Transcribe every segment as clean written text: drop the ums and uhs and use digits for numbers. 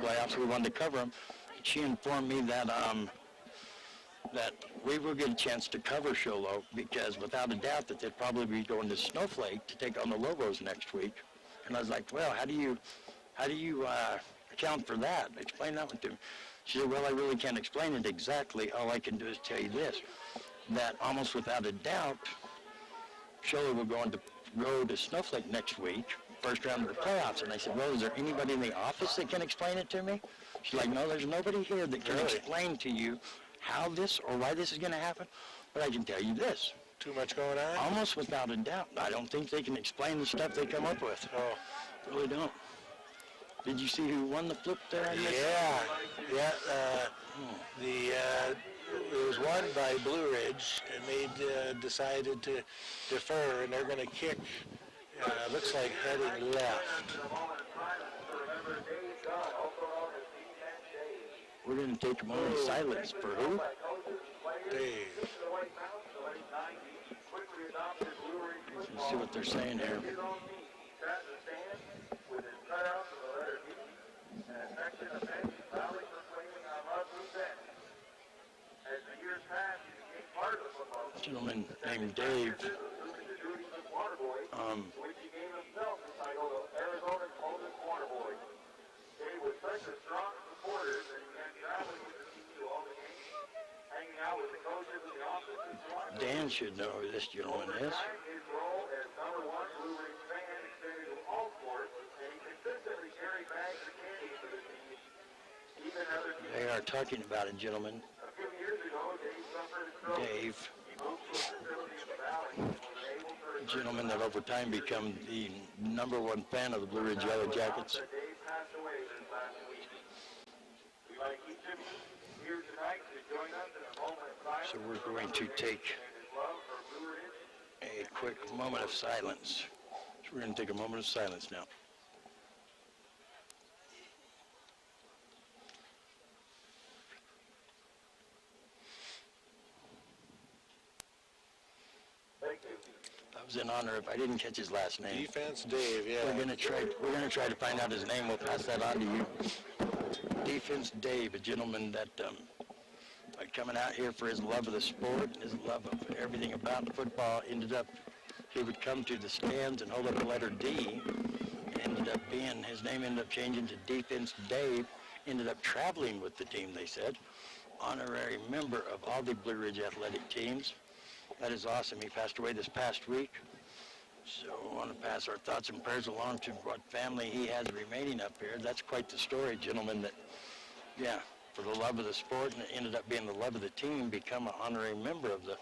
playoffs. We wanted to cover them. She informed me that that we will get a chance to cover Sholo because without a doubt that they'd probably be going to Snowflake to take on the Lobos next week. And I was like, well, how do you account for that? Explain that one to me. She said, well, I really can't explain it exactly. All I can do is tell you this, that almost without a doubt, Sholo will go to Snowflake next week, first round of the playoffs. And I said, well, is there anybody in the office that can explain it to me? She's like, no, there's nobody here that can explain to you how this or why this is going to happen, but I can tell you this. Too much going on? Almost without a doubt. I don't think they can explain the stuff they come up with. Oh. Really don't. Did you see who won the flip there? Yeah. It was won by Blue Ridge, and they decided to defer, and they're going to kick, looks like heading left. We're going to take a moment of silence for who? Dave. Let's see what they're saying here. A gentleman named Dave. Dan should know who this gentleman is. They are talking about a gentleman, Dave, a gentleman that over time became the #1 fan of the Blue Ridge Yellow Jackets. So we're going to take a quick moment of silence. So we're going to take a moment of silence now. That was in honor of, I didn't catch his last name. Defense Dave, yeah. We're gonna try to find out his name. We'll pass that on to you. Defense Dave, a gentleman that coming out here for his love of the sport and his love of everything about football, he would come to the stands and hold up the letter D. His name ended up changing to Defense Dave, ended up traveling with the team, they said. Honorary member of all the Blue Ridge athletic teams. That is awesome. He passed away this past week. So I want to pass our thoughts and prayers along to what family he has remaining up here. That's quite the story, gentlemen, that, yeah, for the love of the sport, and it ended up being the love of the team, become an honorary member of the,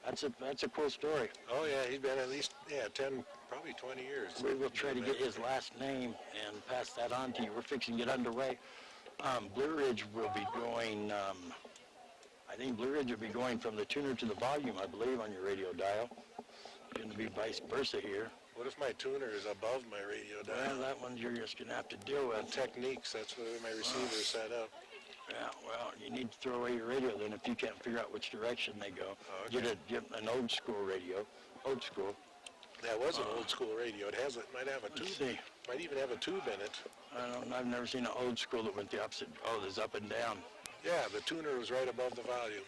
that's a cool story. Oh, yeah, he's been at least, 10, probably 20 years. We will try to get his last name and pass that on to you. We're fixing to get underway. Blue Ridge will be going, I think Blue Ridge will be going from the tuner to the volume, I believe, on your radio dial. It's going to be vice versa here. What if my tuner is above my radio dial? Well, that one you're just going to have to deal with. Techniques, that's the way my receiver is set up. Yeah, well, you need to throw away your radio then if you can't figure out which direction they go. Oh, okay. Get an old school radio. Old school. That was an old school radio. It might have a tube. Might even have a tube in it. I've never seen an old school that went the opposite. Oh, there's up and down. Yeah, the tuner was right above the volume.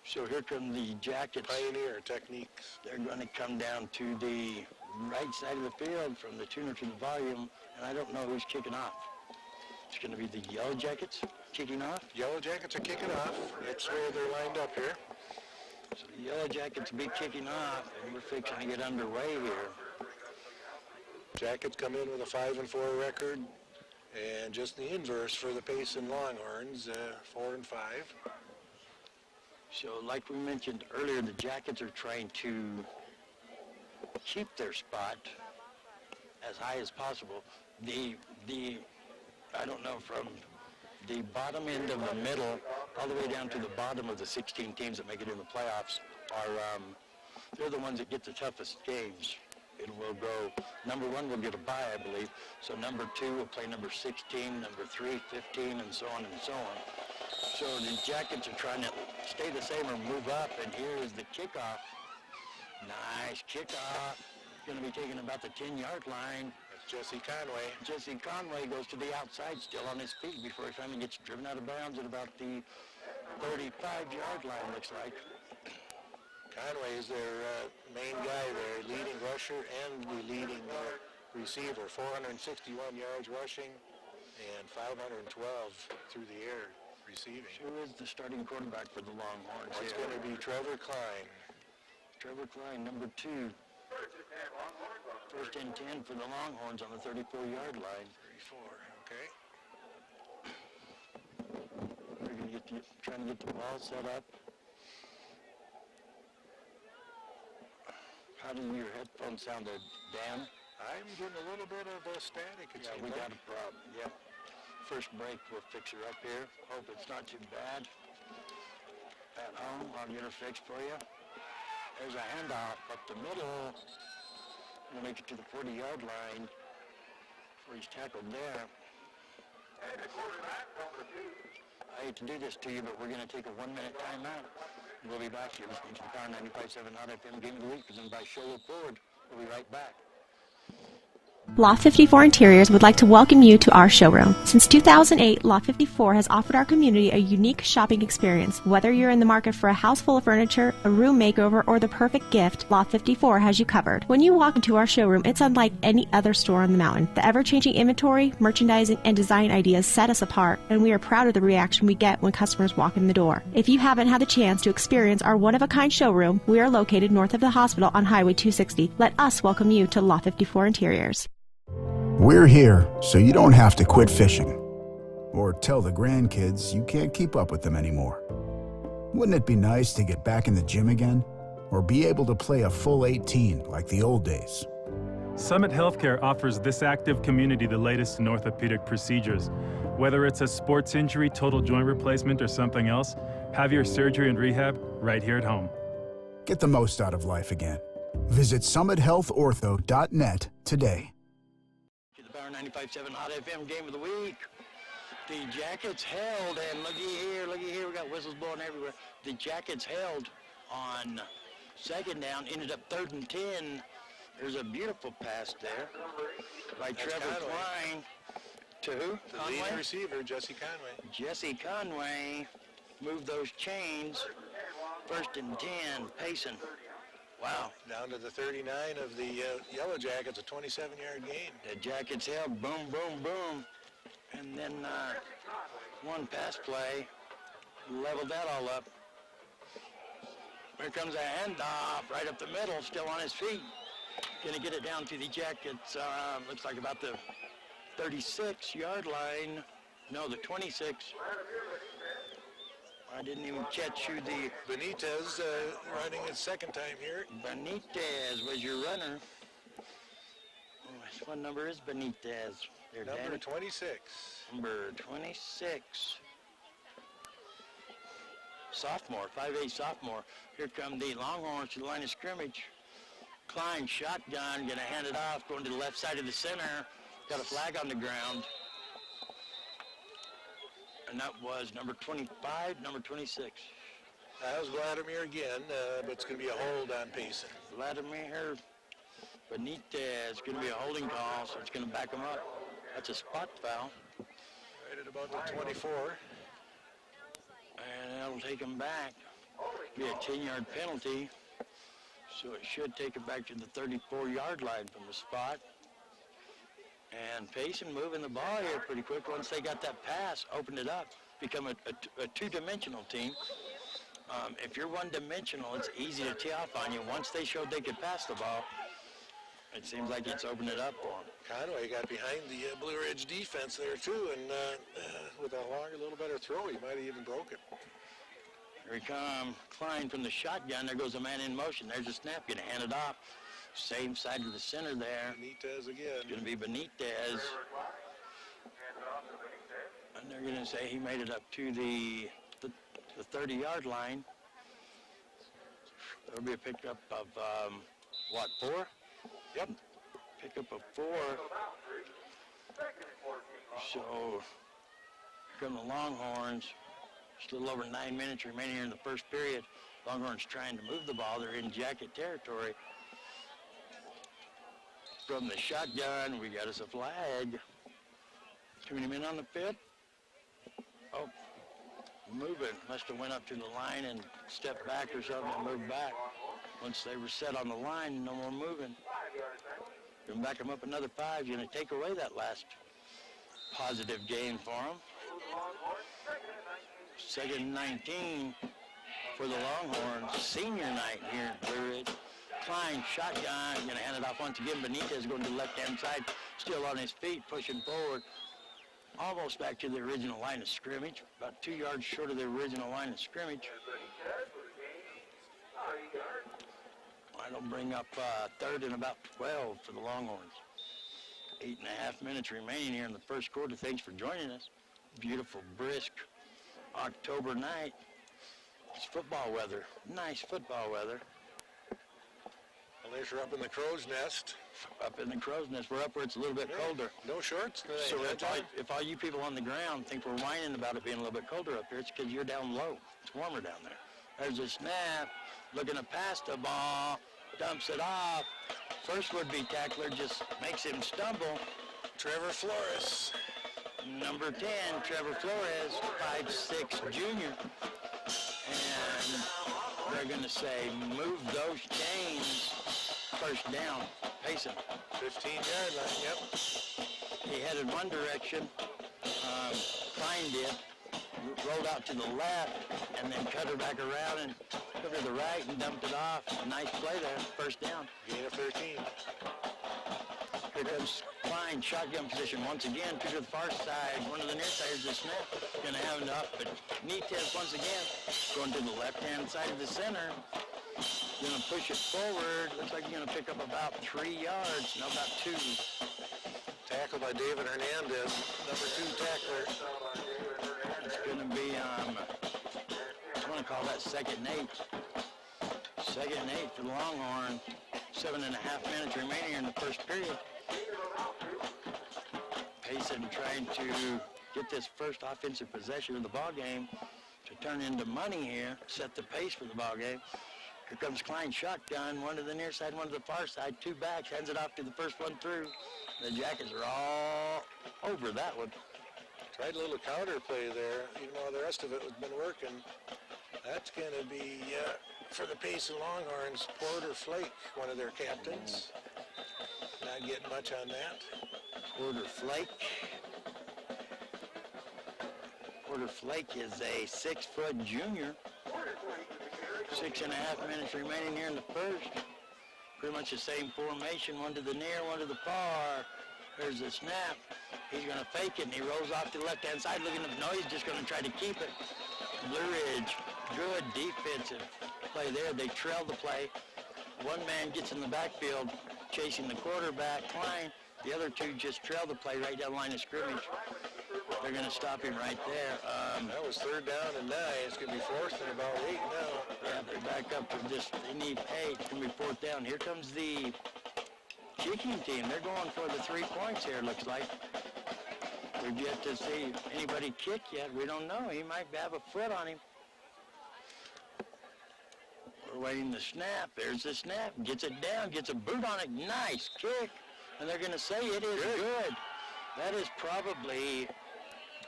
So here come the Jackets. Pioneer techniques. They're going to come down to the right side of the field from the tuner to the volume, and I don't know who's kicking off. It's going to be the Yellow Jackets kicking off. Yellow Jackets are kicking off. That's where they're lined up here. So the Yellow Jackets will be kicking off, and we're fixing to get underway here. Jackets come in with a 5-4 record, and just the inverse for the Payson Longhorns, 4-5. So like we mentioned earlier, the Jackets are trying to keep their spot as high as possible. I don't know, from the bottom end of the middle all the way down to the bottom of the 16 teams that make it in the playoffs are, they're the ones that get the toughest games. It will go, number 1 will get a bye, I believe. So number 2 will play number 16, number 3, 15, and so on and so on. So the Jackets are trying to stay the same or move up, and here is the kickoff. Nice kickoff. Going to be taking about the 10-yard line. Jesse Conway. Jesse Conway goes to the outside, still on his feet before he finally gets driven out of bounds at about the 35-yard line, looks like. Conway is their main guy there, leading rusher and the leading receiver. 461 yards rushing and 512 through the air receiving. Who is the starting quarterback for the Longhorns? It's going to be Trevor Klein. Trevor Klein, number 2. First and 10 for the Longhorns on the 34-yard line. 34, okay. We're going to trying to get the ball set up. How do your headphones sound there, Dan? I'm getting a little bit of a static. Yeah, we got a problem. Yep. First break, we'll fix her up here. Hope it's not too bad. At home, I'll get her fixed for you. There's a handoff up the middle. We'll make it to the 40-yard line where he's tackled there. I hate to do this to you, but we're going to take a 1-minute timeout. We'll be back here listening to the Power 95.7 Hot FM Game of the Week, presented by Show Ford. We'll be right back. Loft 54 Interiors would like to welcome you to our showroom. Since 2008, Loft 54 has offered our community a unique shopping experience. Whether you're in the market for a house full of furniture, a room makeover, or the perfect gift, Loft 54 has you covered. When you walk into our showroom, it's unlike any other store on the mountain. The ever-changing inventory, merchandising, and design ideas set us apart, and we are proud of the reaction we get when customers walk in the door. If you haven't had the chance to experience our one-of-a-kind showroom, we are located north of the hospital on Highway 260. Let us welcome you to Loft 54 Interiors. We're here so you don't have to quit fishing or tell the grandkids you can't keep up with them anymore. Wouldn't it be nice to get back in the gym again or be able to play a full 18 like the old days? Summit Healthcare offers this active community the latest in orthopedic procedures. Whether it's a sports injury, total joint replacement, or something else, have your surgery and rehab right here at home. Get the most out of life again. Visit summithealthortho.net today. 95.7 Hot FM Game of the Week. The Jackets held, and looky here, we got whistles blowing everywhere. The Jackets held on second down, ended up 3rd and 10. There's a beautiful pass there by Trevor Klein to who? The leading receiver, Jesse Conway. Jesse Conway moved those chains. 1st and 10, Payson. Wow. Down to the 39 of the Yellow Jackets, a 27-yard gain. The Jackets held, boom, boom, boom. And then one pass play, leveled that all up. Here comes a handoff right up the middle, still on his feet. Gonna get it down to the Jackets, looks like about the 36-yard line. No, the 26. I didn't even catch who the... Benitez running his second time here. Benitez was your runner. What number is Benitez? There, number Danny. 26. Number 26. Sophomore, 5'8" sophomore. Here come the Longhorns to the line of scrimmage. Klein shotgun, gonna hand it off, going to the left side of the center. Got a flag on the ground. And that was number 25, number 26. That was Vladimir again, but it's going to be a hold on Payson. Vladimir Benitez, going to be a holding call, so it's going to back him up. That's a spot foul. Right at about the 24. And that'll take him back. Be a 10-yard penalty. So it should take it back to the 34-yard line from the spot. And Payson moving the ball here pretty quick. Once they got that pass, opened it up, become a two-dimensional team. If you're one-dimensional, it's easy to tee off on you. Once they showed they could pass the ball, it seems like it's opened it up for them. Conway got behind the Blue Ridge defense there, too, and with a longer, little better throw, he might have even broke it. Here he comes, Klein from the shotgun. There goes a man in motion. There's a snap, going to hand it off. Same side of the center there. Benitez again. It's going to be Benitez. And they're going to say he made it up to the 30-yard line. There'll be a pickup of, 4? Yep. Pickup of 4. So, here come the Longhorns. Just a little over 9 minutes remaining here in the first period. Longhorns trying to move the ball. They're in Jacket territory. from the shotgun. We got us a flag. Coming him in on the pit. Oh, moving. Must have went up to the line and stepped back or something and moved back. Once they were set on the line, no more moving. Gonna back them up another 5. You're gonna take away that last positive gain for them. 2nd and 19 for the Longhorns. Senior night here in Blue Ridge. Klein, shotgun, gonna hand it off once again. Benitez going to the left-hand side, still on his feet, pushing forward. Almost back to the original line of scrimmage, about 2 yards short of the original line of scrimmage. That'll bring up 3rd and about 12 for the Longhorns. 8.5 minutes remaining here in the first quarter. Thanks for joining us. Beautiful, brisk October night. It's football weather. Nice football weather. Unless you're up in the crow's nest. Up in the crow's nest. We're up where it's a little bit colder. No shorts today. So if all you people on the ground think we're whining about it being a little bit colder up here, it's because you're down low. It's warmer down there. There's a snap. Looking to pass the ball. Dumps it off. First would-be tackler just makes him stumble. Trevor Flores. Number 10, Trevor Flores, 5'6" junior. And they're going to say, move those chains. First down, Payson. 15-yard line, yep. He headed one direction, Klein did, rolled out to the left, and then cut her back around and took her to the right and dumped it off. Nice play there, first down. Gain of 13. Here comes Klein, shotgun position once again, two to the far side. One of the near siders is snap. Gonna have enough, but Benitez once again going to the left-hand side of the center. Gonna push it forward. Looks like you're gonna pick up about 3 yards. No, about 2. Tackled by David Hernandez, number 2 tackler. It's gonna be I want to call that 2nd and 8. 2nd and 8 for the Longhorn. 7.5 minutes remaining in the first period. Payson trying to get this first offensive possession of the ball game to turn into money here, set the pace for the ball game. Here comes Klein, shotgun, one to the near side, one to the far side, 2 backs, hands it off to the first one through. The Jackets are all over that one. Tried a little counter play there, even though the rest of it has been working. That's going to be, for the Payson Longhorns, Porter Flake, one of their captains. Not getting much on that. Porter Flake. Porter Flake is a 6-foot junior. 6.5 minutes remaining here in the first. Pretty much the same formation, one to the near, one to the far. There's the snap. He's going to fake it, and he rolls off to the left-hand side looking at no, he's just going to try to keep it. Blue Ridge, good defensive play there. They trail the play. One man gets in the backfield chasing the quarterback, Klein. The other 2 just trail the play right down the line of scrimmage. They're going to stop him right there. That was 3rd down and 9. It's going to be 4th and about 8 now. Yeah, they're back up to just, they need 8. It's going to be 4th down. Here comes the kicking team. They're going for the 3 points here, looks like. We've yet to see anybody kick yet. We don't know. He might have a foot on him. We're waiting the snap. There's the snap. Gets it down. Gets a boot on it. Nice kick. And they're going to say it is good. That is probably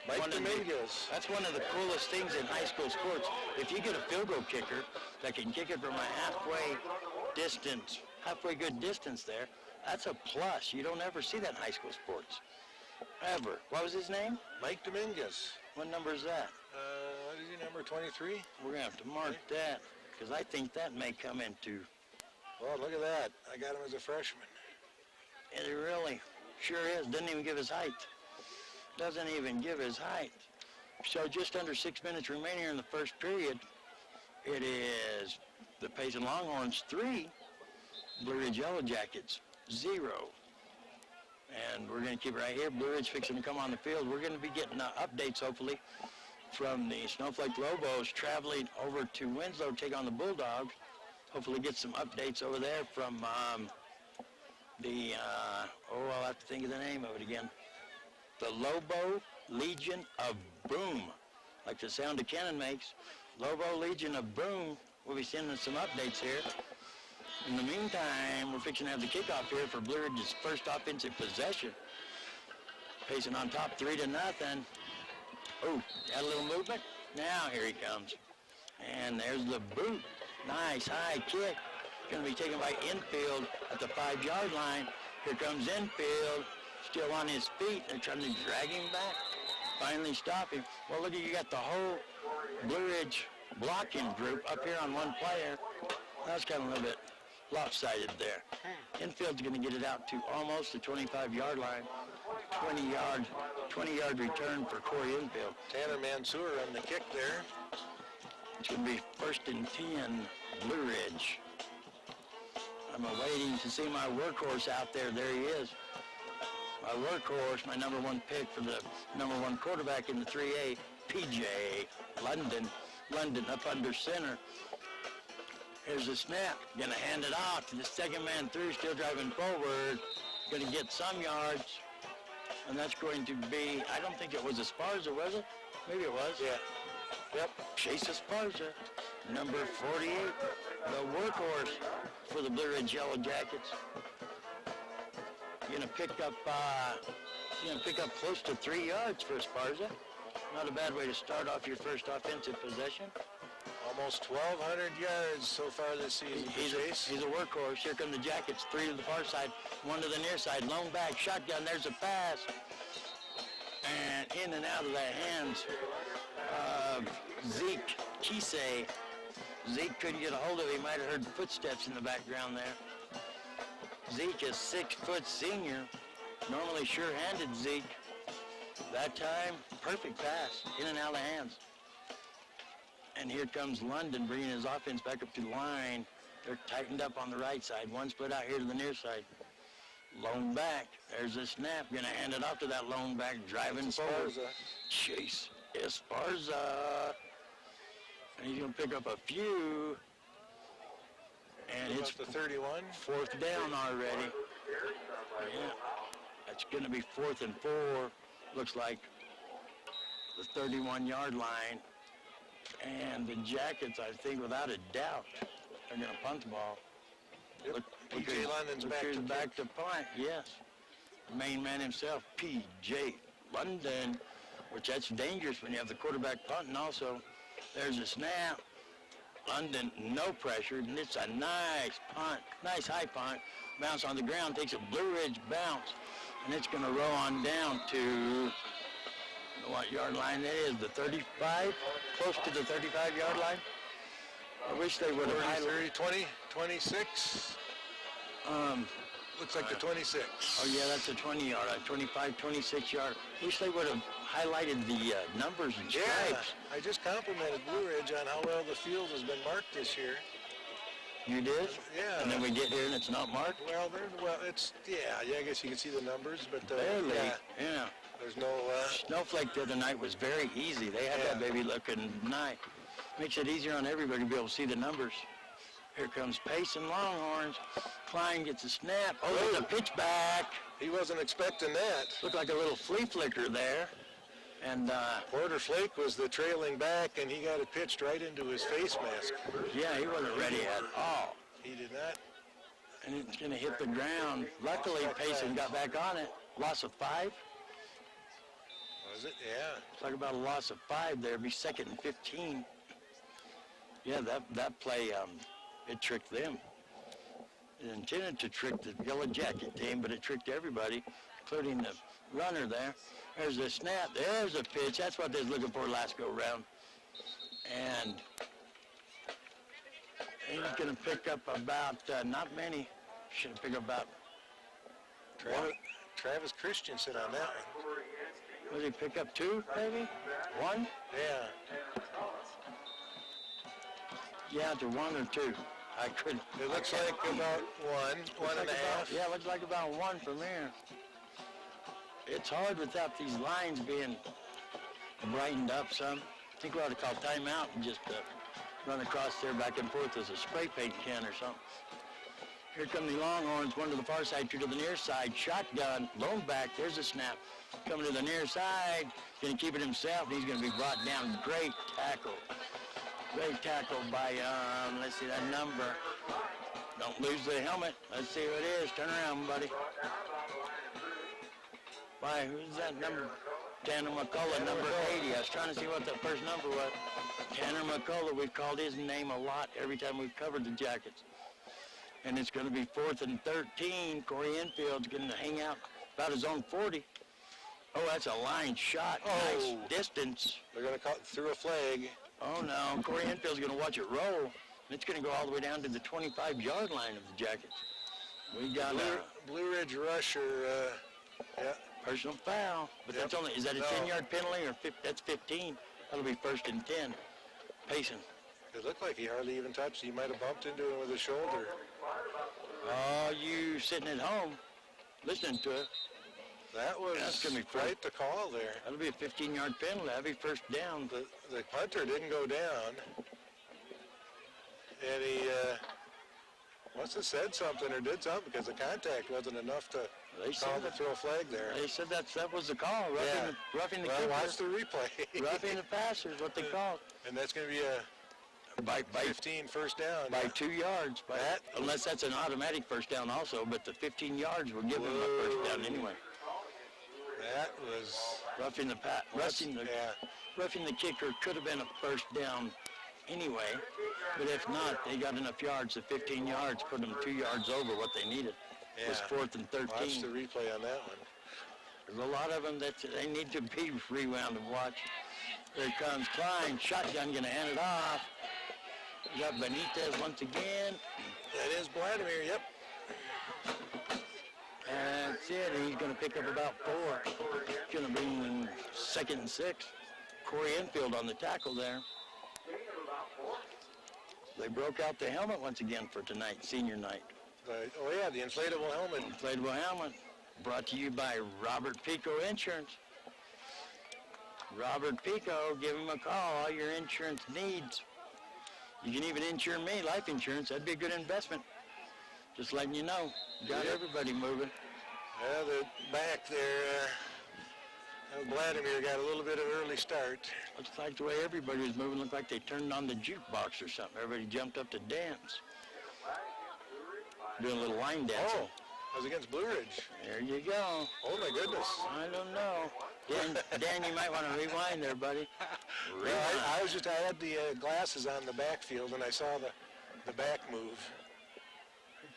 that's one of the coolest things in high school sports. If you get a field goal kicker that can kick it from a halfway good distance there, that's a plus. You don't ever see that in high school sports. Ever. What was his name? Mike Dominguez. What number is that? What is he, number 23? We're going to have to mark that because I think that may come into... Well, look at that. I got him as a freshman. It really sure is. Doesn't even give his height. Doesn't even give his height. So just under 6 minutes remaining in the first period. It is the Payson Longhorns 3, Blue Ridge Yellow Jackets 0. And we're going to keep it right here. Blue Ridge fixing to come on the field. We're going to be getting updates, hopefully, from the Snowflake Lobos traveling over to Winslow to take on the Bulldogs. Hopefully get some updates over there from I'll have to think of the name of it again. The Lobo Legion of Boom, like the sound a cannon makes. Lobo Legion of Boom. We'll be sending some updates here. In the meantime, we're fixing to have the kickoff here for Blue Ridge's first offensive possession. Payson on top, 3-0. Oh, got a little movement. Now here he comes. And there's the boot. Nice high kick. Going to be taken by infield at the 5-yard line. Here comes infield. Still on his feet. They're trying to drag him back. Finally stop him. Well, look, you got the whole Blue Ridge blocking group up here on one player. That's kind of a little bit lopsided there. Infield's going to get it out to almost the 25-yard line. 20-yard return for Corey Infield. Tanner Mansour on the kick there. It's going to be 1st and 10, Blue Ridge. I'm awaiting to see my workhorse out there. There he is. My workhorse, my number 1 pick for the number 1 quarterback in the 3A, PJ London. London up under center. Here's the snap. Going to hand it off to the second man through, still driving forward. Going to get some yards. And that's going to be, I don't think it was Esparza, was it? Maybe it was. Yeah. Yep, Chase Esparza, number 48, the workhorse for the Blue Ridge Yellow Jackets. You're gonna pick up close to 3 yards for Esparza. Not a bad way to start off your first offensive possession. Almost 1,200 yards so far this season. He's a workhorse. Here come the Jackets, 3 to the far side, 1 to the near side. Lone back, shotgun, there's a pass. And in and out of the hands of Zeke Kisei. Zeke couldn't get a hold of him. He might have heard footsteps in the background there. Zeke is 6-foot senior. Normally sure-handed Zeke. That time, perfect pass, in and out of hands. And here comes London, bringing his offense back up to the line. They're tightened up on the right side. One split out here to the near side. Lone back. There's a snap. Going to hand it off to that lone back, driving forward. Chase Esparza. And he's going to pick up a few. And it's the 31. 4th down already. Yeah. That's going to be 4th and 4. Looks like the 31-yard line. And the Jackets, I think, without a doubt, are going to punt the ball. Yep. P.J. London's back to punt, yes. The main man himself, P.J. London, which that's dangerous when you have the quarterback punting also. There's a snap. London, no pressure, and it's a nice punt, nice high punt. Bounce on the ground, takes a Blue Ridge bounce, and it's going to roll on down to what yard line that is, the 35, close to the 35-yard line. I wish they would have 30, 20, 26. Looks like the 26. Oh, yeah, that's a 20-yard, 25, 26-yard. Wish they would have highlighted the numbers and stripes. Yeah, I just complimented Blue Ridge on how well the field has been marked this year. You did? Yeah. And then we get here and it's not marked? Well, it's, I guess you can see the numbers, but barely. Yeah. There's no... Snowflake the other night was very easy. They had that baby looking nice. Makes it easier on everybody to be able to see the numbers. Here comes Payson Longhorns. Klein gets a snap. Oh, there's a pitch back. He wasn't expecting that. Looked like a little flea flicker there. And Porter Flake was the trailing back, and he got it pitched right into his face mask. Yeah, he wasn't ready at all. He did not. And it's going to hit the ground. Luckily, Payson got back on it. Loss of 5. Was it? Yeah. Talk about a loss of 5 there. It'd be 2nd and 15. Yeah, that play, it tricked them. It intended to trick the Yellow Jacket team, but it tricked everybody, including the runner there. There's a snap. There's a pitch. That's what they was looking for last go-round. And he's going to pick up about, not many. Should have picked up about Travis Christensen on that one. What did he pick up, 2, maybe? 1? Yeah. Yeah, to 1 or 2. I couldn't. It looks like about 1 and a half. Yeah, it looks like about 1 from here. It's hard without these lines being brightened up some. I think we ought to call timeout and just run across there back and forth as a spray paint can or something. Here come the Longhorns, 1 to the far side, 2 to the near side. Shotgun, lone back, there's a snap. Coming to the near side, going to keep it himself. He's going to be brought down. Great tackle. Great tackle by, let's see that number. Don't lose the helmet. Let's see who it is. Turn around, buddy. Why, who's that number? Tanner McCullough, number 80. I was trying to see what that first number was. Tanner McCullough, we've called his name a lot every time we've covered the Jackets. And it's going to be 4th and 13. Corey Enfield's going to hang out about his own 40. Oh, that's a line shot. Nice distance. They're going to call it through a flag. Oh, no. Corey Enfield's going to watch it roll. And it's going to go all the way down to the 25-yard line of the Jackets. We got a Blue Ridge rusher, personal foul. But that's only, is that a 10-yard penalty or that's 15? That'll be 1st and 10. Payson. It looked like he hardly even touched. He might have bumped into him with his shoulder. Oh, you sitting at home listening to it. That's going to be quite the call there. That'll be a 15-yard penalty. That'll be 1st down. The punter didn't go down. And he must have said something or did something because the contact wasn't enough to call to throw a flag there. They said that was the call. Roughing the kicker. Watch the replay. Roughing the passer is what they called. And that's going to be a by 15 first down. By 2 yards. Unless that's an automatic first down also, but the 15 yards will give them a first down anyway. That was roughing the kicker could have been a first down anyway, but if not, they got enough yards. The 15 yards put them 2 yards over what they needed. It was 4th and 13. Watch the replay on that one. There's a lot of them that they need to be rewound and watch. There comes Klein, shotgun, going to hand it off. We got Benitez once again. That is Vladimir, yep. That's it. He's going to pick up about 4. It's going to be 2nd and 6. Corey Enfield on the tackle there. They broke out the helmet once again for tonight, senior night. Oh, yeah, the inflatable helmet. Inflatable helmet. Brought to you by Robert Pico Insurance. Robert Pico, give him a call. All your insurance needs. You can even insure me, life insurance. That'd be a good investment. Just letting you know. Got everybody moving. Yeah, the back there, Vladimir got a little bit of early start. Looks like the way everybody was moving, looked like they turned on the jukebox or something. Everybody jumped up to dance. Doing a little line dancing. Oh, that was against Blue Ridge. There you go. Oh, my goodness. I don't know. Dan, you might want to rewind there, buddy. Well, I had the glasses on the backfield, and I saw the back move.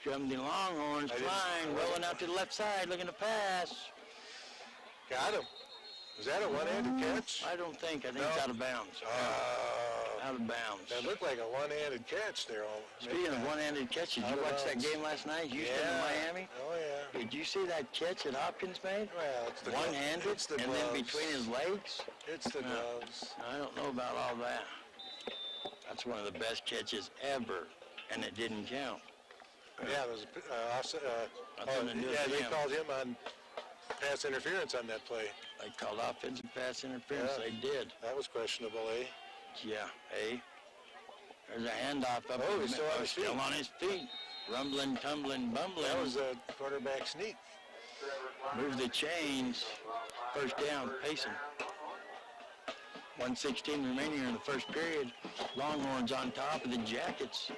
Here come the Longhorns flying, rolling out to the left side, looking to pass. Got him. Was that a one-handed catch? I don't think. I think it's out of bounds. Out of bounds. That looked like a one-handed catch there. Speaking of one-handed catches, did you watch that game last night, Houston and Miami? Oh, yeah. Did you see that catch that Hopkins made? Well, it's the one-handed, it's the and gloves. then between his legs? It's the gloves. I don't know about all that. That's one of the best catches ever, and it didn't count. Yeah, it was they called him on pass interference on that play. They called offensive pass interference. Yeah. They did. That was questionable, eh? Yeah, There's a handoff up. Oh, he's still on his feet. Still on his feet. Rumbling, tumbling, bumbling. That was a quarterback sneak. Move the chains. First down, Payson. 1:16 remaining in the first period. Longhorns on top of the Jackets,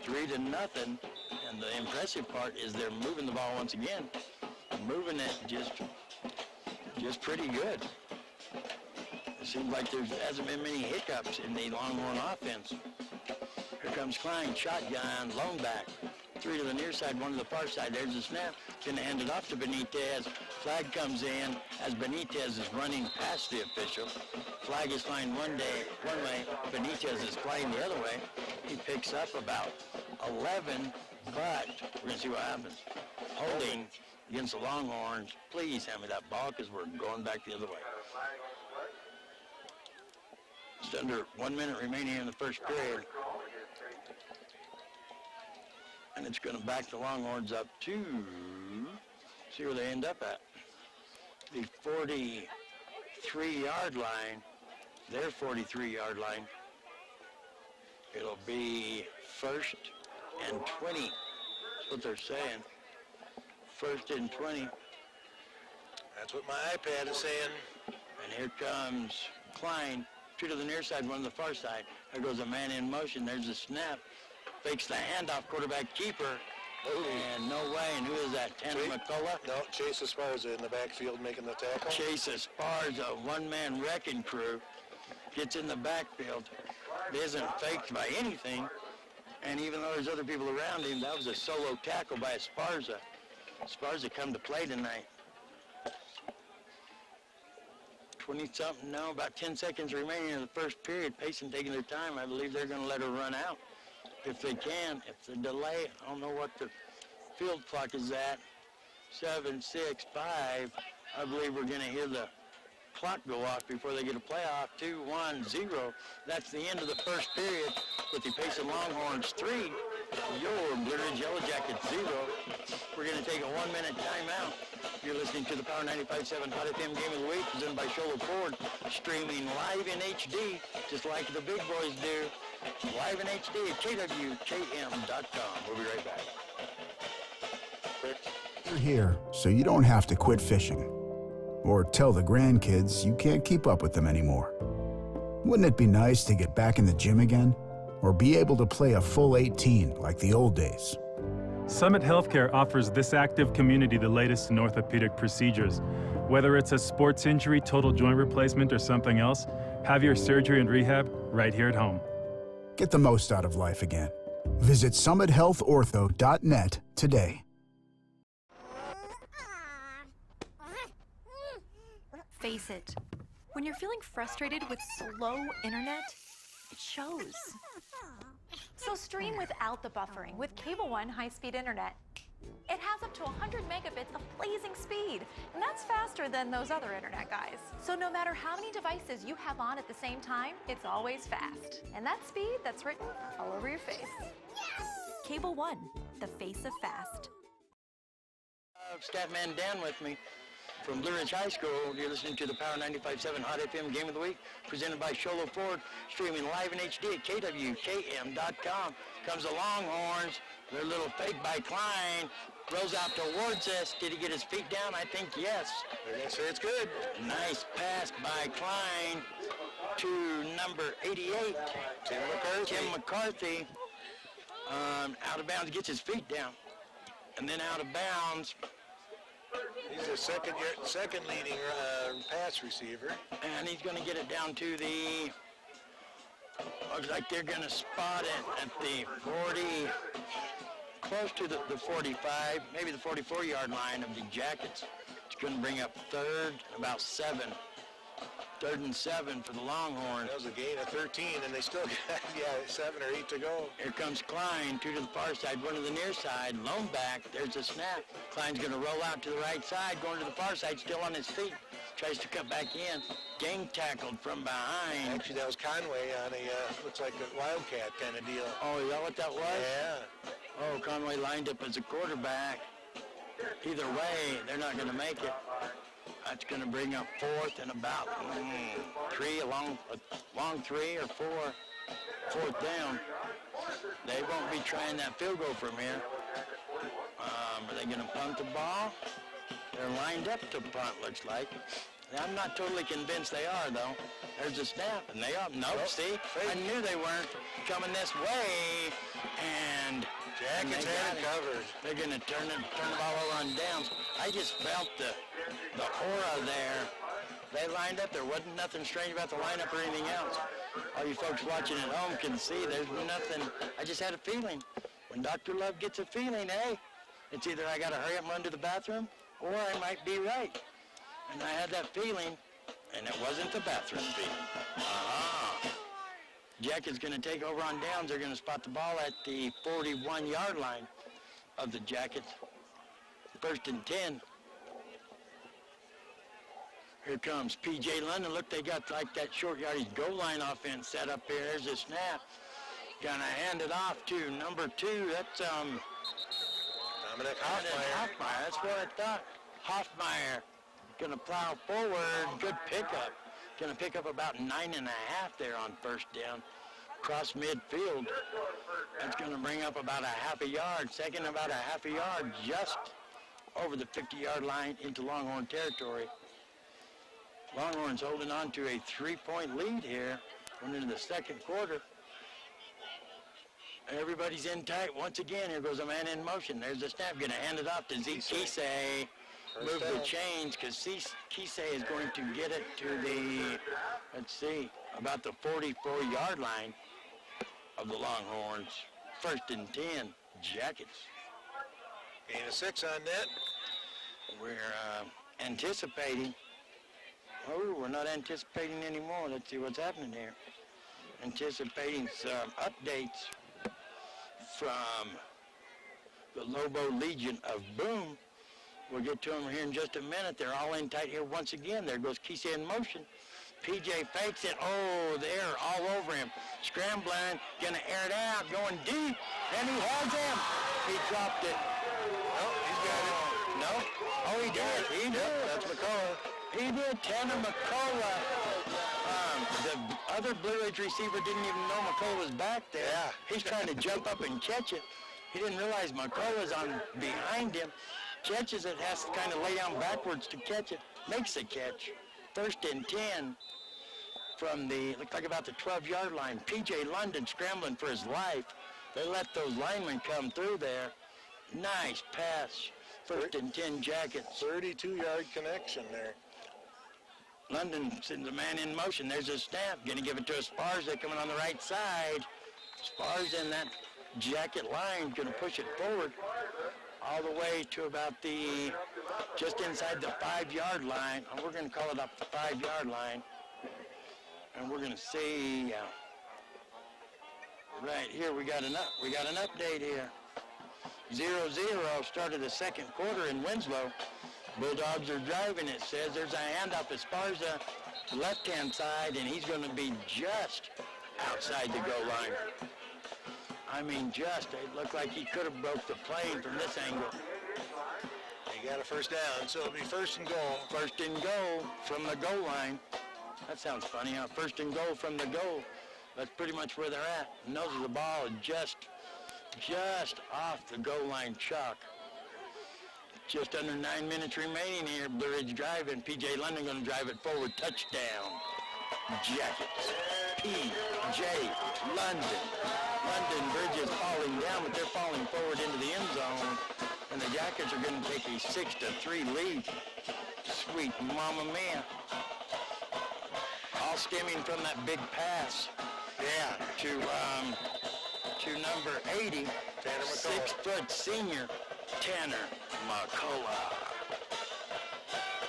3-0. And the impressive part is they're moving the ball once again. Moving it just pretty good. It seems like there hasn't been many hiccups in the Longhorn offense. Here comes Klein, shotgun, lone back. 3 to the near side, 1 to the far side. There's the snap. Going to hand it off to Benitez. Flag comes in as Benitez is running past the official. Flag is flying one way. Benitez is flying the other way. He picks up about 11, but we're going to see what happens. Holding against the Longhorns. Please hand me that ball because we're going back the other way. Just under 1 minute remaining in the first period. And it's going to back the Longhorns up to, see where they end up at. The 43-yard line, their 43-yard line. It'll be 1st and 20. That's what they're saying. 1st and 20. That's what my iPad is saying. And here comes Klein. 2 to the near side, 1 to the far side. There goes a man in motion. There's a snap. fakes the handoff, quarterback keeper. Ooh. And no way. And who is that? Tanner McCullough? No, Chase Esparza in the backfield making the tackle. Chase Esparza, one-man wrecking crew, gets in the backfield. Isn't faked by anything. And even though there's other people around him, that was a solo tackle by Esparza. Esparza come to play tonight. 20-something, no, about 10 seconds remaining in the first period. Payson taking their time. I believe they're going to let her run out if they can. If the delay, I don't know what the field clock is at. 7, 6, 5. I believe we're going to hear the clock go off before they get a playoff. 2, 1, 0. That's the end of the first period with the Payson Longhorns 3, your Blue Ridge Yellow Jackets 0. We're going to take a 1-minute timeout. You're listening to the Power 95.7 Hot FM Game of the Week, presented by Shola Ford, streaming live in HD, just like the big boys do. Live in HD at kwkm.com. We'll be right back. You're here, so you don't have to quit fishing. Or tell the grandkids you can't keep up with them anymore. Wouldn't it be nice to get back in the gym again? Or be able to play a full 18 like the old days? Summit Healthcare offers this active community the latest in orthopedic procedures. Whether it's a sports injury, total joint replacement, or something else, have your surgery and rehab right here at home. Get the most out of life again. Visit summithealthortho.net today. Face it, when you're feeling frustrated with slow internet, it shows. So stream without the buffering with Cable One high-speed internet. It has up to 100 megabits of blazing speed, and that's faster than those other internet guys. So no matter how many devices you have on at the same time, it's always fast. And that speed, that's written all over your face. Cable One, the face of fast. Statman Dan with me from Blue Ridge High School. You're listening to the Power 95.7 Hot FM Game of the Week, presented by Shola Ford, streaming live in HD at kwkm.com. Comes the Longhorns. Their little fake by Klein. Rolls out towards us. Did he get his feet down? I think yes. They're going to say it's good. Nice pass by Klein to number 88, Tim McCarthy. Out of bounds, gets his feet down. And then out of bounds. He's a second leading pass receiver. And he's going to get it down to the, looks like they're going to spot it at the 40, close to the 45, maybe the 44-yard line of the Jackets. It's going to bring up third and 7 for the Longhorns. That was a gain of 13, and they still got, 7 or 8 to go. Here comes Klein, 2 to the far side, 1 to the near side, lone back. There's a snap. Klein's going to roll out to the right side, going to the far side, still on his feet. Tries to cut back in. Gang tackled from behind. Actually, that was Conway on a, looks like a Wildcat kind of deal. Oh, is that what that was? Yeah. Oh, Conway lined up as a quarterback. Either way, they're not going to make it. That's going to bring up fourth and about 3, a long 3 or 4, fourth down. They won't be trying that field goal from here. Are they going to punt the ball? They're lined up to punt, looks like. I'm not totally convinced they are, though. There's a snap, and they are. Nope, see? I knew they weren't coming this way, and Jackets had it covered. They're going to turn the ball over on downs. I just felt the aura there. They lined up. There wasn't nothing strange about the lineup or anything else. All you folks watching at home can see there's nothing. I just had a feeling. When Dr. Love gets a feeling, hey, it's either I got to hurry up and run to the bathroom, or I might be right. And I had that feeling, and it wasn't the bathroom feeling. Jackets going to take over on downs. They're going to spot the ball at the 41-yard line of the Jackets. 1st and 10. Here comes P.J. London. Look, they got like that short yardage goal line offense set up here. There's a snap. Gonna hand it off to number 2. That's Dominic Hoffmeyer. That's what I thought. Hoffmeyer gonna plow forward. Good pickup. Gonna pick up about 9.5 there on first down. Cross midfield. That's gonna bring up about a half a yard. Second, about a half a yard just over the 50-yard line into Longhorn territory. Longhorns holding on to a 3-point lead here going into the second quarter. Everybody's in tight. Once again, here goes a man in motion. There's the snap. Going to hand it off to Zeke Kisei. Move the chains because Kisei is going to get it to the, let's see, about the 44-yard line of the Longhorns. 1st and 10, Jackets. Gain of 6 on net. We're anticipating. Oh, we're not anticipating anymore. Let's see what's happening here. Anticipating some updates from the Lobo Legion of Boom. We'll get to them here in just a minute. They're all in tight here once again. There goes Kisei in motion. PJ fakes it. Oh, they're all over him. Scrambling, gonna air it out, going deep, and he has him. He dropped it. Oh, he's got it. No? Oh, he did. He did. That's McCullough. He did. Tanner McCullough. The other Blue Ridge receiver didn't even know McCullough was back there. Yeah. He's trying to jump up and catch it. He didn't realize McCullough's on behind him. Catches it, has to kind of lay down backwards to catch it. Makes the catch. 1st and 10 from the, looked like about the 12-yard line. P.J. London scrambling for his life. They let those linemen come through there. Nice pass. 1st and 10 Jackets. 32-yard connection there. London sends a man in motion. There's a snap. Going to give it to Esparza coming on the right side. Esparza in that Jacket line going to push it forward all the way to about the, just inside the 5-yard line. We're going to call it up the 5-yard line. And we're going to see, right here, we got an update here. 0-0, started the 2nd quarter in Winslow. Bulldogs are driving, it says. There's a handoff Esparza, left-hand side, and he's going to be just outside the goal line. I mean, just, it looked like he could have broke the plane from this angle. He got a 1st down, so it'll be 1st and goal. 1st and goal from the goal line. That sounds funny, huh? 1st and goal from the goal. That's pretty much where they're at. Nose of the ball is just off the goal line chalk. Just under 9 minutes remaining here. Blue Ridge driving. P.J. London going to drive it forward. Touchdown. Jackets. P.J. London. London Bridge is falling down, but they're falling forward into the end zone. And the Jackets are going to take a 6-3 lead. Sweet mama mia. All stemming from that big pass. Yeah, to number 80, Tanner McCullough. 6-foot senior, Tanner McCullough.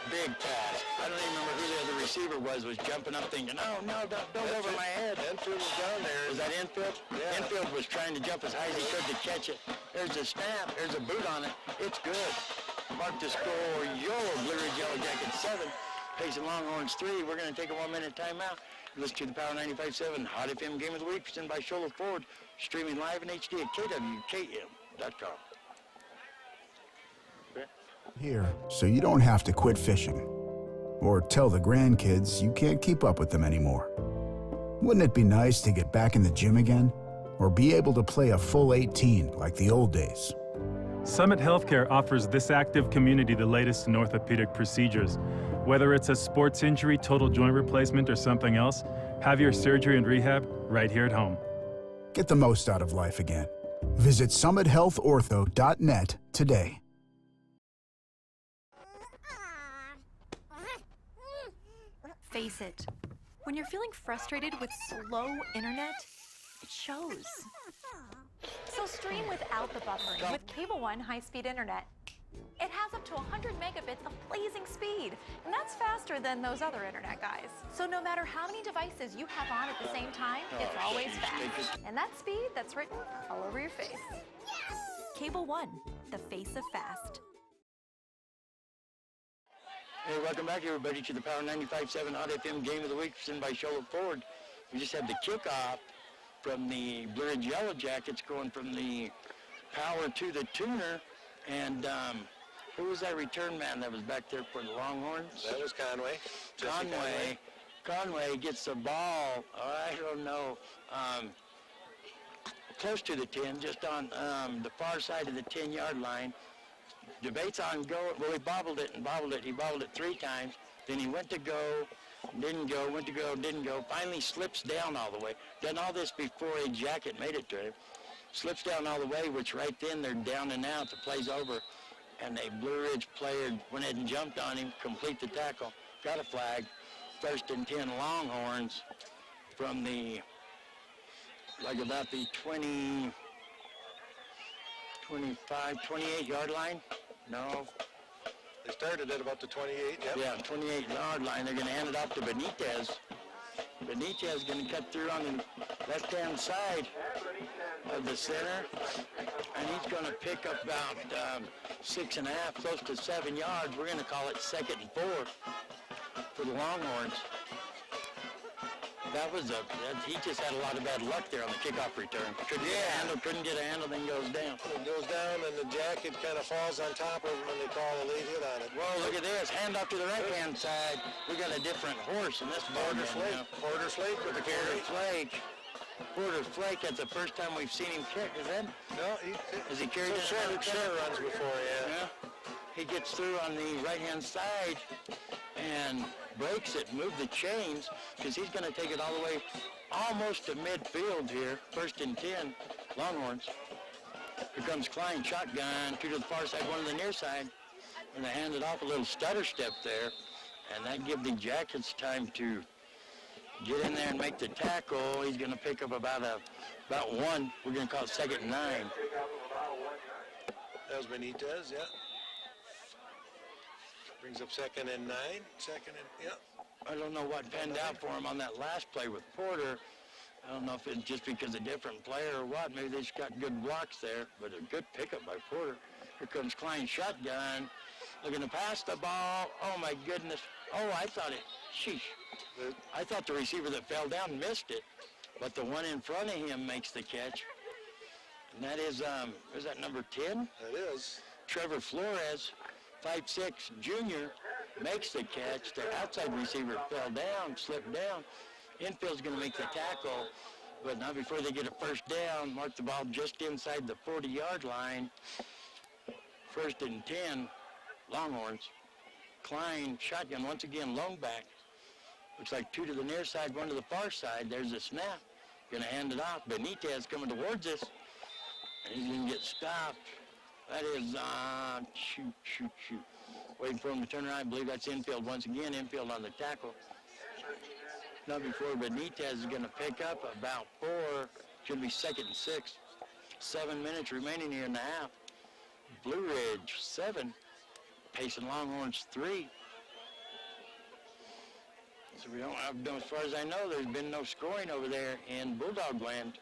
Big pass. I don't even remember who the other receiver was jumping up thinking, oh, no, don't over my head. Enfield was down there. Was that Enfield? Yeah. Enfield was trying to jump as high as he could to catch it. There's a snap. There's a boot on it. It's good. Mark the score. Your Blue Ridge Yellow Jackets 7. Payson Longhorns 3. We're going to take a 1-minute timeout. Listen to the Power 95.7 Hot FM Game of the Week presented by Shola Ford. Streaming live in HD at KWKM.com. Here, so you don't have to quit fishing. Or tell the grandkids you can't keep up with them anymore. Wouldn't it be nice to get back in the gym again? Or be able to play a full 18 like the old days? Summit Healthcare offers this active community the latest in orthopedic procedures. Whether it's a sports injury, total joint replacement, or something else, have your surgery and rehab right here at home. Get the most out of life again. Visit summithealthortho.net today. Face it, when you're feeling frustrated with slow internet, it shows. So stream without the buffering with Cable One high-speed internet. It has up to 100 megabits of blazing speed, and that's faster than those other internet guys. So no matter how many devices you have on at the same time, it's always fast. And that speed, that's written all over your face. Cable One, the face of fast. Hey, welcome back, everybody, to the Power 95.7 Hot FM Game of the Week presented by Shola Ford. We just had the kickoff from the Blue Ridge Yellow Jackets going from the power to the tuner. And who was that return man that was back there for the Longhorns? That was Conway. Conway gets the ball, I don't know, close to the 10, just on the far side of the 10-yard line. Debates on go. Well, he bobbled it. He bobbled it 3 times. Then he went to go, didn't go, went to go, didn't go. Finally slips down all the way. Done all this before a Jacket made it to him. Slips down all the way, which right then they're down and out. The play's over. And a Blue Ridge player went ahead and jumped on him, complete the tackle, got a flag. 1st and 10 Longhorns from the, like about the 20, 25, 28-yard line. No. They started at about the 28, yep. Yeah, 28-yard line. They're going to hand it off to Benitez. Benitez is going to cut through on the left-hand side of the center, and he's going to pick up about 6.5, close to 7 yards. We're going to call it 2nd and 4 for the Longhorns. He just had a lot of bad luck there on the kickoff return. Couldn't get a handle, then goes down. It goes down, and the jacket kind of falls on top of him when they call a late hit on it. Well, look at this. Hand off to the right-hand side. We got a different horse in this ball. Porter Flake with the carry. Porter Flake, that's the first time we've seen him kick, is that? No, has he carried it? Short runs before, yeah. He gets through on the right-hand side and breaks it, move the chains, because he's going to take it all the way almost to midfield here. 1st and 10, Longhorns. Here comes Klein, shotgun, 2 to the far side, 1 to the near side. Going to hand it off, a little stutter step there, and that gives the Jackets time to get in there and make the tackle. He's going to pick up about 1. We're going to call it 2nd and 9. That was Benitez, yeah. Brings up 2nd and 9. I don't know what panned out for him on that last play with Porter. I don't know if it's just because a different player or what. Maybe they just got good blocks there, but a good pickup by Porter. Here comes Klein, shotgun, looking to pass the ball. Oh my goodness. Oh, I thought the receiver that fell down missed it, but the one in front of him makes the catch. And that is that number 10? That is. Trevor Flores, 5'6", junior, makes the catch. The outside receiver fell down, slipped down. Infield's going to make the tackle, but not before they get a first down. Mark the ball just inside the 40-yard line. 1st and 10, Longhorns. Klein, shotgun, once again, long back. Looks like 2 to the near side, 1 to the far side. There's a snap. Going to hand it off. Benitez coming towards us, and he's going to get stopped. That is, shoot. Waiting for him to turn around. I believe that's infield once again. Infield on the tackle. Not before Benitez is going to pick up about 4. Should be 2nd and 6. 7 minutes remaining here in the half. Blue Ridge, 7. Payson Longhorns, 3. So we don't have, as far as I know, there's been no scoring over there in Bulldog Land.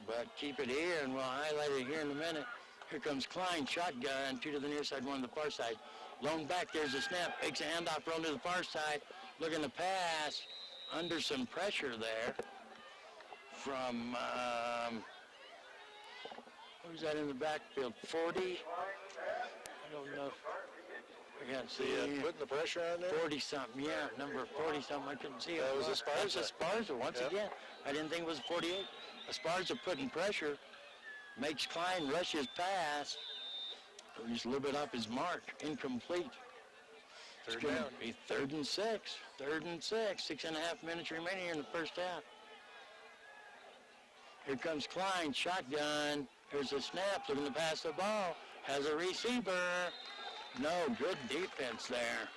But keep it here, and we'll highlight it here in a minute. Here comes Klein, shotgun, 2 to the near side, 1 to the far side. Lone back, there's a snap, makes a handoff, roll to the far side, looking to pass, under some pressure there from, who's that in the backfield, 40? I don't know. I can't see it. Putting the pressure on there? 40-something, yeah, number 40-something, I couldn't see it. That was Esparza. That's Esparza, once again. I didn't think it was 48. Esparza putting pressure. Makes Klein rush his pass. Just a little bit off his mark. Incomplete. It's going to be 3rd and 6. 3rd and 6. 6.5 minutes remaining here in the first half. Here comes Klein. Shotgun. Here's a snap. Looking to pass the ball. Has a receiver. No, good defense there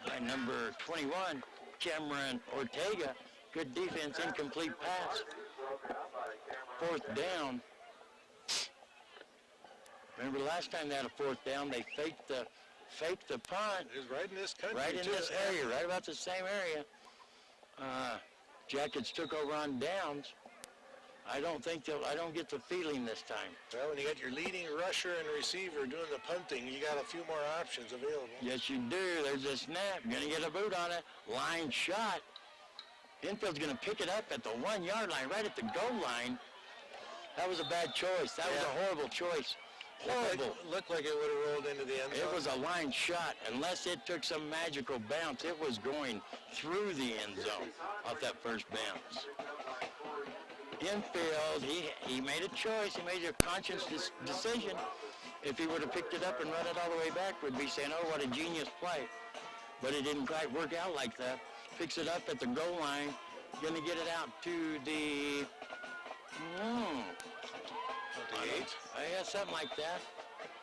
by number 21, Cameron Ortega. Good defense. Incomplete pass. 4th down. Remember last time they had a 4th down, they faked the punt. It was right in this country, right in this area, right about the same area. Jackets took over on downs. I don't get the feeling this time. Well, when you got your leading rusher and receiver doing the punting, you got a few more options available. Yes, you do. There's a snap. Going to get a boot on it. Line shot. Infield's going to pick it up at the 1-yard line, right at the goal line. That was a bad choice. That was a horrible choice. Horrible. Looked like it would have rolled into the end zone. It was a line shot. Unless it took some magical bounce, it was going through the end zone off that first bounce. Infield, he made a choice. He made a conscious decision. If he would have picked it up and run it all the way back, we'd be saying, oh, what a genius play. But it didn't quite work out like that. Picks it up at the goal line. Going to get it out to the Yeah, something like that.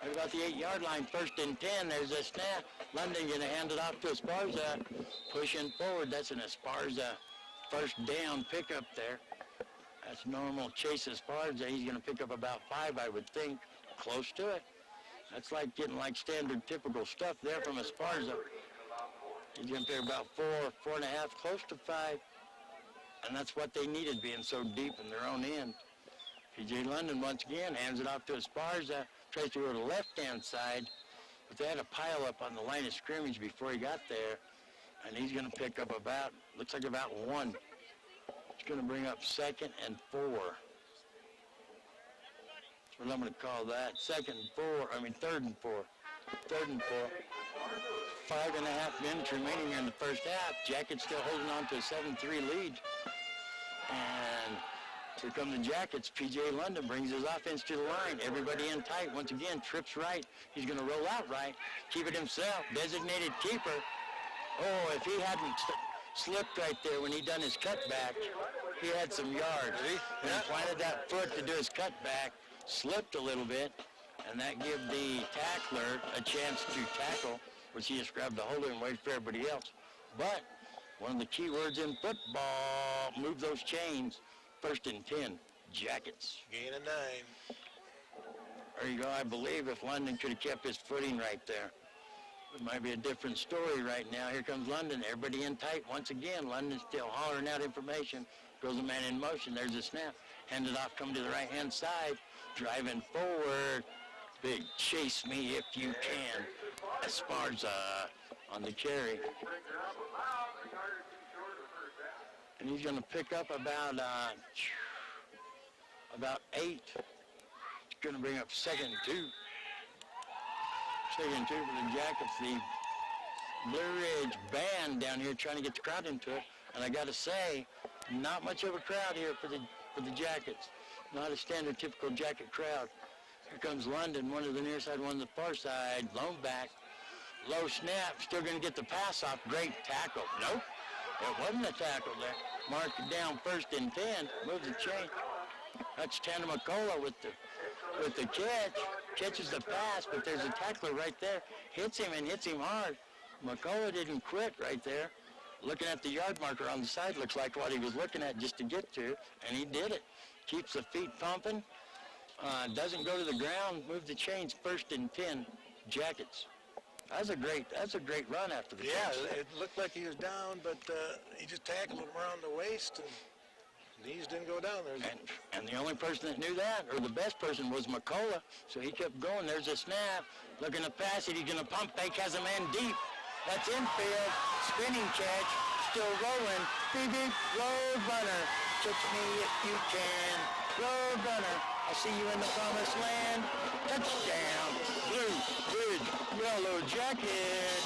Right about the 8-yard line, 1st and 10. There's a snap. London going to hand it off to Esparza. Pushing forward. That's an Esparza first down pickup there. That's normal. Chase Esparza. He's going to pick up about 5, I would think. Close to it. That's like getting like standard typical stuff there from Esparza. He's going to pick about 4, 4.5, close to 5. And that's what they needed, being so deep in their own end. P.J. London once again hands it off to Esparza. Tries to go to the left-hand side, but they had a pile up on the line of scrimmage before he got there, and he's going to pick up about, looks like about 1. It's going to bring up 2nd and 4. That's what I'm going to call that. 3rd and 4. 3rd and 4. 5.5 minutes remaining in the first half. Jackets still holding on to a 7-3 lead. And here come the Jackets. P.J. London brings his offense to the line. Everybody in tight. Once again, trips right. He's going to roll out right. Keep it himself. Designated keeper. Oh, if he hadn't slipped right there when he done his cutback, he had some yards. He planted that foot to do his cutback, slipped a little bit, and that gave the tackler a chance to tackle, which he just grabbed the holder and waited for everybody else. But one of the key words in football, move those chains. 1st and 10, Jackets. Gain of 9. There you go. I believe if London could have kept his footing right there, it might be a different story right now. Here comes London. Everybody in tight. Once again, London still hollering out information. Goes a man in motion. There's a snap. Handed off, come to the right-hand side. Driving forward. Big chase me if you can. Esparza on the carry. And he's going to pick up about 8. It's going to bring up 2nd and 2. 2nd and 2 for the Jackets. The Blue Ridge band down here trying to get the crowd into it. And I got to say, not much of a crowd here for the Jackets. Not a standard typical Jacket crowd. Here comes London, one to the near side, one to the far side. Lone back. Low snap. Still going to get the pass off. Great tackle. Nope. It wasn't a tackle there. Mark it down 1st and 10. Move the chain. That's Tanner McCullough with the catch. Catches the pass, but there's a tackler right there. Hits him and hits him hard. McCullough didn't quit right there. Looking at the yard marker on the side looks like what he was looking at just to get to, and he did it. Keeps the feet pumping. Doesn't go to the ground. Move the chains. 1st and 10. Jackets. That's a great run after the catch. Yeah, it looked like he was down, but he just tackled him around the waist, and knees didn't go down there. And the only person that knew that, or the best person, was McCullough. So he kept going. There's a snap. Looking to pass it. He's going to pump fake. Has a man deep. That's infield. Spinning catch. Still rolling. Beep, beep. Road runner. Catch me if you can. Road runner. I see you in the promised land. Touchdown. Blue Ridge Yellow Jacket.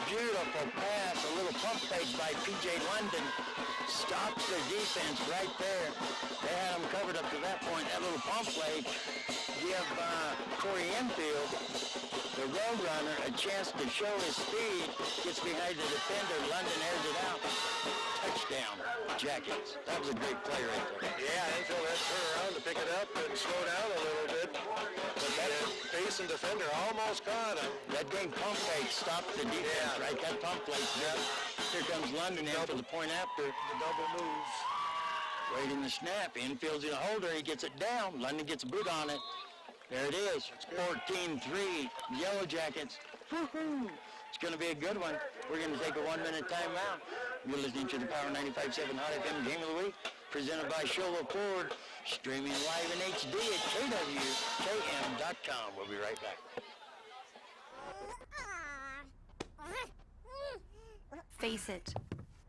Beautiful pass. A little pump fake by P.J. London. Stops the defense right there. They had him covered up to that point. That little pump fake give Corey Enfield, the road runner, a chance to show his speed. Gets behind the defender. London airs it out. Touchdown, Jackets. That was a great play right there. Yeah, Enfield had to turn around to pick it up and slow down a little bit. But that Payson defender almost caught him. That game pump fake stopped the defense, right? That pump fake. Yep. Here comes London in for the point after. The double move. Waiting the snap. Infield's in a holder. He gets it down. London gets a boot on it. There it is. 14-3. Yellow Jackets. Woo-hoo. It's going to be a good one. We're going to take a 1-minute timeout. You're listening to the Power 95.7 Hot FM Game of the Week, presented by Shola Ford, streaming live in HD at KWKM.com. We'll be right back. Face it,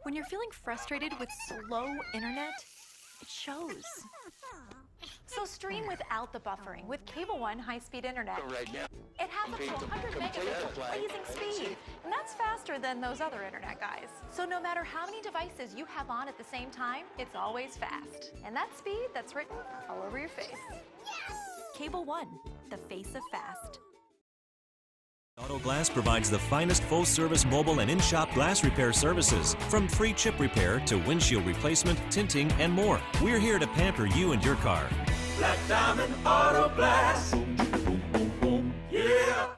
when you're feeling frustrated with slow internet, it shows. So stream without the buffering with Cable One high-speed internet. Right now. It has up to 100 megabits of blazing speed, and that's faster than those other internet guys. So no matter how many devices you have on at the same time, it's always fast. And that speed, that's written all over your face. Cable One, the face of fast. Auto Glass provides the finest full-service mobile and in-shop glass repair services, from free chip repair to windshield replacement, tinting, and more. We're here to pamper you and your car. Black Diamond Auto Glass. Yeah.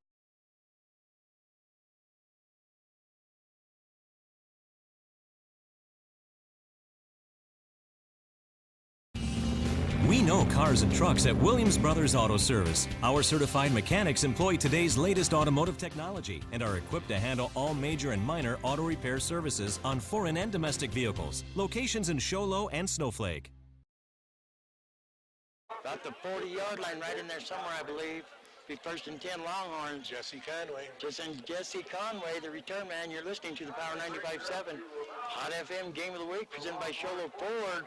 We know cars and trucks at Williams Brothers Auto Service. Our certified mechanics employ today's latest automotive technology and are equipped to handle all major and minor auto repair services on foreign and domestic vehicles. Locations in Show Low and Snowflake. About the 40-yard line, right in there somewhere, I believe. Be 1st and 10 Longhorns. Jesse Conway. Jesse Conway, the return man. You're listening to the Power 95.7 Hot FM Game of the Week, presented by Sholo Ford.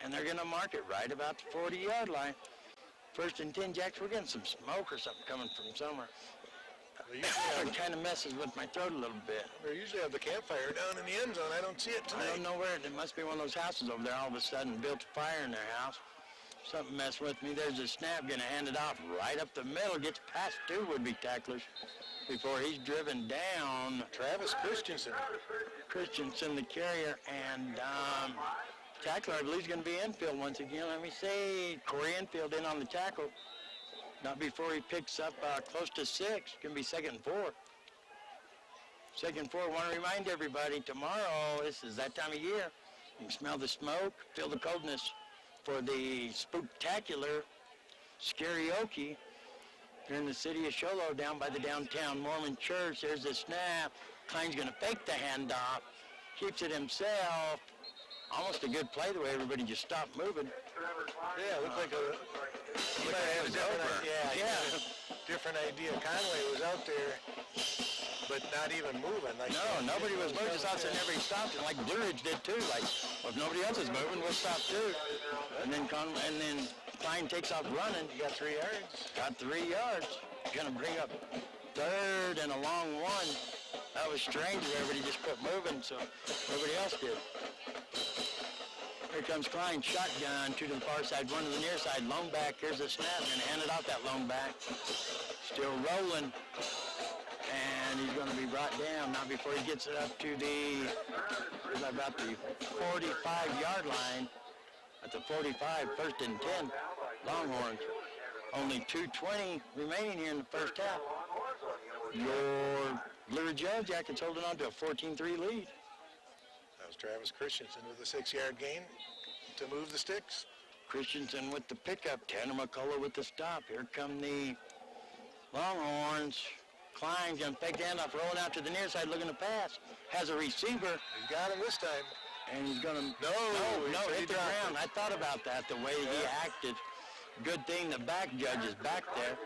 And they're going to mark it right about the 40-yard line. 1st and 10, Jacks. We're getting some smoke or something coming from somewhere. It kind of messes with my throat a little bit. They usually have the campfire down in the end zone. I don't see it tonight. I don't know where. It must be one of those houses over there. All of a sudden built a fire in their house. Something messed with me. There's a snap. Going to hand it off right up the middle. Gets past 2 would-be tacklers before he's driven down. Travis Christensen. Christensen, the carrier, and tackler, I believe, is going to be infield once again. Let me see. Corey Infield in on the tackle. Not before he picks up close to 6. Going to be 2nd and 4. 2nd and 4. I want to remind everybody, tomorrow, this is that time of year. You can smell the smoke, feel the coldness for the spooktacular Scarioke here in the city of Sholo, down by the downtown Mormon church. There's a snap. Klein's going to fake the handoff. Keeps it himself. Almost a good play the way everybody just stopped moving. Yeah, it looked like it was over. Yeah. Different idea. Conway was out there, but not even moving. Like nobody was moving. Just outside, everybody stopped, and like Blue Ridge did too. Like, well, if nobody else is moving, we'll stop too. And then Klein takes off running. He got 3 yards. Got 3 yards. Gonna bring up 3rd and a long 1. That was strange. Everybody just quit moving, so everybody else did. Here comes Klein, shotgun, 2 to the far side, 1 to the near side, lone back. Here's a snap, and hand it off that lone back. Still rolling, and he's going to be brought down. Not before he gets it up to about the 45-yard line. At the 45, 1st and 10, Longhorns. Only 2:20 remaining here in the first half. Your Blue Ridge Yellow Jackets holding on to a 14-3 lead. That was Travis Christensen with a 6-yard gain to move the sticks. Christensen with the pickup. Tanner McCullough with the stop. Here come the Longhorns. Klein's going to fake the handoff, rolling out to the near side, looking to pass. Has a receiver. He's got him this time. And he's going to... No, hit the ground. I thought about that, the way he acted. Good thing the back judge is back there,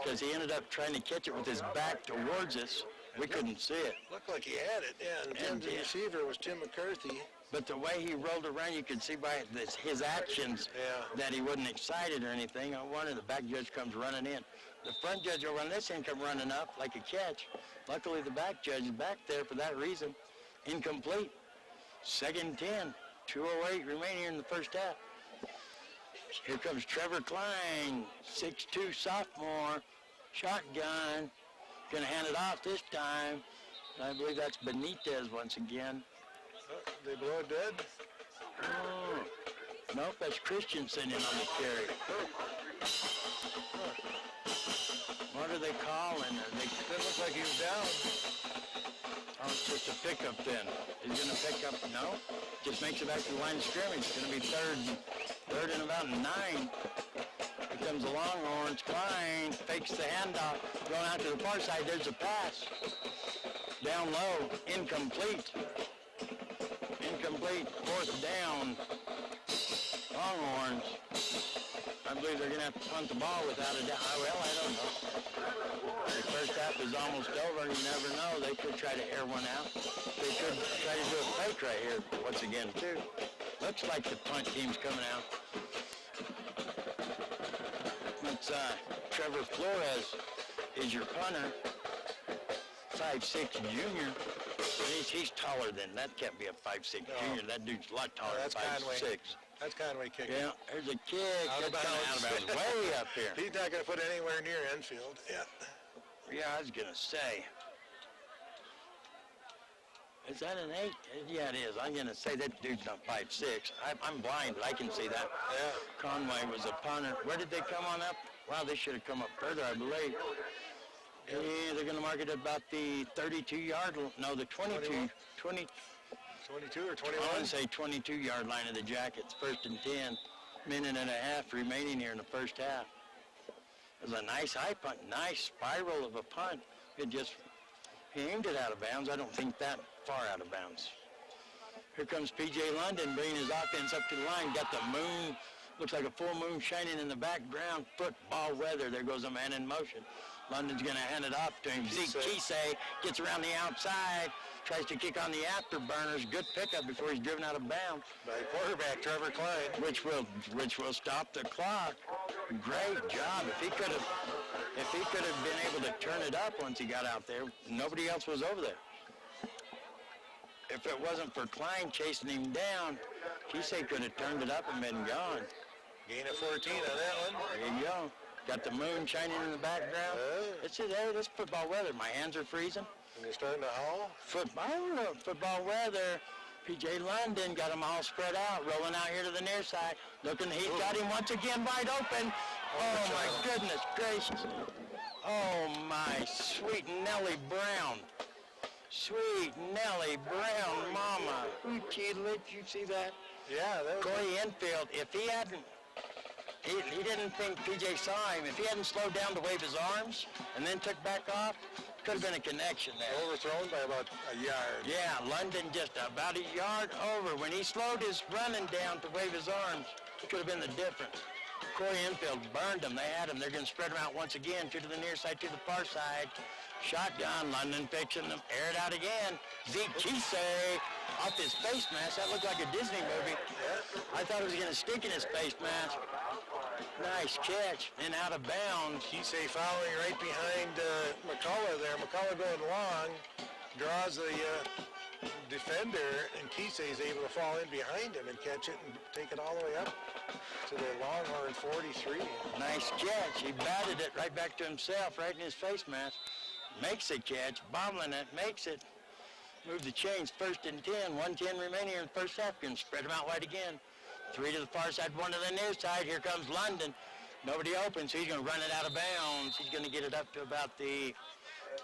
because he ended up trying to catch it with his back towards us. We couldn't see it. Looked like he had it, yeah. And the receiver was Tim McCarthy. But the way he rolled around, you could see by his actions that he wasn't excited or anything. I wonder, the back judge comes running in. The front judge over on this end come running up like a catch. Luckily, the back judge is back there for that reason. Incomplete. 2nd and 10. 2:08 remaining in the first half. Here comes Trevor Klein, 6'2" sophomore, shotgun. Going to hand it off this time. I believe that's Benitez once again. They blow it dead? Nope, that's Christensen in on the carry. What are they calling? It looks like he was down. Oh, it's just a pickup then. He's going to pick up, no? Just makes it back to the line of scrimmage. It's going to be third and about 9. Here comes the Longhorns. Klein fakes the handoff. Going out to the far side, there's a pass. Down low, incomplete. Incomplete, 4th down. Longhorns. I believe they're going to have to punt the ball without a doubt. Well, I don't know. The first half is almost over, and you never know. They could try to air one out. They could try to do a fake right here once again, too. Looks like the punt team's coming out. It's Trevor Flores is your punter. 5'6" junior. He's taller than that. Can't be a 5'6" junior. That dude's a lot taller than 5'6". That's Conway kicking. Yeah, there's a kick. Out of bounds. Way up here. He's not going to put it anywhere near Enfield. Yeah. Yeah, I was going to say. Is that an 8? Yeah, it is. I'm going to say that dude's not 5'6". I'm blind, but I can see that. Yeah. Conway was a punter. Where did they come on up? Wow, they should have come up further, I believe. Yeah, they're going to mark it about the 32-yard, no, the 22 or 21? I want to say 22-yard line of the Jackets, 1st and 10. Minute and a half remaining here in the first half. It was a nice high punt, nice spiral of a punt. He aimed it out of bounds. I don't think that far out of bounds. Here comes P.J. London bringing his offense up to the line. Got the moon, looks like a full moon shining in the background. Football weather. There goes a man in motion. London's going to hand it off to him. Zeke Kisei gets around the outside, tries to kick on the afterburners. Good pickup before he's driven out of bounds. By quarterback Trevor Klein. Which will stop the clock. Great job. If he could have been able to turn it up once he got out there, nobody else was over there. If it wasn't for Klein chasing him down, Kisei could have turned it up and been gone. Gain of 14 on that one. There you go. Got the moon shining in the background. It's this football weather. My hands are freezing. And you're starting to haul? Football weather. P.J. London got them all spread out, rolling out here to the near side. He's got him once again wide open. Oh, my goodness gracious. Oh, my sweet Nellie Brown. Sweet Nellie Brown, mama. Hoochie, did you see that? Yeah, that was Corey Enfield, if he hadn't, he didn't think PJ saw him. If he hadn't slowed down to wave his arms and then took back off, could have been a connection there. Overthrown by about a yard. Yeah, London just about a yard over. When he slowed his running down to wave his arms, it could have been the difference. Corey Enfield burned him. They had him. They're going to spread him out once again, two to the near side, to the far side. Shotgun, London fixing them. Air it out again. Zeke Kisei off his face mask. That looked like a Disney movie. I thought it was going to stick in his face mask. Nice catch. And out of bounds. Kisei following right behind McCullough there. McCullough going long. Draws the defender, and Kisei is able to fall in behind him and catch it and take it all the way up to the Longhorn 43. Nice catch. He batted it right back to himself, right in his face mask. Makes the catch. Bombling it. Makes it. Move the chains. 1st and 10. 1:10 remaining in the first half. Going to spread them out wide again. 3 to the far side, 1 to the near side. Here comes London. Nobody open, so he's going to run it out of bounds. He's going to get it up to about the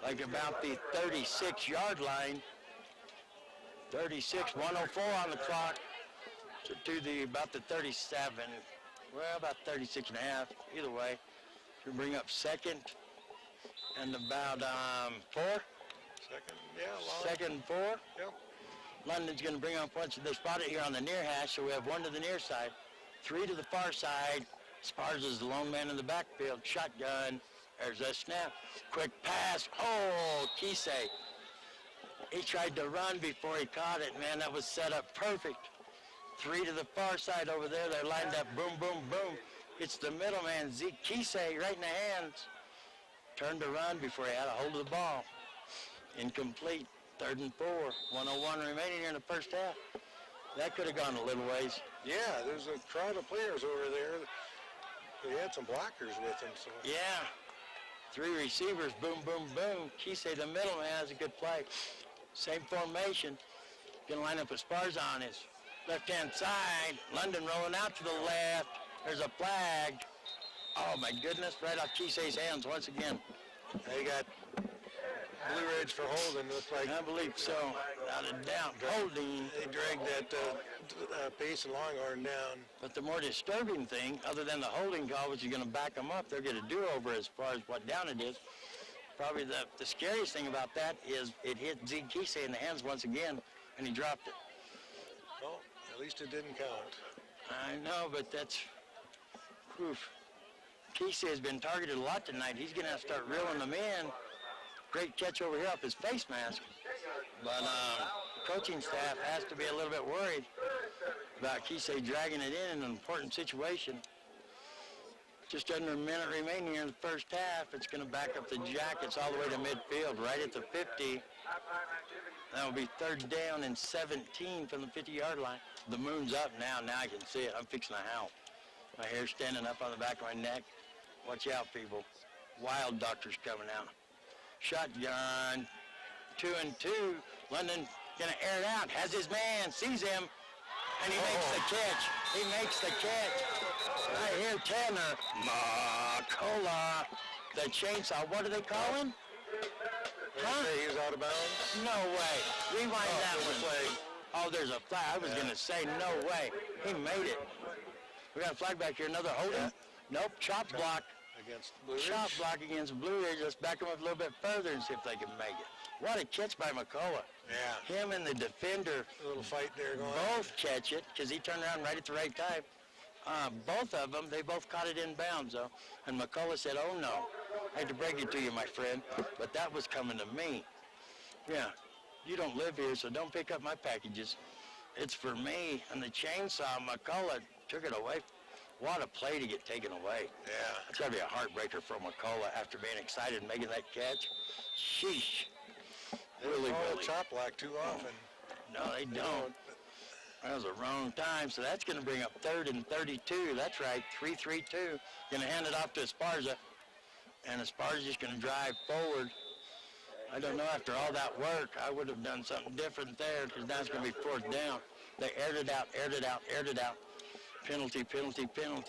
36-yard line. 36, 104 on the clock to about the 37. Well, about 36 and a half. Either way, we bring up 2nd and about 4. Second and 4. Yep. London's going to bring up once. They spot it here on the near hash, so we have 1 to the near side, 3 to the far side. Spars is the lone man in the backfield. Shotgun. There's a snap. Quick pass. Oh, Kisei. He tried to run before he caught it. Man, that was set up perfect. 3 to the far side over there. They're lined up. Boom, boom, boom. It's the middleman, Zeke Kisei, right in the hands. Turned to run before he had a hold of the ball. Incomplete. 3rd and 4. 1:01 remaining here in the first half. That could have gone a little ways. Yeah, there's a crowd of players over there. They had some blockers with them. So. Yeah. 3 receivers. Boom, boom, boom. Kisei, the middleman, has a good play. Same formation. Going to line up with Sparza on his left-hand side. London rolling out to the left. There's a flag. Oh, my goodness. Right off Kisei's hands once again. They got Blue Ridge for holding. Looks like. I believe so. Without a doubt. Holding. They dragged that Payson Longhorn down. But the more disturbing thing, other than the holding call, which is going to back them up, they'll get a do-over as far as what down it is. Probably the scariest thing about that is it hit Zeke Kisei in the hands once again, and he dropped it. Well, at least it didn't count. I know, but that's... Oof. Kisei has been targeted a lot tonight. He's going to have to start reeling them in. Great catch over here off his face mask. But the coaching staff has to be a little bit worried about Kisei dragging it in an important situation. Just under a minute remaining here in the first half. It's going to back up the Jackets all the way to midfield, right at the 50. That will be 3rd down and 17 from the 50-yard line. The moon's up now. Now I can see it. I'm fixing to howl. My hair's standing up on the back of my neck. Watch out, people. Wild doctor's coming out. Shotgun. 2-2. London gonna air it out. Has his man. Sees him. And he makes the catch. He makes the catch. I hear Tanner. McCullough. The chainsaw. What do they call him? Huh? He was out of bounds? No way. Rewind that one. Oh, there's a flag. I was going to say, no way. He made it. We got a flag back here. Another holding. Yeah. Nope. Chop block. Against Blue Ridge. Chop block against Blue Ridge. Let's back them up a little bit further and see if they can make it. What a catch by McCullough. Yeah. Him and the defender. A little fight there going on. Both catch it because he turned around right at the right time. Both of them, they both caught it in bounds, though. And McCullough said, oh, no. I hate to break it to you, my friend, but that was coming to me. Yeah, you don't live here, so don't pick up my packages. It's for me. And the chainsaw, McCullough took it away. What a play to get taken away. Yeah. That's got to be a heartbreaker for McCullough after being excited and making that catch. Sheesh. Really. Chop block too often. No, they don't. That was a wrong time, so that's going to bring up 3rd and 32. That's right, 3-3-2. Going to hand it off to Esparza, and Esparza's just going to drive forward. I don't know, after all that work, I would have done something different there because now it's going to be 4th down. They aired it out. Penalty,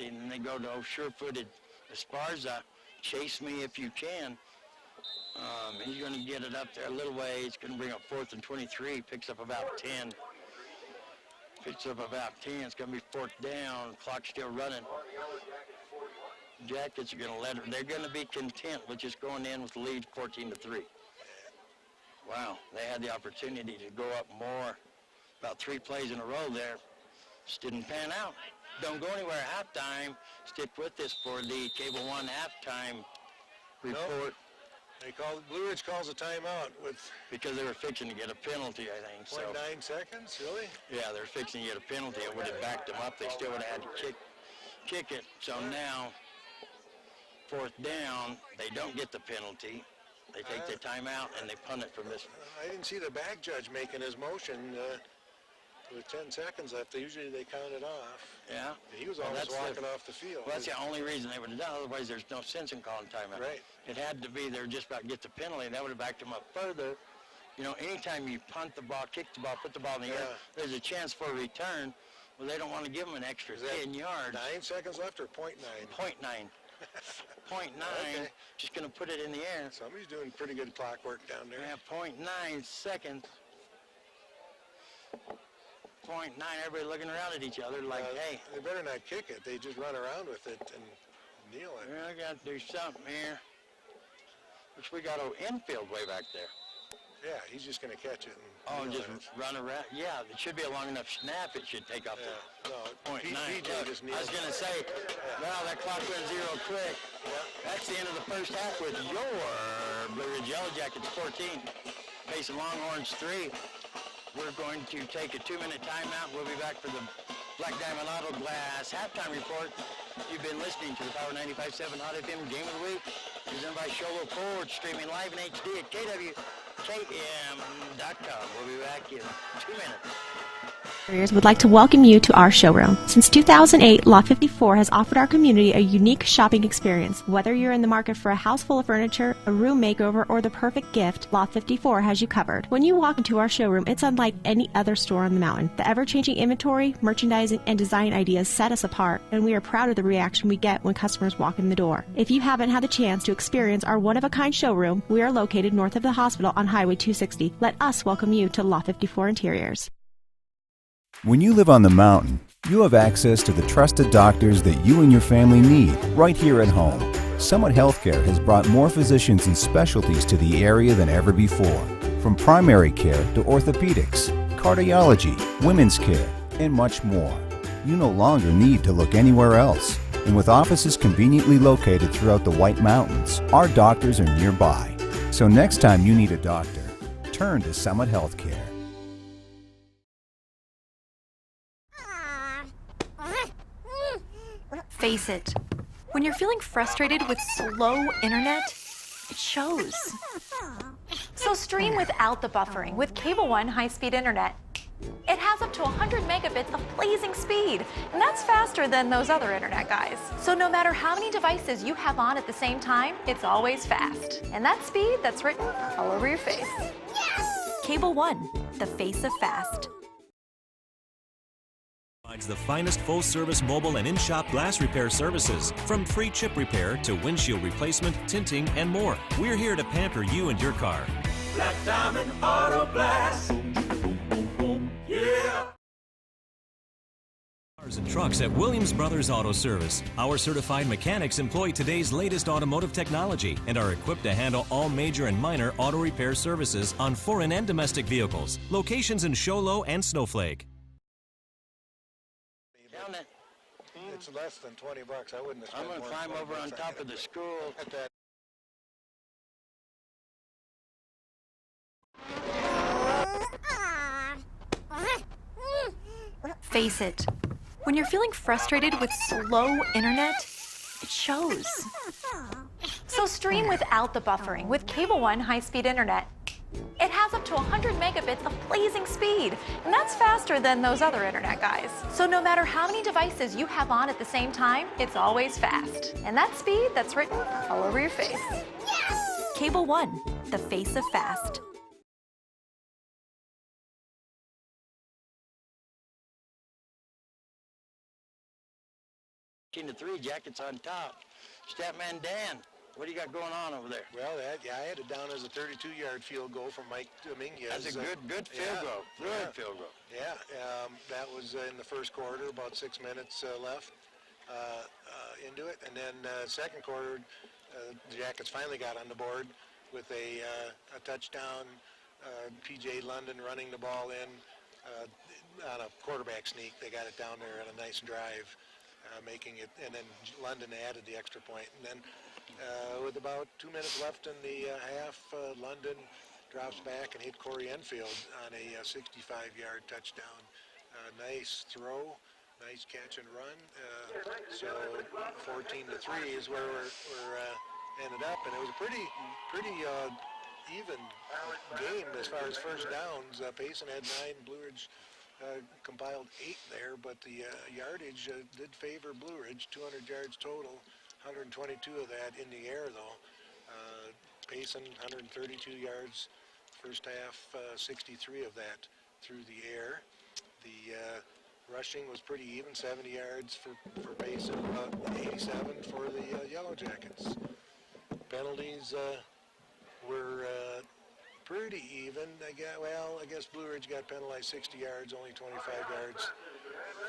and then they go to sure-footed Esparza. Chase me if you can. He's going to get it up there a little way. It's going to bring up 4th and 23. Picks up about 10. It's going to be 4th down. Clock's still running. Jackets are going to let it. They're going to be content with just going in with the lead 14-3. Wow, they had the opportunity to go up more. About 3 plays in a row there. Just didn't pan out. Don't go anywhere at halftime. Stick with this for the Cable One halftime report. Nope. Blue Ridge calls a timeout because they were fixing to get a penalty, I think. 0.9 seconds, really? Yeah, they're fixing to get a penalty. It would have backed them up. They still would have had to kick it. So now, 4th down, they don't get the penalty. They take the timeout and they punt it from this. I didn't see the back judge making his motion with 10 seconds left. Usually they count it off. Yeah. He was almost walking off the field. Well, that's the only reason they would have done it. Otherwise, there's no sense in calling timeout. Right. It had to be they were just about to get the penalty, and that would have backed them up further. You know, anytime you punt the ball, kick the ball, put the ball in the air, there's a chance for a return. Well, they don't want to give them an extra 10 yards. 9 seconds left or 0.9? 0.9. 0.9. Okay. Just going to put it in the air. Somebody's doing pretty good clock work down there. Yeah, 0.9 seconds. 0.9. Everybody looking around at each other like, hey. They better not kick it. They just run around with it and kneel it. I got to do something here. Which we got an infield way back there. Yeah, he's just going to catch it. And just run around. Yeah, it should be a long enough snap. It should take off the 0.9. I was going to say, well, that clock went 0 quick. That's the end of the first half with your Blue Ridge Yellow Jackets 14, Payson Longhorns 3. We're going to take a 2-minute timeout. We'll be back for the Black Diamond Auto Glass halftime report. You've been listening to the Power 95.7 Hot FM Game of the Week, presented by Sholo Ford, streaming live in HD at KWKM.com. We'll be back in 2 minutes. Would like to welcome you to our showroom. Since 2008, Lot 54 has offered our community a unique shopping experience. Whether you're in the market for a house full of furniture, a room makeover, or the perfect gift, Lot 54 has you covered. When you walk into our showroom, it's unlike any other store on the mountain. The ever-changing inventory, merchandising, and design ideas set us apart, and we are proud of the reaction we get when customers walk in the door. If you haven't had the chance to experience our one-of-a-kind showroom, we are located north of the hospital on Highway 260. Let us welcome you to Lot 54 Interiors. When you live on the mountain, you have access to the trusted doctors that you and your family need right here at home. Summit Healthcare has brought more physicians and specialties to the area than ever before. From primary care to orthopedics, cardiology, women's care, and much more. You no longer need to look anywhere else. And with offices conveniently located throughout the White Mountains, our doctors are nearby. So next time you need a doctor, turn to Summit Healthcare. Face it, when you're feeling frustrated with slow internet, it shows. So stream without the buffering with Cable One high-speed internet. It has up to 100 megabits of blazing speed, and that's faster than those other internet guys. So no matter how many devices you have on at the same time, it's always fast. And that speed, that's written all over your face. Cable One, the face of fast. Provides the finest full-service mobile and in-shop glass repair services, from free chip repair to windshield replacement, tinting, and more. We're here to pamper you and your car. Black Diamond Auto Blast. Yeah. Cars and trucks at Williams Brothers Auto Service. Our certified mechanics employ today's latest automotive technology and are equipped to handle all major and minor auto repair services on foreign and domestic vehicles. Locations in Show Low and Snowflake. It's less than $20. I wouldn't have spent I'm going to more climb than over on $20 top of the school. at that. Face it, when you're feeling frustrated with slow internet, it shows. So stream without the buffering with Cable One high-speed internet. It has up to 100 megabits of blazing speed, and that's faster than those other internet guys. So no matter how many devices you have on at the same time, it's always fast. And that speed, that's written all over your face. Cable One, the face of fast. To 3, jackets on top. Statman Dan, what do you got going on over there? Well, I had it down as a 32-yard field goal from Mike Dominguez. That's a good field goal. Good field goal. Yeah, that was in the first quarter, about 6 minutes left into it. And then second quarter, the Jackets finally got on the board with a touchdown. P.J. London running the ball in on a quarterback sneak. They got it down there on a nice drive. Making it, and then London added the extra point. And then with about 2 minutes left in the half, London drops back and hit Corey Enfield on a 65-yard touchdown. Nice throw, nice catch and run. So 14-3 is where we're ended up, and it was a pretty even game as far as first downs. Payson had 9, Blue Ridge compiled 8 there, but the yardage did favor Blue Ridge, 200 yards total, 122 of that in the air though. Payson 132 yards first half, 63 of that through the air. The rushing was pretty even, 70 yards for Payson, about 87 for the Yellow Jackets. Penalties were pretty even. I guess Blue Ridge got penalized 60 yards, only 25 yards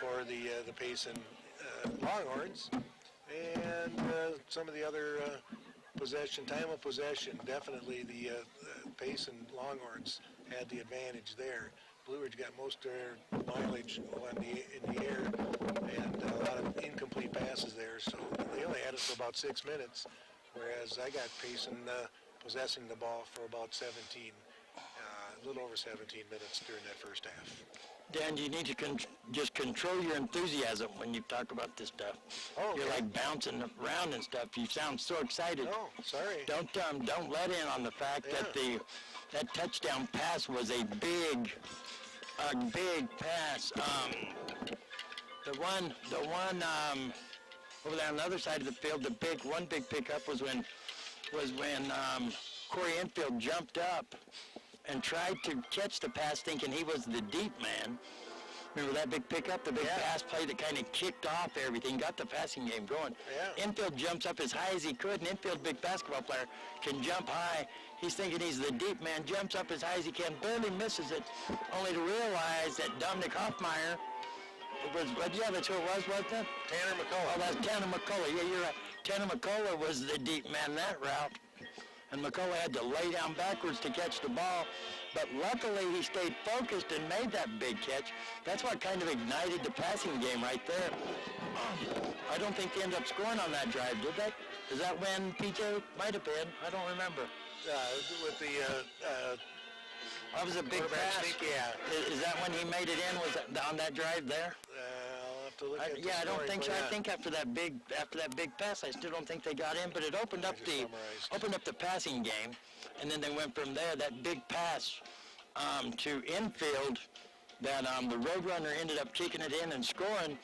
for the Payson Longhorns. And some of the other time of possession, definitely the Payson Longhorns had the advantage there. Blue Ridge got most of their mileage in the air and a lot of incomplete passes there, so they only had it for about 6 minutes, whereas I got Payson possessing the ball for about 17, a little over 17 minutes during that first half. Dan, you need to just control your enthusiasm when you talk about this stuff. Oh, you're like bouncing around and stuff. You sound so excited. Oh, sorry. Don't let in on the fact that that touchdown pass was a big pass. The one over there on the other side of the field, one big pickup was when Corey Enfield jumped up and tried to catch the pass thinking he was the deep man. Remember that big pickup, the big pass play that kind of kicked off everything, got the passing game going. Yeah. Enfield jumps up as high as he could, and Enfield, big basketball player, can jump high. He's thinking he's the deep man, jumps up as high as he can, barely misses it, only to realize that Dominic Hoffmeyer that's who it was, wasn't it? Tanner McCullough. Oh, that's Tanner McCullough. Yeah, you're right. Tanner McCullough was the deep man that route. And McCullough had to lay down backwards to catch the ball. But luckily, he stayed focused and made that big catch. That's what kind of ignited the passing game right there. I don't think they ended up scoring on that drive, did they? Is that when PJ might have been? I don't remember. With the that was a big pass. Sneak, yeah. Is that when he made it in? Was that on that drive there? I'll have to look at I don't think so. I think after that big pass, I still don't think they got in. But it opened up the passing game, and then they went from there. That big pass to Enfield that the Roadrunner ended up kicking it in and scoring.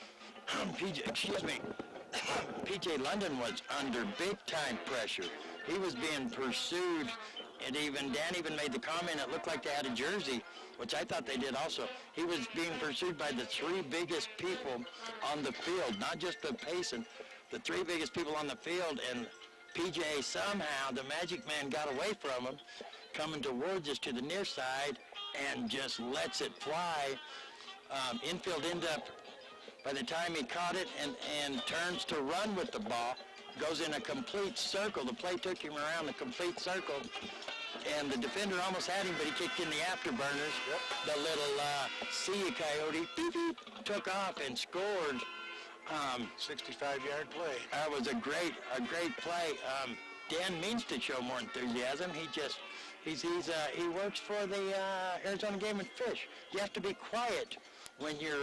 PJ London was under big-time pressure. He was being pursued, and Dan even made the comment it looked like they had a jersey, which I thought they did also. He was being pursued by the three biggest people on the field, not just the Payson, the three biggest people on the field, and PJ somehow, the Magic Man, got away from him, coming towards us to the near side, and just lets it fly. Infield ended up, by the time he caught it and turns to run with the ball, goes in a complete circle. The play took him around a complete circle, and the defender almost had him, but he kicked in the afterburners. Yep. The little see you coyote beep, beep, took off and scored. 65-yard play. That was a great play. Dan means to show more enthusiasm. He works for the Arizona Game and Fish. You have to be quiet when you're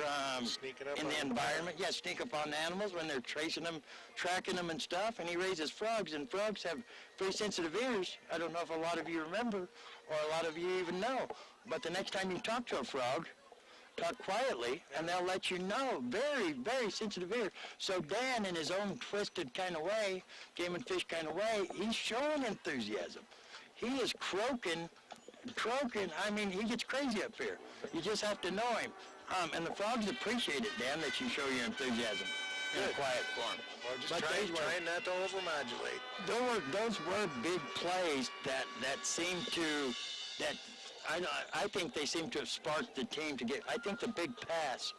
in the environment. Yeah, sneak up on the animals when they're tracing them, tracking them and stuff. And he raises frogs, and frogs have very sensitive ears. I don't know if a lot of you remember or a lot of you even know. But the next time you talk to a frog, talk quietly, and they'll let you know. Very, very sensitive ear. So Dan, in his own twisted kind of way, Game and Fish kind of way, he's showing enthusiasm. He is croaking. I mean, he gets crazy up here. You just have to know him. And the frogs appreciate it, Dan, that you show your enthusiasm in a quiet form. Well, just trying not to overmodulate. Those were big plays that seemed to, I think they seem to have sparked the team to get. I think the big pass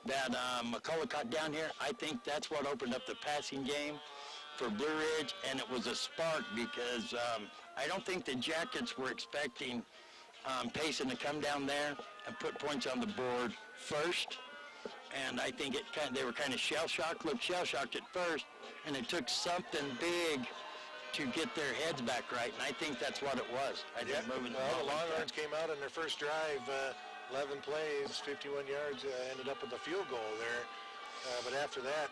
that McCullough caught down here, I think that's what opened up the passing game for Blue Ridge, and it was a spark because I don't think the Jackets were expecting Payson to come down there and put points on the board first, and I think they were kind of looked shell-shocked at first, and it took something big to get their heads back right, and I think that's what it was. The Longhorns came out in their first drive, 11 plays, 51 yards, ended up with a field goal there. But after that,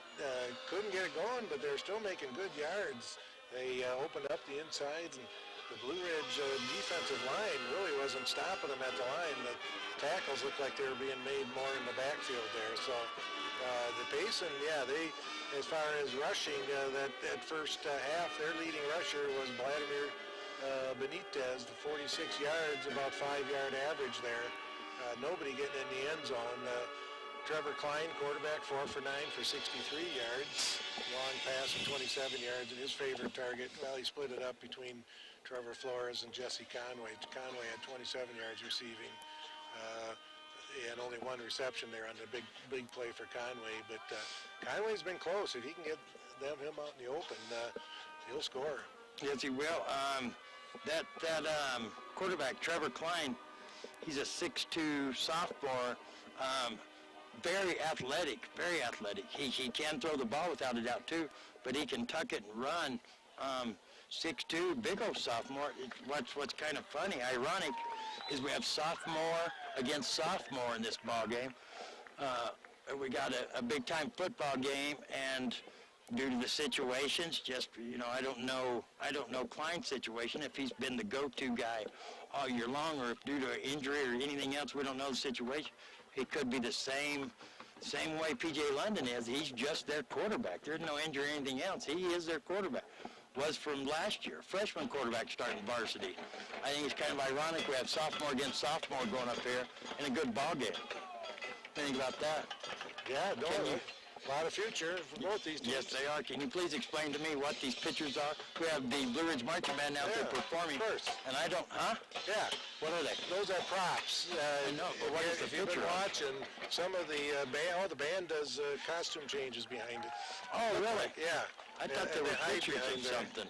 couldn't get it going, but they're still making good yards. They opened up the insides, and the Blue Ridge defensive line really wasn't stopping them at the line. The tackles looked like they were being made more in the backfield there. So the Payson, they, as far as rushing, that first half, their leading rusher was Vladimir Benitez, the 46 yards, about 5-yard average there. Nobody getting in the end zone. Trevor Klein, quarterback, 4 for 9 for 63 yards. Long pass of 27 yards, and his favorite target, well, he split it up between Trevor Flores and Jesse Conway. Conway had 27 yards receiving. He had only one reception there on the big play for Conway, but Conway's been close. If he can get him out in the open, he'll score. Yes, he will. That quarterback, Trevor Klein, he's a 6'2" sophomore. Very athletic. He can throw the ball without a doubt too, but he can tuck it and run. 6'2", big old sophomore. What's kind of funny, ironic, is we have sophomore against sophomore in this ball game. We got a big time football game, and due to the situations, I don't know Klein's situation, if he's been the go-to guy all year long, or if due to injury or anything else, we don't know the situation. He could be the same way PJ London is. He's just their quarterback. There's no injury or anything else. He is their quarterback. Was from last year, freshman quarterback starting varsity. I think it's kind of ironic we have sophomore against sophomore going up here in a good ball game. Think about that. Yeah, a lot of future for both these teams. Yes, they are. Can you please explain to me what these pictures are? We have the Blue Ridge Marching Band out there performing. First. And I don't, Yeah. What are they? Those are props. I know, but what is the future? If you've been watching, some of the the band does costume changes behind it. Oh, really? Yeah. I thought they were pictures of something.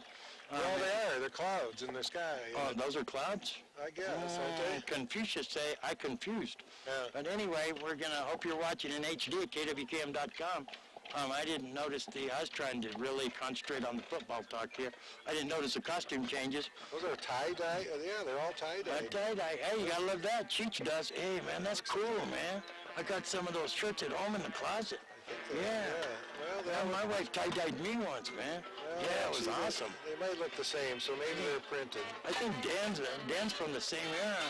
Well, they are. They're clouds in the sky. Oh, those are clouds? I guess. Confucius say, I confused. Yeah. But anyway, we're going to hope you're watching in HD at kwkm.com. I didn't notice I was trying to really concentrate on the football talk here. I didn't notice the costume changes. Those are tie-dye? Yeah, they're all tie-dye. Tie-dye. Hey, you got to love that. Cheech does. Hey, man, that's cool, man. I got some of those shirts at home in the closet. Yeah. Well, My wife tie-dyed me once, man. Yeah, it was awesome. They might look the same, so maybe they're printed. I think Dan's from the same era.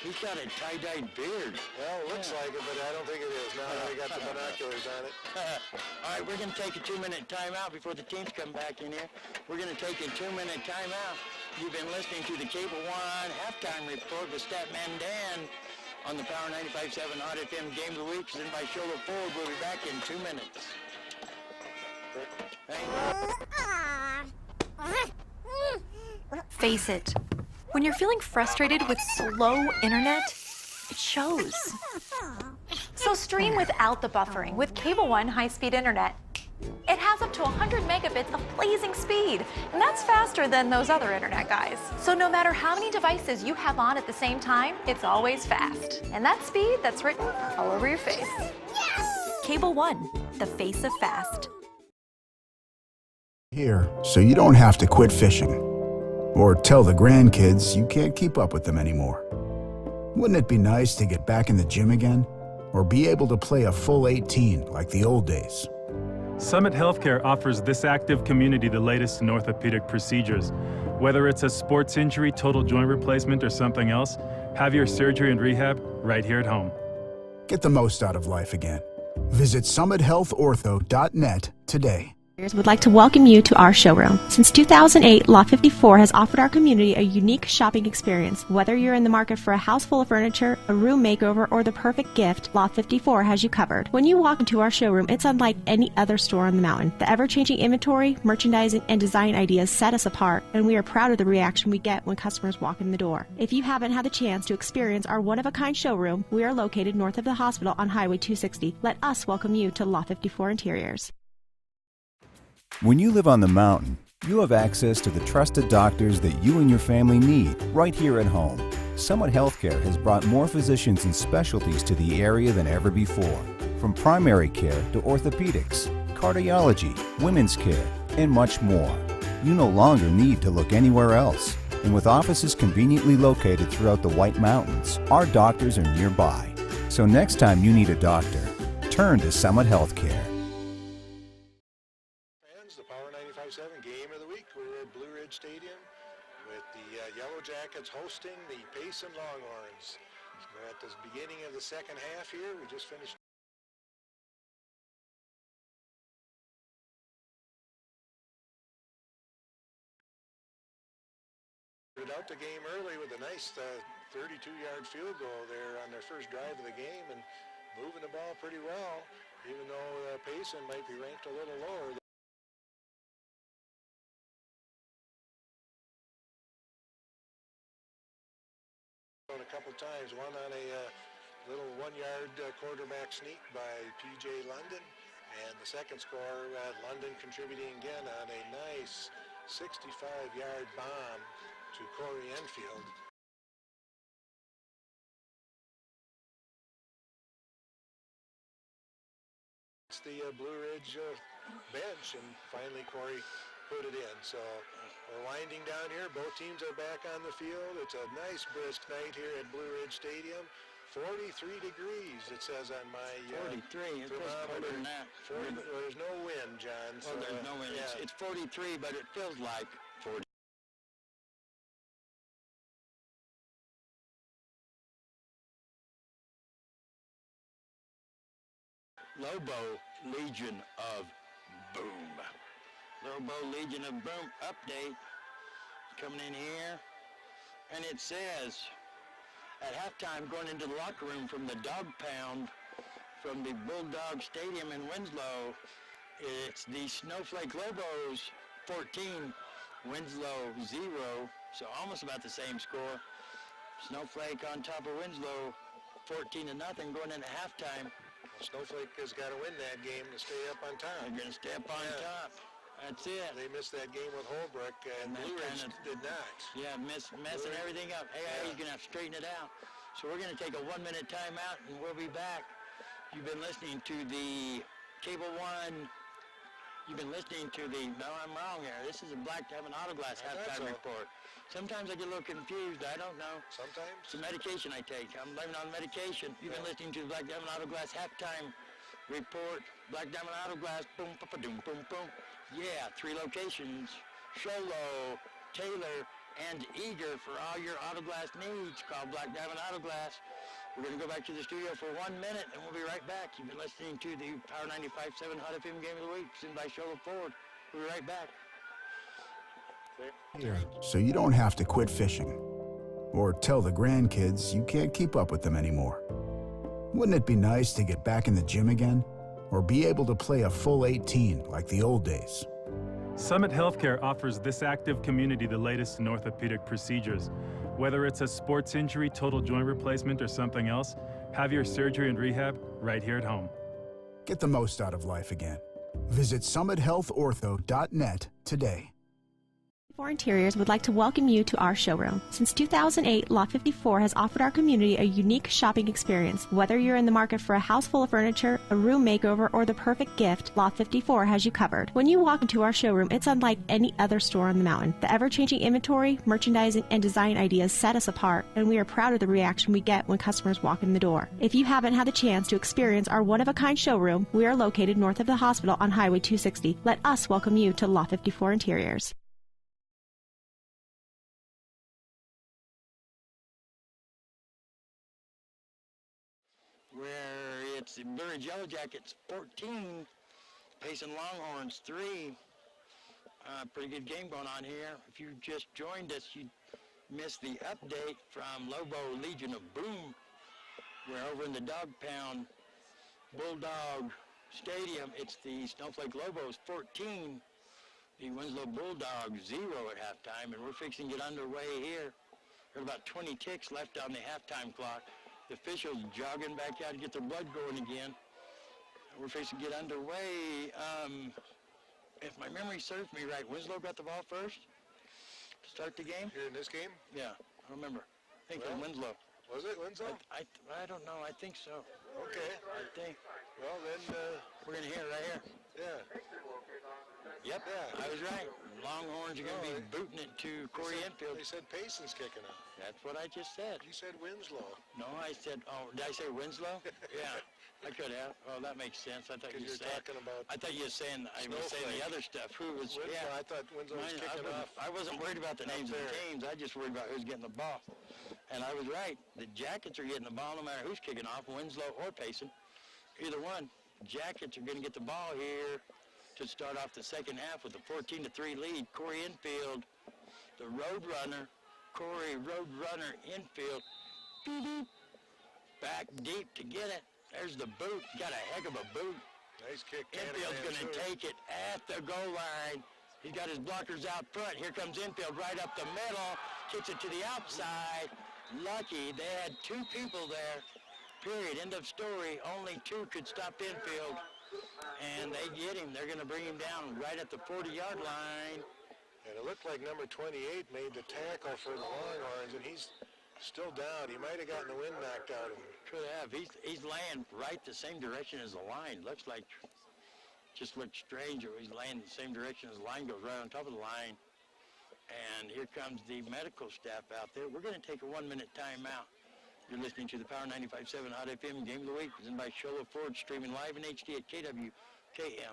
He's got a tie-dyed beard. Well, it looks like it, but I don't think it is. Now that I got the binoculars on it. All right, we're going to take a 2-minute timeout before the teams come back in here. We're going to take a 2-minute timeout. You've been listening to the Cable One halftime report with Statman Dan on the Power 95.7 Hot FM Game of the Week, presented by Shoulder Ford. We'll be back in 2 minutes. Face it, when you're feeling frustrated with slow internet, it shows. So stream without the buffering with Cable One high-speed internet. It has up to 100 megabits of blazing speed, and that's faster than those other internet guys. So no matter how many devices you have on at the same time, it's always fast. And that speed, that's written all over your face. Cable One, the face of fast. Here, so you don't have to quit fishing or tell the grandkids you can't keep up with them anymore. Wouldn't it be nice to get back in the gym again or be able to play a full 18 like the old days? Summit Healthcare offers this active community the latest in orthopedic procedures. Whether it's a sports injury, total joint replacement, or something else, have your surgery and rehab right here at home. Get the most out of life again. Visit summithealthortho.net today. Would like to welcome you to our showroom. Since 2008, Lot 54 has offered our community a unique shopping experience. Whether you're in the market for a house full of furniture, a room makeover, or the perfect gift, Lot 54 has you covered. When you walk into our showroom, it's unlike any other store on the mountain. The ever-changing inventory, merchandising, and design ideas set us apart, and we are proud of the reaction we get when customers walk in the door. If you haven't had the chance to experience our one-of-a-kind showroom, we are located north of the hospital on Highway 260. Let us welcome you to Lot 54 Interiors. When you live on the mountain, you have access to the trusted doctors that you and your family need right here at home. Summit Healthcare has brought more physicians and specialties to the area than ever before. From primary care to orthopedics, cardiology, women's care, and much more. You no longer need to look anywhere else. And with offices conveniently located throughout the White Mountains, our doctors are nearby. So next time you need a doctor, turn to Summit Healthcare. The Power 95.7 Game of the Week. We're at Blue Ridge Stadium with the Yellow Jackets hosting the Payson Longhorns. We're at the beginning of the second half here. We just finished. Started out the game early with a nice 32-yard field goal there on their first drive of the game and moving the ball pretty well, even though Payson might be ranked a little lower. A couple times, one on a little 1-yard quarterback sneak by P.J. London, and the second score, London contributing again on a nice 65-yard bomb to Corey Enfield. It's the Blue Ridge bench, and finally Corey put it in. So we're winding down here. Both teams are back on the field. It's a nice brisk night here at Blue Ridge Stadium. 43 degrees, it says on my 43. It feels colder than that. There's no wind, John. So, well, there's no wind. Yeah. It's 43, but it feels like 40. Lobo Legion of Boom. Lobo Legion of Boom update coming in here, and it says at halftime, going into the locker room from the Dog Pound from the Bulldog Stadium in Winslow, it's the Snowflake Lobos 14, Winslow 0, so almost about the same score. Snowflake on top of Winslow 14-0 going into halftime. Well, Snowflake has got to win that game to stay up on top. They're going to stay up on top. That's it. They missed that game with Holbrook, and Blue Ridge did not. Yeah, messing everything up. Hey, he's going to have to straighten it out. So we're going to take a 1-minute timeout, and we'll be back. You've been listening to the Cable One. You've been listening to the, no, I'm wrong here. This is a Black Diamond Autoglass halftime report. Sometimes I get a little confused. I don't know. Sometimes? It's a medication I take. I'm blaming it on medication. You've been listening to the Black Diamond Autoglass halftime report. Black Diamond Auto Glass, boom, pa-pa-doom, boom, boom. Yeah, 3 locations, Sholo, Taylor, and Eager for all your auto glass needs. Call Black Diamond Auto Glass. We're going to go back to the studio for 1 minute, and we'll be right back. You've been listening to the Power 95.7 Hot FM Game of the Week, presented by Sholo Ford. We'll be right back. Here, so you don't have to quit fishing or tell the grandkids you can't keep up with them anymore. Wouldn't it be nice to get back in the gym again or be able to play a full 18 like the old days? Summit Healthcare offers this active community the latest in orthopedic procedures. Whether it's a sports injury, total joint replacement, or something else, have your surgery and rehab right here at home. Get the most out of life again. Visit summithealthortho.net today. Interiors would like to welcome you to our showroom. Since 2008, Lot 54 has offered our community a unique shopping experience. Whether you're in the market for a house full of furniture, a room makeover, or the perfect gift, Lot 54 has you covered. When you walk into our showroom, it's unlike any other store on the mountain. The ever-changing inventory, merchandising, and design ideas set us apart, and we are proud of the reaction we get when customers walk in the door. If you haven't had the chance to experience our one-of-a-kind showroom, we are located north of the hospital on Highway 260. Let us welcome you to Lot 54 Interiors. Where it's the Blue Yellow Jackets 14, Payson Longhorns 3. Pretty good game going on here. If you just joined us, you missed the update from Lobo Legion of Boom. We're over in the Dog Pound Bulldog Stadium. It's the Snowflake Lobos 14, the Winslow Bulldogs 0 at halftime, and we're fixing to get underway here. There are about 20 ticks left on the halftime clock. The officials jogging back out to get their blood going again. We're fixing to get underway. If my memory serves me right, Winslow got the ball first to start the game? Here in this game? Yeah, I remember. I think it was Winslow. Was it Winslow? I don't know. I think so. Okay. I think. Well, then... we're going to hear it right here. Yeah. Yep, yeah. I was right. Longhorns are going to be booting it to Corey Enfield. They said Payson's kicking out. That's what I just said. You said Winslow. No, I said, did I say Winslow? Yeah, I could have. Oh, that makes sense. I thought you were talking about... I thought you were saying, I was saying the other stuff. Who was, Winslow, yeah. I thought Winslow was kicking off. I wasn't worried about the names of the teams. I just worried about who's getting the ball. And I was right. The Jackets are getting the ball no matter who's kicking off, Winslow or Payson. Either one. Jackets are going to get the ball here to start off the second half with a 14-3 lead. Corey Enfield, the Roadrunner. Corey Roadrunner Enfield. Back deep to get it. There's the boot. Got a heck of a boot. Nice kick. Enfield's going to take it at the goal line. He's got his blockers out front. Here comes Enfield right up the middle. Kicks it to the outside. Lucky. They had 2 people there. Period. End of story. Only 2 could stop Enfield. And they get him. They're going to bring him down right at the 40-yard line. And it looked like number 28 made the tackle for the Longhorns, and he's still down. He might have gotten the wind knocked out of him. Could have. He's laying right the same direction as the line. Looks like, just looks strange. He's laying the same direction as the line goes right on top of the line. And here comes the medical staff out there. We're going to take a 1-minute timeout. You're listening to the Power 95.7 Hot FM Game of the Week, presented by Sholo Ford, streaming live in HD at kwkm.com.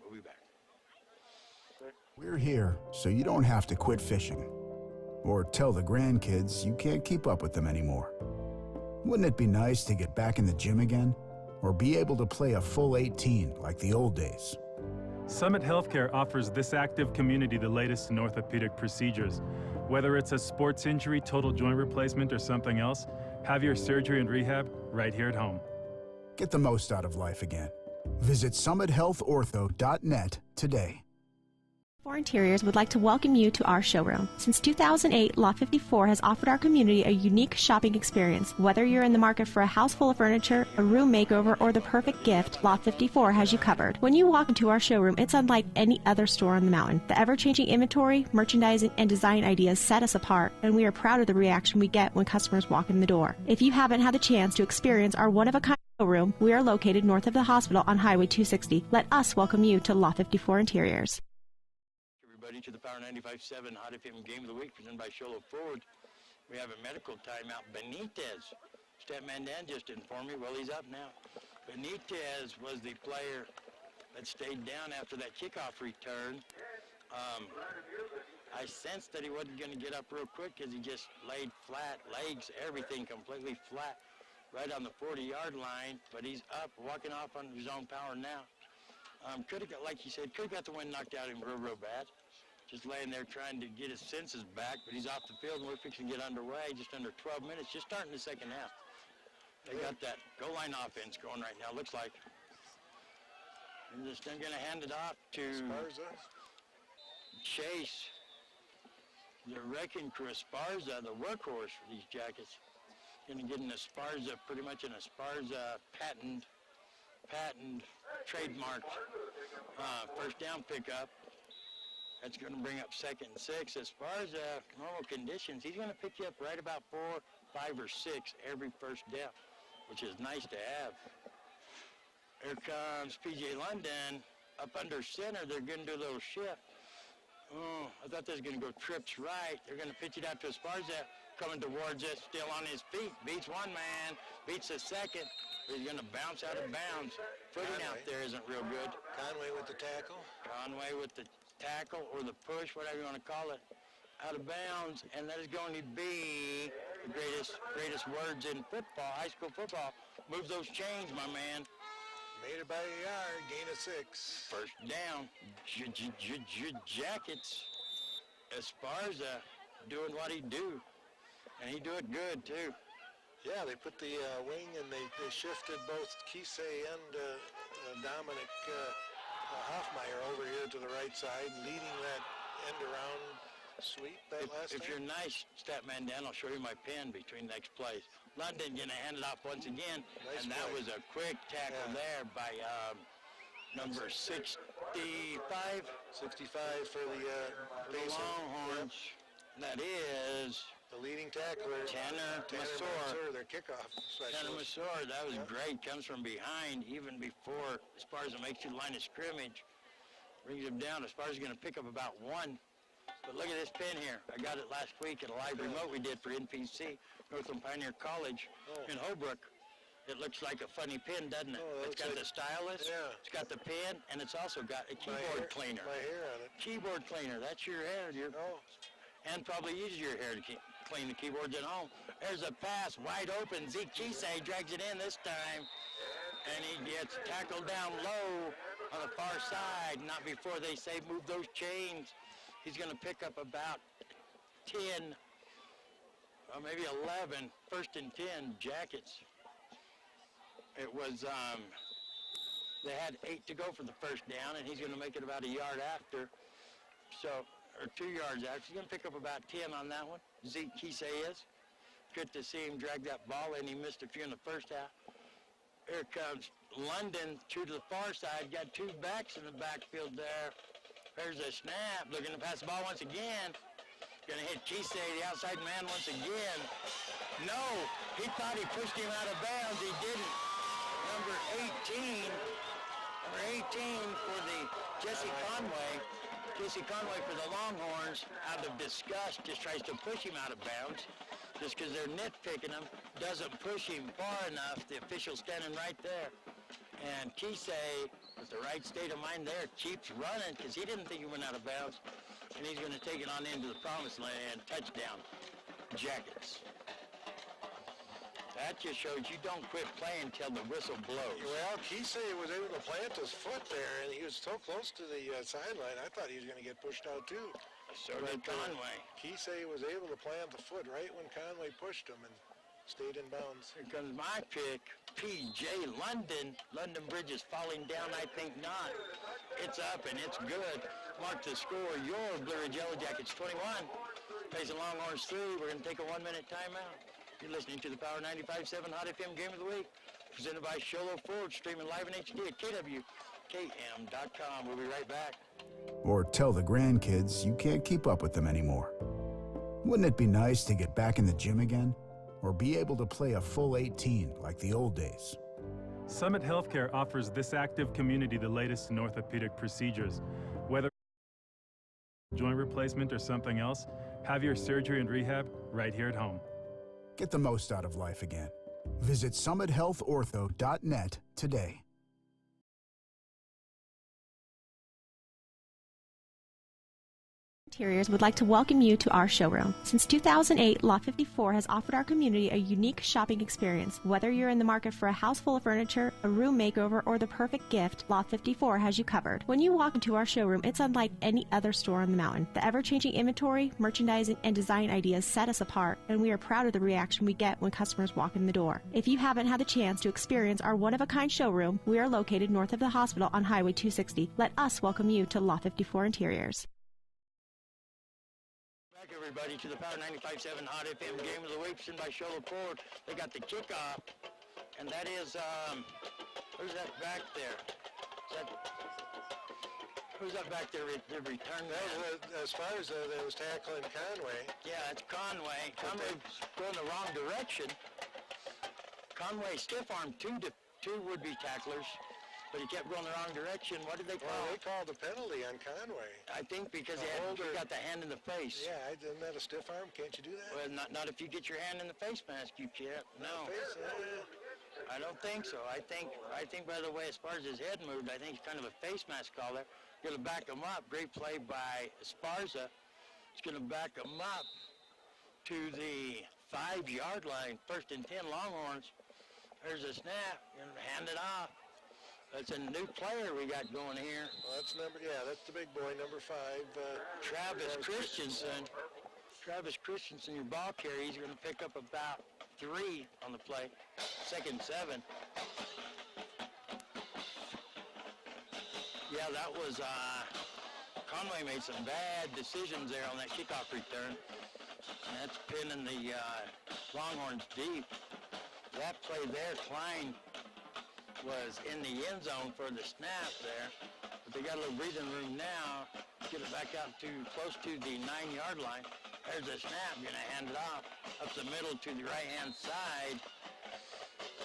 We'll be back. We're here so you don't have to quit fishing or tell the grandkids you can't keep up with them anymore. Wouldn't it be nice to get back in the gym again or be able to play a full 18 like the old days? Summit Healthcare offers this active community the latest in orthopedic procedures. Whether it's a sports injury, total joint replacement, or something else, have your surgery and rehab right here at home. Get the most out of life again. Visit summithealthortho.net today. Interiors would like to welcome you to our showroom. Since 2008, Lot 54 has offered our community a unique shopping experience. Whether you're in the market for a house full of furniture, a room makeover, or the perfect gift, Lot 54 has you covered. When you walk into our showroom, it's unlike any other store on the mountain. The ever-changing inventory, merchandising, and design ideas set us apart, and we are proud of the reaction we get when customers walk in the door. If you haven't had the chance to experience our one-of-a-kind showroom, we are located north of the hospital on Highway 260. Let us welcome you to Lot 54 Interiors. To the Power 95.7 Hot FM Game of the Week, presented by Sholo Ford. We have a medical timeout. Benitez, Statman Dan just informed me. Well, he's up now. Benitez was the player that stayed down after that kickoff return. I sensed that he wasn't going to get up real quick because he just laid flat, legs, everything completely flat right on the 40-yard line, but he's up, walking off on his own power now. Could have got, like you said, could have got the wind knocked out of him real bad. Just laying there trying to get his senses back, but he's off the field and we're fixing to get underway, just under 12 minutes, just starting the second half. They got that goal line offense going right now, looks like. And just they're going to hand it off to Esparza. Chase, the wrecking crew. Esparza, the workhorse for these Jackets. Going to get an Esparza, pretty much an Esparza patent trademark first down pickup. That's going to bring up 2nd and 6. Esparza, normal conditions, he's going to pick you up right about 4, 5, or 6 every first down, which is nice to have. Here comes P.J. London up under center. They're going to do a little shift. Oh, I thought they was going to go trips right. They're going to pitch it out to Esparza, coming towards us, still on his feet. Beats one man, beats the second. He's going to bounce out of bounds. Footing out there isn't real good. Conway with the tackle. Conway with the tackle or the push, whatever you want to call it, out of bounds, and that is going to be the greatest words in football, high school football. Move those chains, my man. Made it by a yard, gain of 6. First down, Jackets. Esparza doing what he do, and he do it good too. Yeah, they put the wing and they shifted both Kisei and Dominic Hoffmeyer over here to the right side, leading that end-around sweep last If time. you're nice, Statman Dan, I'll show you my pen between next plays. London going to hand it off once again, Nice and that play. was a quick tackle there by number 65. 65 for the Payson. Longhorns. That is The leading tackler, Tanner Tanner Masur. their kickoff Tanner specialist. Masur. That was great. Comes from behind even before Esparza makes the line of scrimmage. Brings him down. Esparza's going to pick up about 1. But look at this pin here. I got it last week at a live remote we did for NPC, Northland Pioneer College in Holbrook. It looks like a funny pin, doesn't it? Oh, It's got the stylus, it's got the pin, and it's also got a keyboard cleaner. My hair on it. Keyboard cleaner. That's your hair. And probably uses your hair to clean the keyboards at home. There's a pass wide open. Zeke Kisei drags it in this time. And he gets tackled down low on the far side. Not before they say move those chains. He's going to pick up about 10, or maybe 11, 1st and 10 Jackets. It was, they had 8 to go for the first down, and he's going to make it about a yard after. So, or 2 yards after. He's going to pick up about 10 on that one. Zeke Kisei is. Good to see him drag that ball in. He missed a few in the first half. Here comes London, 2 to the far side. Got 2 backs in the backfield there. There's a snap. Looking to pass the ball once again. Going to hit Kisei, the outside man, once again. No, he thought he pushed him out of bounds. He didn't. Number 18 for the Jesse Conway. Jesse Conway for the Longhorns, out of disgust, just tries to push him out of bounds. Just because they're nitpicking him, doesn't push him far enough. The official standing right there. And Kisei, with the right state of mind there, keeps running because he didn't think he went out of bounds. And he's going to take it on into the promised land. Touchdown, Jackets. That just shows you don't quit playing until the whistle blows. Well, Kisei was able to plant his foot there, and he was so close to the sideline, I thought he was going to get pushed out too. So did Conway. Kisei was able to plant the foot right when Conway pushed him and stayed in bounds. Here comes my pick, P.J. London. London Bridge is falling down, I think not. It's up and it's good. Mark the score, your Blue Ridge Yellow Jackets 21. Payson Longhorns 3. We're going to take a 1-minute timeout. You're listening to the Power 95.7 Hot FM Game of the Week, presented by Sholo Ford, streaming live in HD at KWKM.com. We'll be right back. Or tell the grandkids you can't keep up with them anymore. Wouldn't it be nice to get back in the gym again? Or be able to play a full 18 like the old days? Summit Healthcare offers this active community the latest in orthopedic procedures. Whether joint replacement or something else, have your surgery and rehab right here at home. Get the most out of life again. Visit summithealthortho.net today. Interiors would like to welcome you to our showroom. Since 2008, Lot 54 has offered our community a unique shopping experience. Whether you're in the market for a house full of furniture, a room makeover, or the perfect gift, Lot 54 has you covered. When you walk into our showroom, it's unlike any other store on the mountain. The ever-changing inventory, merchandising, and design ideas set us apart, and we are proud of the reaction we get when customers walk in the door. If you haven't had the chance to experience our one-of-a-kind showroom, we are located north of the hospital on Highway 260. Let us welcome you to Lot 54 Interiors. Back everybody to the Power 95.7 Hot FM Game of the Week presented by Shola Ford. They got the kickoff, and that is, who's that back there? Who's that back there, the return man? As far as there was tackling Conway. Yeah, it's Conway. Conway's going the wrong direction. Conway stiff-armed two would-be tacklers, but he kept going the wrong direction. What did they call? Well, they called a penalty on Conway. I think because he got the hand in the face. Yeah, isn't that a stiff arm? Can't you do that? Well, not if you get your hand in the face mask, you can't. No. I don't think so. I think, by the way, as far as his head moved, I think it's kind of a face mask call there. Going to back him up. Great play by Esparza. It's going to back him up to the 5-yard line. 1st and 10 Longhorns. There's a snap. Going to hand it off. That's a new player we got going here. Well, that's the big boy, number 5. Travis Christensen. Travis Christensen, your ball carrier. He's going to pick up about 3 on the play. 2nd and 7. Yeah, that was, Conway made some bad decisions there on that kickoff return. And that's pinning the Longhorns deep. That play there, Klein was in the end zone for the snap there, but they got a little breathing room now. Get it back out to close to the 9-yard line. There's a snap, gonna hand it off up the middle to the right-hand side.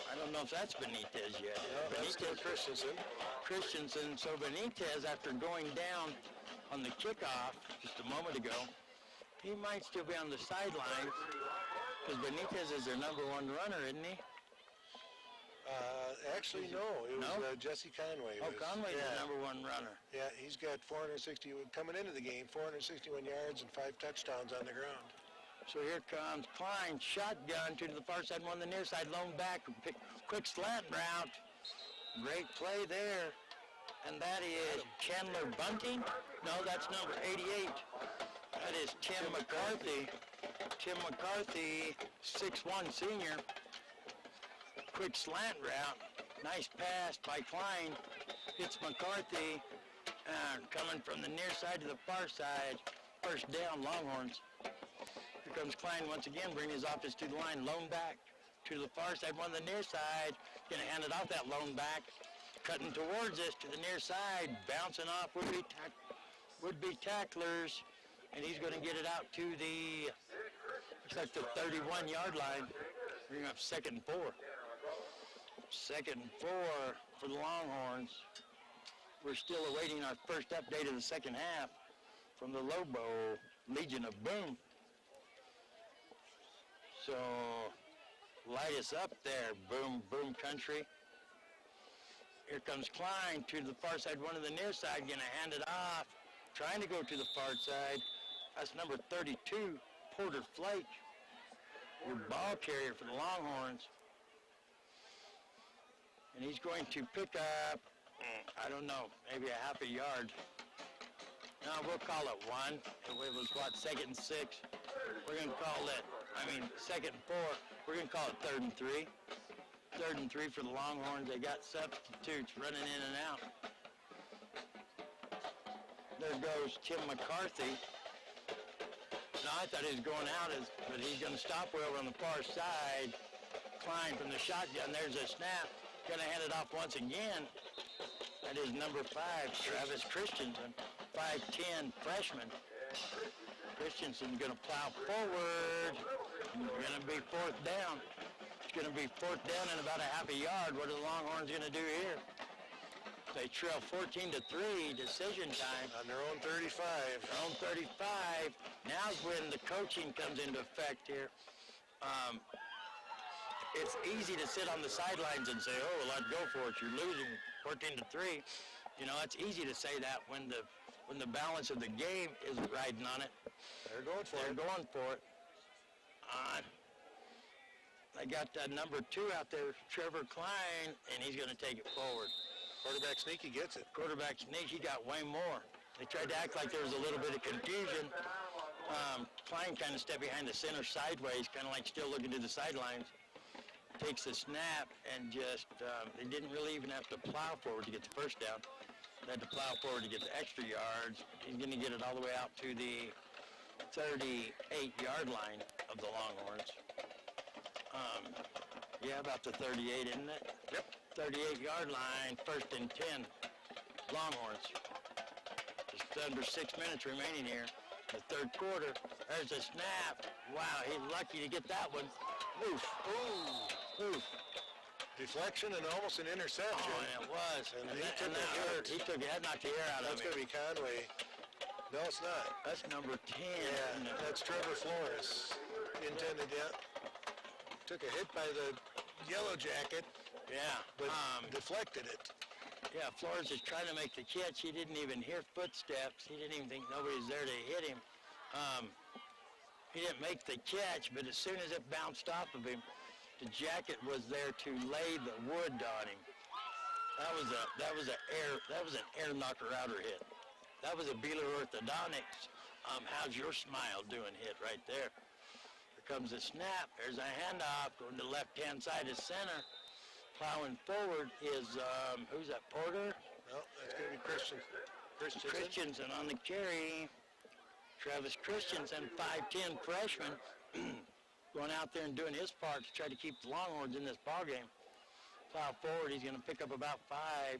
I don't know if that's Benitez yet. No, that's still Christensen. So Benitez, after going down on the kickoff just a moment ago, he might still be on the sidelines because Benitez is their number 1 runner, isn't he? Actually, no. It was Jesse Conway. Conway's the number 1 runner. Yeah, he's got 460, coming into the game, 461 yards and 5 touchdowns on the ground. So here comes Klein, shotgun to the far side, one on the near side, lone back, quick slant route. Great play there. And that is Chandler Bunting. No, that's number 88. That is Tim McCarthy. Tim McCarthy, 6'1" senior. Quick slant route. Nice pass by Klein. Hits McCarthy. Coming from the near side to the far side. 1st down, Longhorns. Here comes Klein once again, bringing his offense to the line. Lone back to the far side, one on the near side. Going to hand it off that lone back. Cutting towards us to the near side. Bouncing off would-be tacklers. And he's going to get it out to the, looks like the 31-yard line. Bring up 2nd and 4. 2nd and 4 for the Longhorns. We're still awaiting our first update of the second half from the Lobo Legion of Boom. So light us up there, Boom, Boom Country. Here comes Klein to the far side, one on the near side, going to hand it off. Trying to go to the far side. That's number 32, Porter Flake, your ball carrier for the Longhorns. And he's going to pick up, I don't know, maybe a half a yard. No, we'll call it 1. It was, 2nd and 6. We're going to call it, 2nd and 4. We're going to call it 3rd and 3. 3rd and 3 for the Longhorns. They got substitutes running in and out. There goes Tim McCarthy. No, I thought he was going out, but he's going to stop way over on the far side. Klein from the shotgun. There's a snap. Going to hand it off once again. That is number 5, Travis Christensen, 5'10" freshman. Christensen's going to plow forward. Going to be 4th down. It's going to be 4th down and about a half a yard. What are the Longhorns going to do here? They trail 14-3, decision time. On their own 35. Their own 35. Now's when the coaching comes into effect here. it's easy to sit on the sidelines and say, oh, well, I'd go for it. You're losing 14-3. You know, it's easy to say that when the balance of the game is riding on it. They're going for it. They're going for it. They got number 2 out there, Trevor Klein, and he's going to take it forward. Quarterback sneak, he gets it. Quarterback sneak, he got way more. They tried to act like there was a little bit of confusion. Klein kind of stepped behind the center sideways, kind of like still looking to the sidelines. Takes the snap and just, they didn't really even have to plow forward to get the first down. They had to plow forward to get the extra yards. He's going to get it all the way out to the 38-yard line of the Longhorns. Yeah, about the 38, isn't it? Yep. 38-yard line, 1st and 10, Longhorns. Just under 6 minutes remaining here. The third quarter. There's a snap. Wow, he's lucky to get that one. Oof. Ooh. Oof. Deflection and almost an interception. Oh, and it was. And that hurt. He took it. That knocked the air out of him. That's going to be Conway. No, it's not. That's number 10. Yeah, that's Trevor Flores. Intended, yeah. Took a hit by the yellow jacket. Yeah. But deflected it. Yeah, Flores is trying to make the catch. He didn't even hear footsteps. He didn't even think nobody's there to hit him. He didn't make the catch, but as soon as it bounced off of him, the jacket was there to lay the wood on him. That was an air knocker outer hit. That was a Beeler Orthodontics. How's your smile doing hit right there? Here comes the snap. There's a handoff going to the left-hand side of center. Plowing forward is, who's that, Porter? No, that's going to be Christensen on the carry. Travis Christensen, 5'10", freshman, going out there and doing his part to try to keep the Longhorns in this ballgame. Plow forward, he's going to pick up about 5.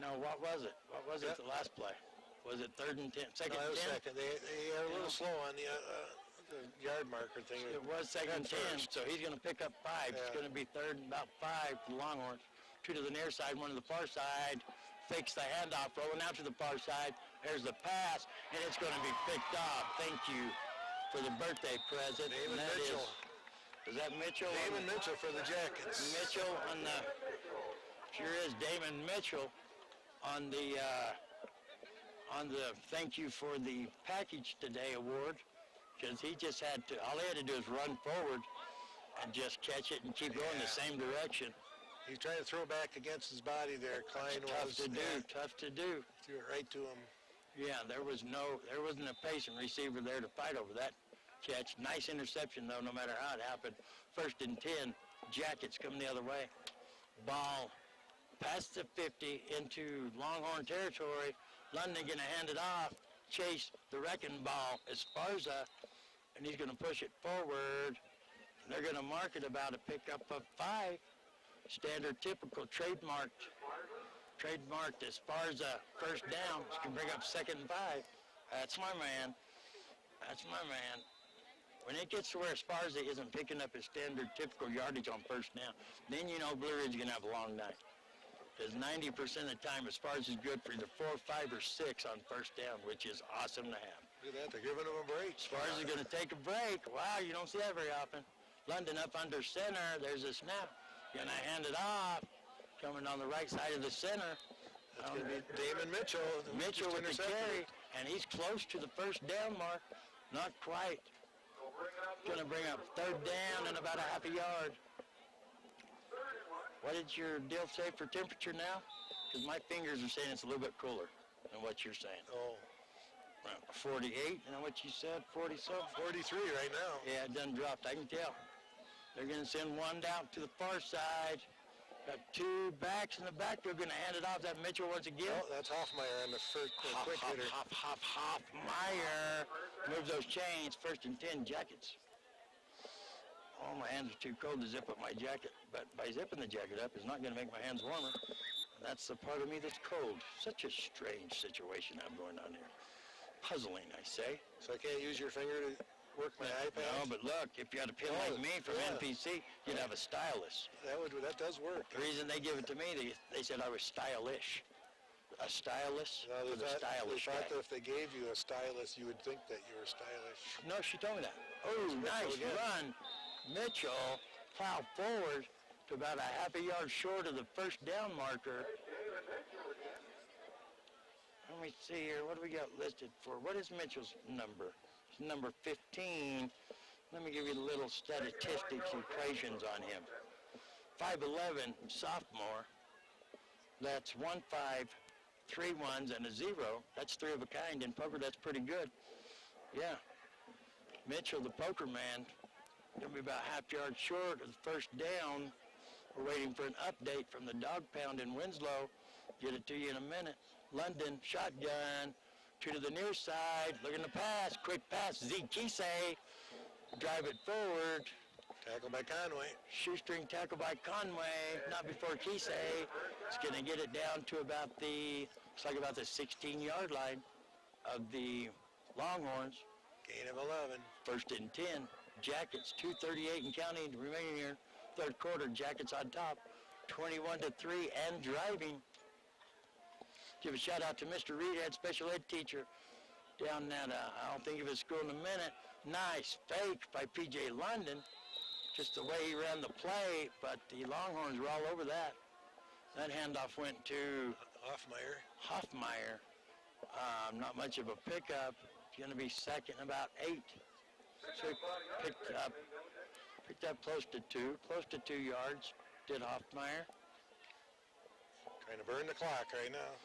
No, what was it? What was it the last play? Was it 3rd and 10? Second no, and 10? Second. They are a little slow on the yard marker thing. It was 2nd and 10, so he's going to pick up 5. Yeah. It's going to be 3rd and about 5 for the Longhorns. 2 to the near side, 1 to the far side. Fakes the handoff, rolling out to the far side. There's the pass, and it's going to be picked off. Thank you for the birthday present. David Mitchell. Is that Mitchell? Damon Mitchell for the Jackets. Mitchell on the, sure is Damon Mitchell on the thank you for the package today award, because he just had to, all he had to do is run forward and just catch it and keep going the same direction. He's trying to throw back against his body there. Klein was tough to do. Threw it right to him. Yeah, there wasn't a Payson receiver there to fight over that catch. Nice interception though, no matter how it happened. 1st and 10, Jackets coming the other way. Ball past the 50 into Longhorn territory. London going to hand it off. Chase the wrecking ball Esparza, and he's going to push it forward. They're going to mark it about a pickup of 5. Standard, typical, trademarked Esparza, 1st down. He can bring up 2nd and 5. That's my man. That's my man. When it gets to where Esparza isn't picking up his standard, typical yardage on 1st down, then you know Blue Ridge is going to have a long night. Because 90% of the time, Esparza is good for either 4, 5, or 6 on 1st down, which is awesome to have. Look at that, they're giving him a break. Esparza is going to take a break. Wow, you don't see that very often. London up under center. There's a snap. Going to hand it off. Coming on the right side of the center. That's going to be Damon Mitchell. Mitchell with the carry, and he's close to the 1st down mark. Not quite. Going to bring up 3rd down and about a half a yard. What did your deal say for temperature now? Because my fingers are saying it's a little bit cooler than what you're saying. Oh. 48, you know what you said? 40-something? 43 right now. Yeah, it done dropped, I can tell. They're going to send one down to the far side. Got 2 backs in the back. They're going to hand it off. That Mitchell once again. Oh, that's Hoffmeyer on the first quick hitter. Hoffmeyer moves those chains. 1st and 10, Jackets. Oh, my hands are too cold to zip up my jacket. But by zipping the jacket up, it's not going to make my hands warmer. That's the part of me that's cold. Such a strange situation I'm going on here. Puzzling, I say. So I can't use your finger to work my iPad? No, but look, if you had a pin like me from NPC, you'd have a stylus. That does work. The reason they give it to me, they said I was stylish. A stylus? No, was a stylish they thought guy. that if they gave you a stylus, you would think that you were stylish. No, she told me that. Oh, nice run. Mitchell plowed forward to about a half a yard short of the first down marker. Let me see here. What do we got listed for? What is Mitchell's number? It's number 15. Let me give you the little statistics equations on him. 5'11", sophomore. That's 1, 5, 3 ones and a 0. That's 3 of a kind. In poker, that's pretty good. Yeah. Mitchell, the poker man, going to be about half yard short of the first down. We're waiting for an update from the dog pound in Winslow. Get it to you in a minute. London, shotgun, 2 to the near side, looking to pass, quick pass, Kise, drive it forward. Tackle by Conway. Shoestring tackle by Conway, not before Kise. It's going to get it down to about the 16-yard line of the Longhorns. Gain of 11. First and 10. Jackets, 2:38 and counting remaining here. Third quarter, Jackets on top, 21-3 and driving. Give a shout out to Mr. Reed, head special ed teacher down at, I'll think of his school in a minute. Nice fake by P.J. London. Just the way he ran the play, but the Longhorns were all over that. That handoff went to Hoffmeyer. Not much of a pickup. It's going to be second about 8. So picked up close to 2 yards, did Hoffmeyer. Trying to burn the clock right now.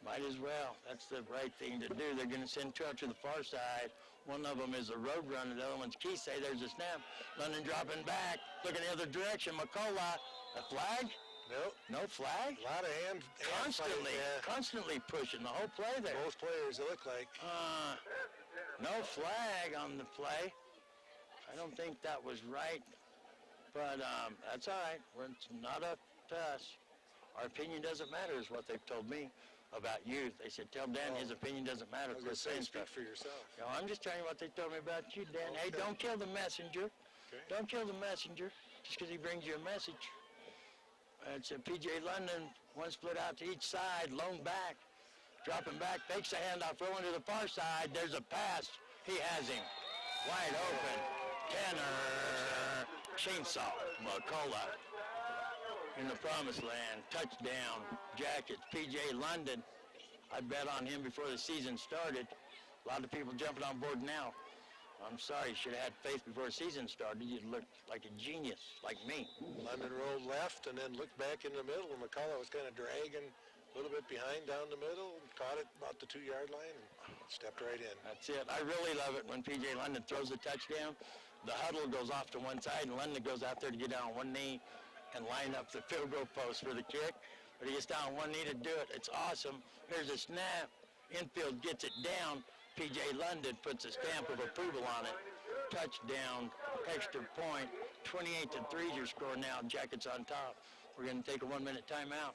Might as well. That's the right thing to do. They're going to send 2 out to the far side. One of them is a road runner. The other one's Kise. There's a snap. London dropping back. Looking the other direction. McCullough. A flag? Nope. No flag? A lot of hand Constantly pushing the whole play there. Both players, it looked like. No flag on the play. I don't think that was right. But that's all right. It's not up to us. Our opinion doesn't matter is what they've told me about you. They said, tell Dan his opinion doesn't matter. I was going to say, speak for yourself. No, I'm just telling you what they told me about you, Dan. Okay. Hey, don't kill the messenger. Okay. Don't kill the messenger just because he brings you a message. It's a P.J. London, one split out to each side, lone back, dropping back, takes a handoff, rolling to the far side. There's a pass. He has him. Wide open. Tanner, chainsaw, McCullough. In the promised land, touchdown, Jackets, P.J. London. I bet on him before the season started. A lot of people jumping on board now. I'm sorry, you should have had faith before the season started. You'd look like a genius, like me. London rolled left and then looked back in the middle, and McCullough was kind of dragging a little bit behind down the middle, caught it about the 2-yard line, and stepped right in. That's it. I really love it when P.J. London throws the touchdown. The huddle goes off to one side, and London goes out there to get down on one knee and line up the field goal post for the kick. But he gets down on one knee to do it. It's awesome. Here's a snap. Infield gets it down. P.J. London puts a stamp of approval on it. Touchdown, extra point. 28-3 is your score now. Jackets on top. We're going to take a 1-minute timeout.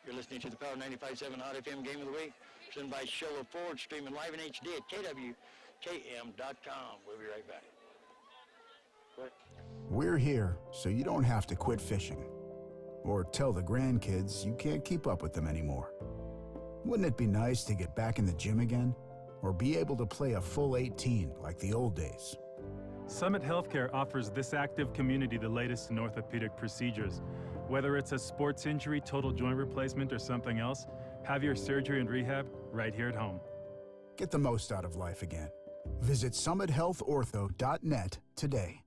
You're listening to the Power 95.7 Hot FM Game of the Week, presented by Shola Ford, streaming live in HD at KWKM.com. We'll be right back. We're here so you don't have to quit fishing or tell the grandkids you can't keep up with them anymore. Wouldn't it be nice to get back in the gym again or be able to play a full 18 like the old days? Summit Healthcare offers this active community the latest in orthopedic procedures. Whether it's a sports injury, total joint replacement, or something else, have your surgery and rehab right here at home. Get the most out of life again. Visit summithealthortho.net today.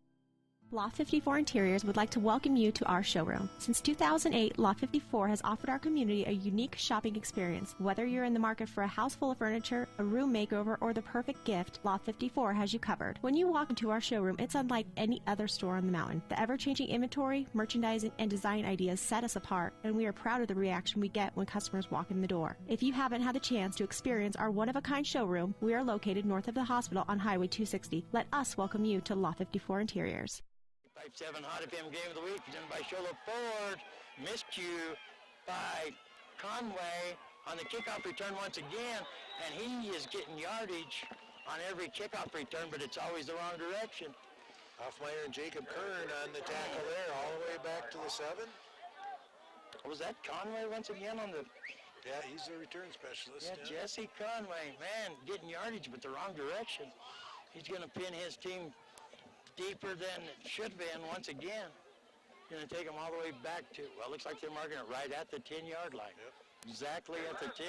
Loft 54 Interiors would like to welcome you to our showroom. Since 2008, Loft 54 has offered our community a unique shopping experience. Whether you're in the market for a house full of furniture, a room makeover, or the perfect gift, Loft 54 has you covered. When you walk into our showroom, it's unlike any other store on the mountain. The ever-changing inventory, merchandising, and design ideas set us apart, and we are proud of the reaction we get when customers walk in the door. If you haven't had the chance to experience our one-of-a-kind showroom, we are located north of the hospital on Highway 260. Let us welcome you to Loft 54 Interiors. 5-7 Hot FM Game of the Week, presented by Shola Ford. Miscue by Conway on the kickoff return once again, and he is getting yardage on every kickoff return, but it's always the wrong direction. Hoffmeyer and Jacob Kern on the tackle there, all the way back to the 7. Was that Conway once again on the... Yeah, he's the return specialist. Yeah, Jesse Conway, man, getting yardage, but the wrong direction. He's going to pin his team deeper than it should have been once again. Going to take them all the way back to, well, looks like they're marking it right at the 10-yard line. Yep. Exactly at the 10.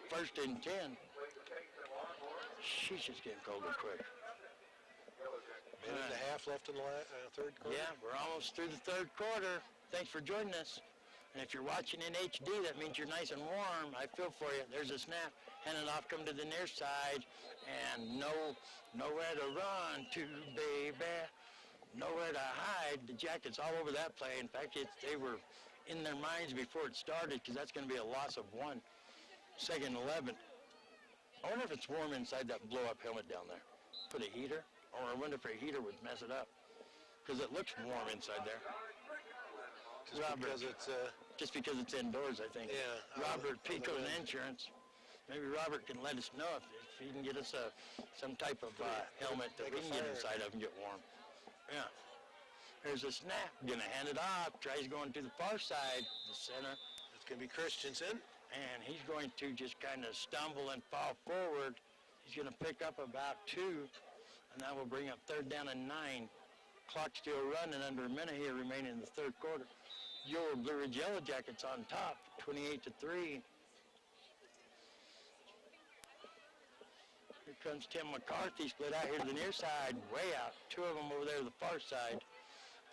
First and 10. She's just getting colder quick. Minute and a half left in the third quarter. Yeah, we're almost through the third quarter. Thanks for joining us. And if you're watching in HD, that means you're nice and warm. I feel for you. There's a snap. Hand it off, come to the near side. And nowhere to run to, baby. Nowhere to hide. The Jackets all over that play. In fact, they were in their minds before it started because that's going to be a loss of 1. Second and 11. I wonder if it's warm inside that blow-up helmet down there. Put a heater? Or I wonder if a heater would mess it up. Because it looks warm inside there. Just because it's indoors, I think. Yeah. Robert Pico's Insurance. Maybe Robert can let us know if he can get us some type of helmet that we can get inside of and get warm. Yeah. There's a snap. Gonna hand it off. Tries going to the far side, the center. It's gonna be Christensen. And he's going to just kind of stumble and fall forward. He's gonna pick up about 2, and that will bring up third down and 9. Clock still running, under a minute here remaining in the third quarter. Your Blue Ridge Yellow Jackets on top, 28-3. Here comes Tim McCarthy, split out here to the near side, way out. 2 of them over there to the far side.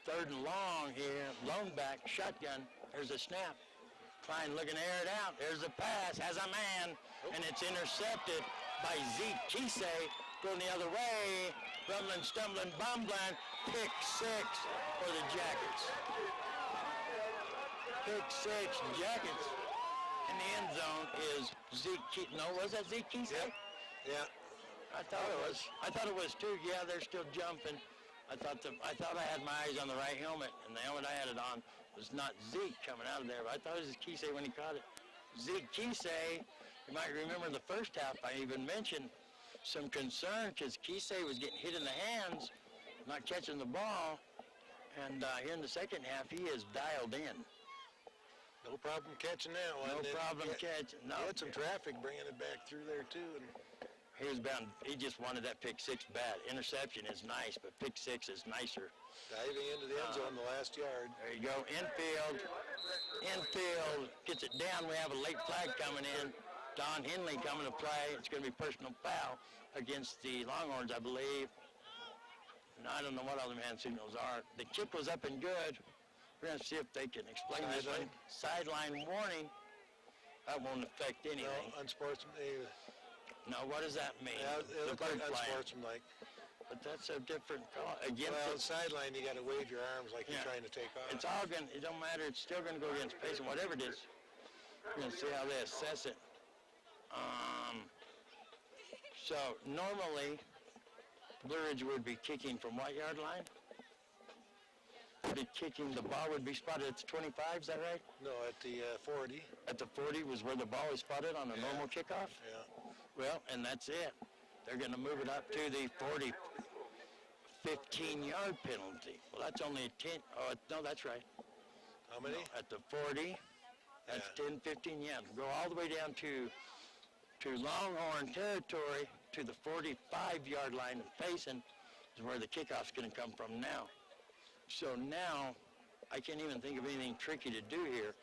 Third and long here, lone back, shotgun. There's a snap. Klein looking to air it out. There's a pass, has a man, and it's intercepted by Zeke Kise. Going the other way, rumbling, stumbling, bumbling. Pick 6 for the Jackets. Pick 6, Jackets. In the end zone is Zeke Kise. No, was that Zeke Kise? Yeah. I thought it was too. Yeah, they're still jumping. I thought I had my eyes on the right helmet, and the helmet I had it on was not Zeke coming out of there, but I thought it was Kise when he caught it. Zeke Kise, you might remember the first half I even mentioned some concern because Kise was getting hit in the hands, not catching the ball, and here in the second half he is dialed in. No problem catching that one. No problem catching. No. He had some traffic bringing it back through there too. And he just wanted that pick 6 bad. Interception is nice, but pick 6 is nicer. Diving into the end zone the last yard. There you go, infield, gets it down. We have a late flag coming in. Don Henley coming to play. It's going to be personal foul against the Longhorns, I believe. And I don't know what other man signals are. The kick was up and good. We're going to see if they can explain this one. Sideline warning. That won't affect anything. No, unsportsmanlike. No, what does that mean? Yeah, it looks like unsportsmanlike. But that's a different call. Against the sideline, you got to wave your arms like you're trying to take off. It's all going. It don't matter. It's still going to go against Payson, whatever it is. We're going to see how they assess it. So normally, Blue Ridge would be kicking from what yard line? Be kicking. The ball would be spotted at the 25. Is that right? No, at the 40. At the 40 was where the ball is spotted on a normal kickoff. Yeah. Well, and that's it. They're going to move it up to the 40, 15-yard penalty. Well, that's only 10. Oh, no, that's right. How many? No, at the 40, that's 10, 15. Yeah, go all the way down to Longhorn territory to the 45-yard line of Payson is where the kickoff's going to come from now. So now, I can't even think of anything tricky to do here.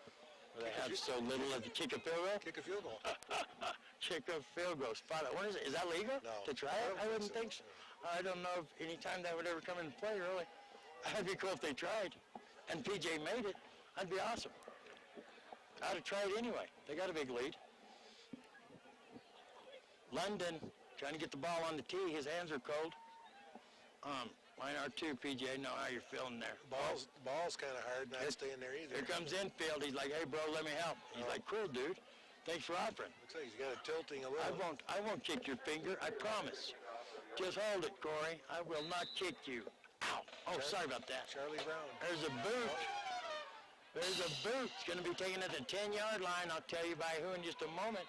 They have so little of the kick a field goal? Kick a field goal. Kick a field goal. Spot it. What is it? Is that legal? No. To try it? I wouldn't think so. I don't know if any time that would ever come into play, really. That'd be cool if they tried. And PJ made it. That'd be awesome. I'd have tried anyway. They got a big lead. London trying to get the ball on the tee. His hands are cold. Mine are too, PJ. Know how you're feeling there. Ball's kind of hard not staying there either. Here comes infield. He's like, hey, bro, let me help. He's like, cool, dude. Thanks for offering. Looks like he's got it tilting a little. I won't kick your finger. I promise. Just hold it, Corey. I will not kick you. Ow. Oh, sorry about that. Charlie Brown. There's a boot. There's a boot. It's going to be taken at the 10-yard line. I'll tell you by who in just a moment.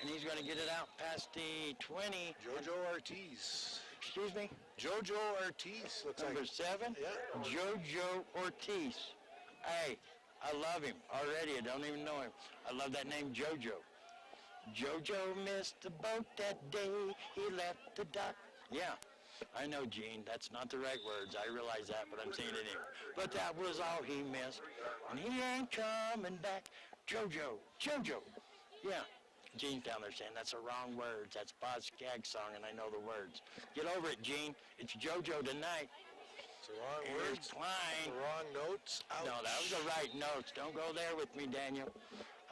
And he's going to get it out past the 20. Jojo Ortiz. Excuse me? Jojo Ortiz. Looks Number like 7? Yeah. Jojo Ortiz. Hey, I love him already. I don't even know him. I love that name, Jojo. Jojo missed the boat that day. He left the dock Yeah, I know, Gene. That's not the right words. I realize that, but I'm saying it anyway. But that was all he missed. And he ain't coming back. JoJo, JoJo. Yeah. Gene's down there saying that's the wrong words. That's Boz Scaggs' song, and I know the words. Get over it, Gene. It's JoJo tonight. It's the wrong words. Klein. The wrong notes. Ouch. No, that was the right notes. Don't go there with me, Daniel.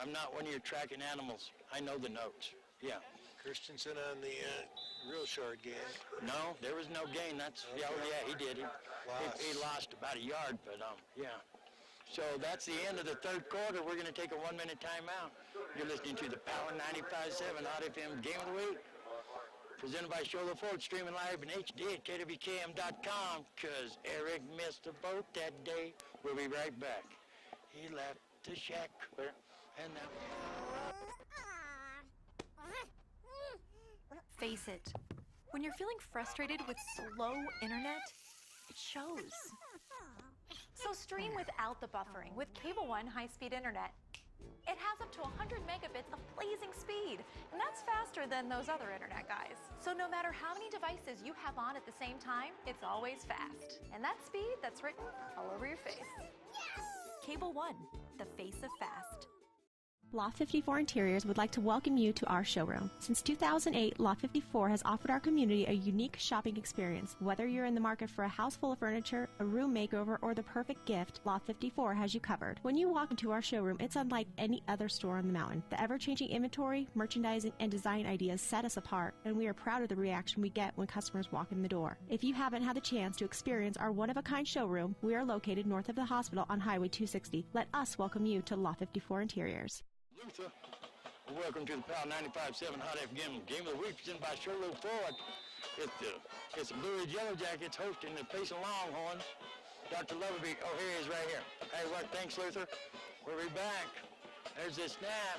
I'm not one of your tracking animals. I know the notes. Yeah. Christensen on the real short game. No, there was no gain. That's okay. yeah, he did. He lost about a yard, but yeah. So that's the end of the third quarter. We're going to take a 1-minute timeout. You're listening to the Power 95.7 Hot FM Game of the Week, presented by Shola Ford, streaming live in HD at KWKM.com, because Eric missed the boat that day. We'll be right back. He left the shack, and now... Face it, when you're feeling frustrated with slow internet, it shows. So stream without the buffering with Cable One high-speed internet. It has up to 100 megabits of blazing speed, and that's faster than those other internet guys. So no matter how many devices you have on at the same time, it's always fast. And that speed, that's written all over your face. Cable One, the face of fast. Loft 54 Interiors would like to welcome you to our showroom. Since 2008, Loft 54 has offered our community a unique shopping experience. Whether you're in the market for a house full of furniture, a room makeover, or the perfect gift, Loft 54 has you covered. When you walk into our showroom, it's unlike any other store on the mountain. The ever-changing inventory, merchandising, and design ideas set us apart, and we are proud of the reaction we get when customers walk in the door. If you haven't had the chance to experience our one-of-a-kind showroom, we are located north of the hospital on Highway 260. Let us welcome you to Loft 54 Interiors. Luther, welcome to the Power 95.7 Hot FM Game of the Week, presented by Shola Ford. It's the Blue Ridge Yellow Jackets hosting the Payson Longhorns. Dr. Loverby, oh, here he is right here. Hey, what? Thanks, Luther. We'll be back. There's this snap.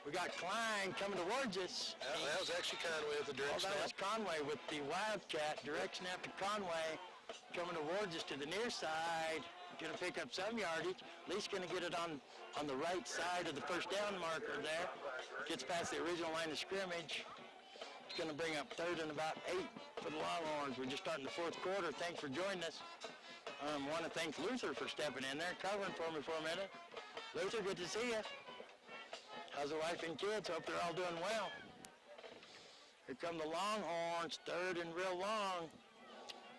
We got Klein coming towards us. That was actually Conway with the direct snap. That was Conway with the Wildcat. Direct snap to Conway. Coming towards us to the near side. Going to pick up some yardage. At least going to get it on the right side of the first down marker there. Gets past the original line of scrimmage. It's going to bring up third and about 8 for the Longhorns. We're just starting the fourth quarter. Thanks for joining us. Want to thank Luther for stepping in there, covering for me for a minute. Luther, good to see you. How's the wife and kids? Hope they're all doing well. Here come the Longhorns, third and real long.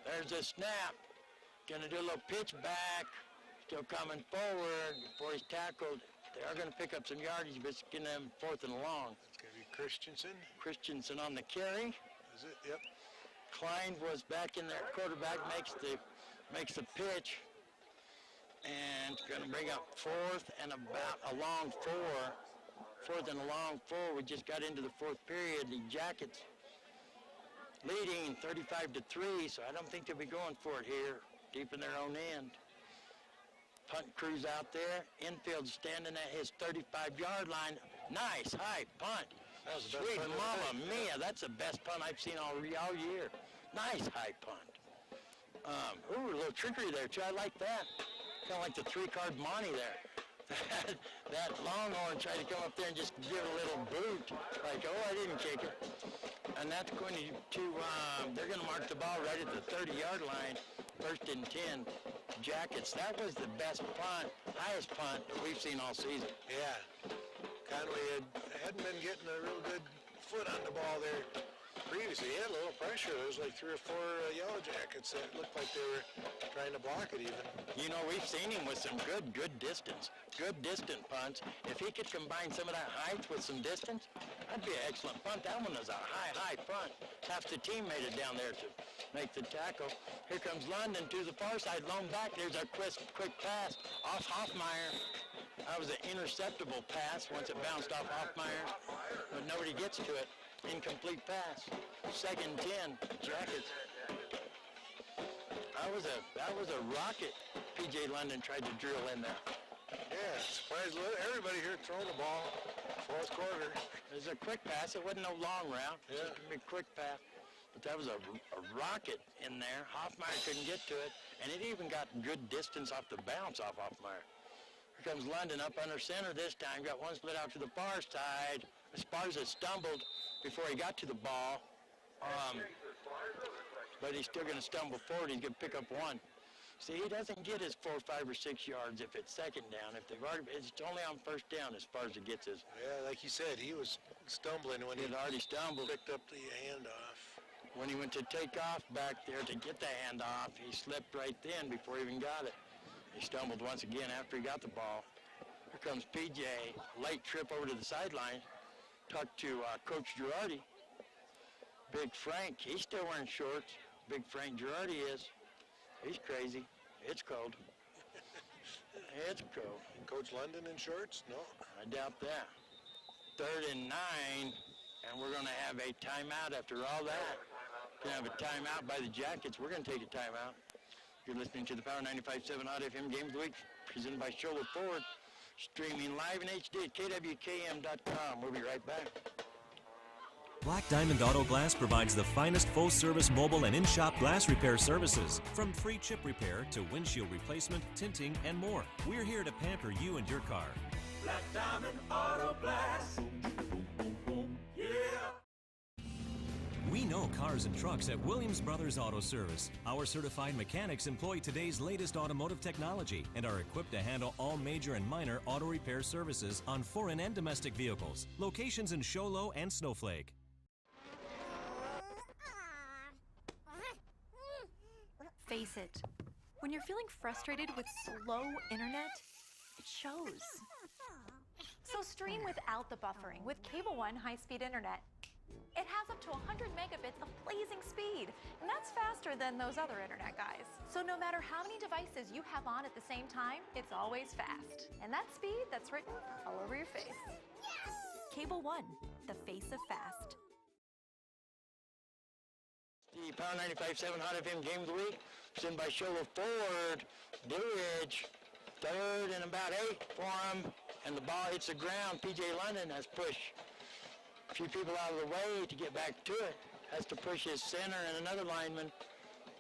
There's the snap. Going to do a little pitch back. Still coming forward before he's tackled. They are going to pick up some yardage, but it's getting them fourth and long. It's going to be Christensen. Christensen on the carry. Is it? Yep. Klein was back in there. Quarterback makes the pitch. And it's going to bring up fourth and about a long 4. Fourth and a long 4. We just got into the fourth period. The Jackets leading 35-3, so I don't think they'll be going for it here, deep in their own end. Punt crew's out there. Infield standing at his 35-yard line. Nice high punt. That was the Sweet best punt mama mia, that's the best punt I've seen all year. Nice high punt. Ooh, a little trickery there too. I like that. Kind of like the 3-card Monty there. That Longhorn tried to come up there and just give a little boot. Like, oh, I didn't kick it. And that's going to they're going to mark the ball right at the 30-yard line. First and 10. Jackets. That was the best punt, highest punt that we've seen all season. Yeah. Conway hadn't been getting a real good foot on the ball there previously. He had a little pressure. There was like 3 or 4 Yellow Jackets that looked like they were trying to block it even. You know, we've seen him with some good distance. Good distant punts. If he could combine some of that height with some distance, that'd be an excellent punt. That one was a high punt. Half the team made it down there to make the tackle. Here comes London to the far side, lone back. There's our quick pass off Hoffmeyer. That was an interceptable pass once it bounced off Hoffmeyer, but nobody gets to it. Incomplete pass. Second 10, Jackets. That was a rocket P.J. London tried to drill in there. Yeah, surprised everybody here throwing the ball. Fourth quarter. It was a quick pass. It wasn't no long route. Yeah. It was a big quick pass. But that was a rocket in there. Hoffmeyer couldn't get to it, and it even got good distance off the bounce off Hoffmeyer. Here comes London up under center this time. Got one split out to the far side. Esparza stumbled before he got to the ball. but he's still going to stumble forward. He's going to pick up one. See, he doesn't get his 4, 5, or 6 yards if it's second down. If they've already, it's only on first down as far as it gets us. Yeah, like you said, he was stumbling when He had already stumbled. picked up the handoff. When he went to take off back there to get the handoff, he slipped right then before he even got it. He stumbled once again after he got the ball. Here comes PJ, late trip over to the sideline. Talked to Coach Girardi. Big Frank, he's still wearing shorts. Big Frank Girardi is. He's crazy. It's cold. It's cold. Coach London in shorts? No. I doubt that. 3rd and 9, and we're going to have a timeout after all that. We're going to have a timeout by the Jackets. We're going to take a timeout. You're listening to the Power 95.7 Hot FM Game of the Week, presented by Sherwood Ford, streaming live in HD at kwkm.com. We'll be right back. Black Diamond Auto Glass provides the finest full-service mobile and in-shop glass repair services. From free chip repair to windshield replacement, tinting, and more. We're here to pamper you and your car. Black Diamond Auto Glass. Yeah. We know cars and trucks at Williams Brothers Auto Service. Our certified mechanics employ today's latest automotive technology and are equipped to handle all major and minor auto repair services on foreign and domestic vehicles. Locations in Show Low and Snowflake. Face it, when you're feeling frustrated with slow internet, it shows. So stream without the buffering with Cable One high-speed internet. It has up to 100 megabits of blazing speed, and that's faster than those other internet guys. So no matter how many devices you have on at the same time, it's always fast. And that speed, that's written all over your face. Cable One, the face of fast. The Power 95.7 Hot FM Game of the Week, presented by Sherwood Ford. Blue Ridge, 3rd and about 8 for him, and the ball hits the ground. PJ London has pushed a few people out of the way to get back to it. Has to push his center and another lineman.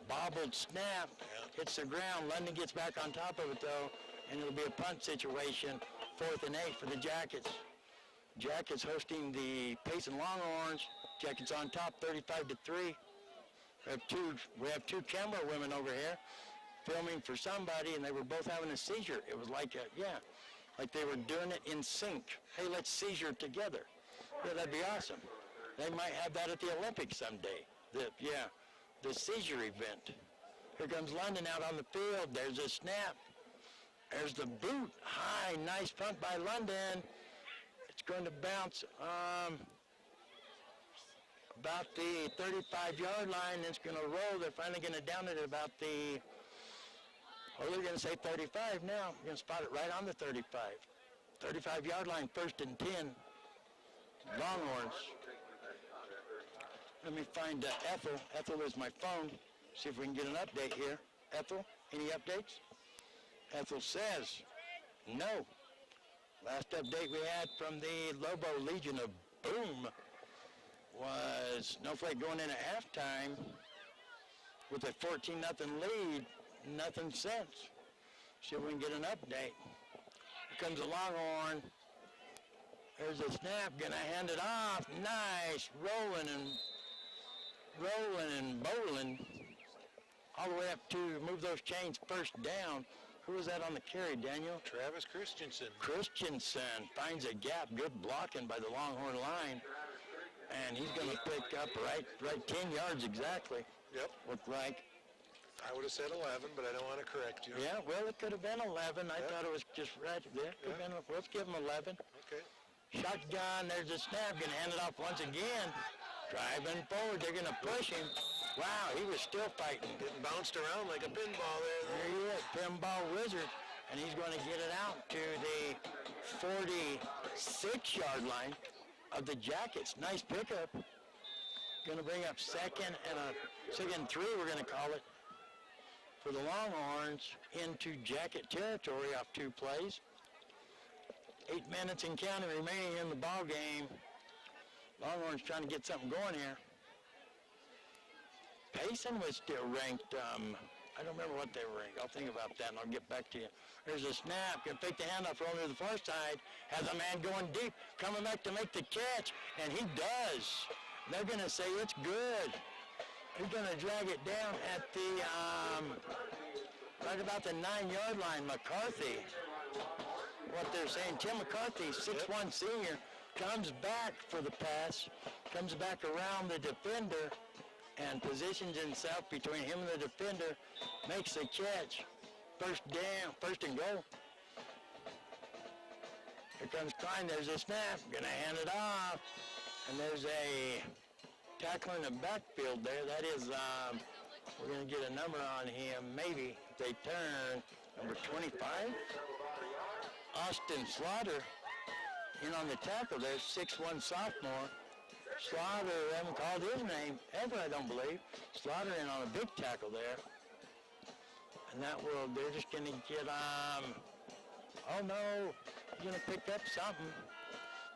Bobbled snap, hits the ground. London gets back on top of it though, and it'll be a punt situation. 4th and 8 for the Jackets. Jackets hosting the Payson Longhorns. Jackets on top, 35-3. We have two camera women over here filming for somebody, and they were both having a seizure. It was like like they were doing it in sync. Hey, let's seizure together. Yeah, that'd be awesome. They might have that at the Olympics someday. The seizure event. Here comes London out on the field. There's a snap. There's the boot. High, nice punt by London. It's going to bounce about the 35-yard line. It's going to roll. They're finally going to down it at about the, they're going to say 35 now. You're going to spot it right on the 35. 35-yard line, 1st and 10. Longhorns. Let me find Ethel. Ethel is my phone. See if we can get an update here. Ethel, any updates? Ethel says no. Last update we had from the Lobo Legion of Boom was Snowflake going in at halftime with a 14-0 lead. Nothing since. See if we can get an update. Here comes the Longhorn. There's a snap. Gonna hand it off. Nice. Rolling and bowling. All the way up to move those chains, 1st down. Who was that on the carry, Daniel? Travis Christensen. Christensen finds a gap. Good blocking by the Longhorn line. And he's going to pick up right 10 yards exactly. Yep. Looked like. I would have said 11, but I don't want to correct you. Yeah, well, it could have been 11. I thought it was just right there. Let's give him 11. Okay. Shotgun, there's a snap. Going to hand it off once again. Driving forward, they're going to push him. Wow, he was still fighting. Getting bounced around like a pinball there. There he is, pinball wizard. And he's going to get it out to the 46-yard line of the Jackets. Nice pickup. Going to bring up 2nd and 3, we're going to call it, for the Longhorns into Jacket territory off 2 plays. 8 minutes and counting remaining in the ball game. Longhorns trying to get something going here. Payson was still ranked, I don't remember what they were ranked. I'll think about that and I'll get back to you. There's a snap, can fake the handoff, rolling to the far side, has a man going deep, coming back to make the catch, and he does. They're gonna say it's good. He's going to drag it down at the, right about the 9-yard line. McCarthy, what they're saying, Tim McCarthy, 6'1" senior, comes back for the pass, comes back around the defender, and positions himself between him and the defender, makes the catch. First down, first and goal. Here comes Klein, there's a snap, gonna hand it off. And there's a tackle in the backfield there. That is, we're gonna get a number on him, maybe, if they turn, number 25. Austin Slaughter in on the tackle there, 6'1" sophomore. Slaughter, haven't called his name ever, I don't believe. Slaughter in on a big tackle there. And that will, they're just going to get, oh no, he's going to pick up something.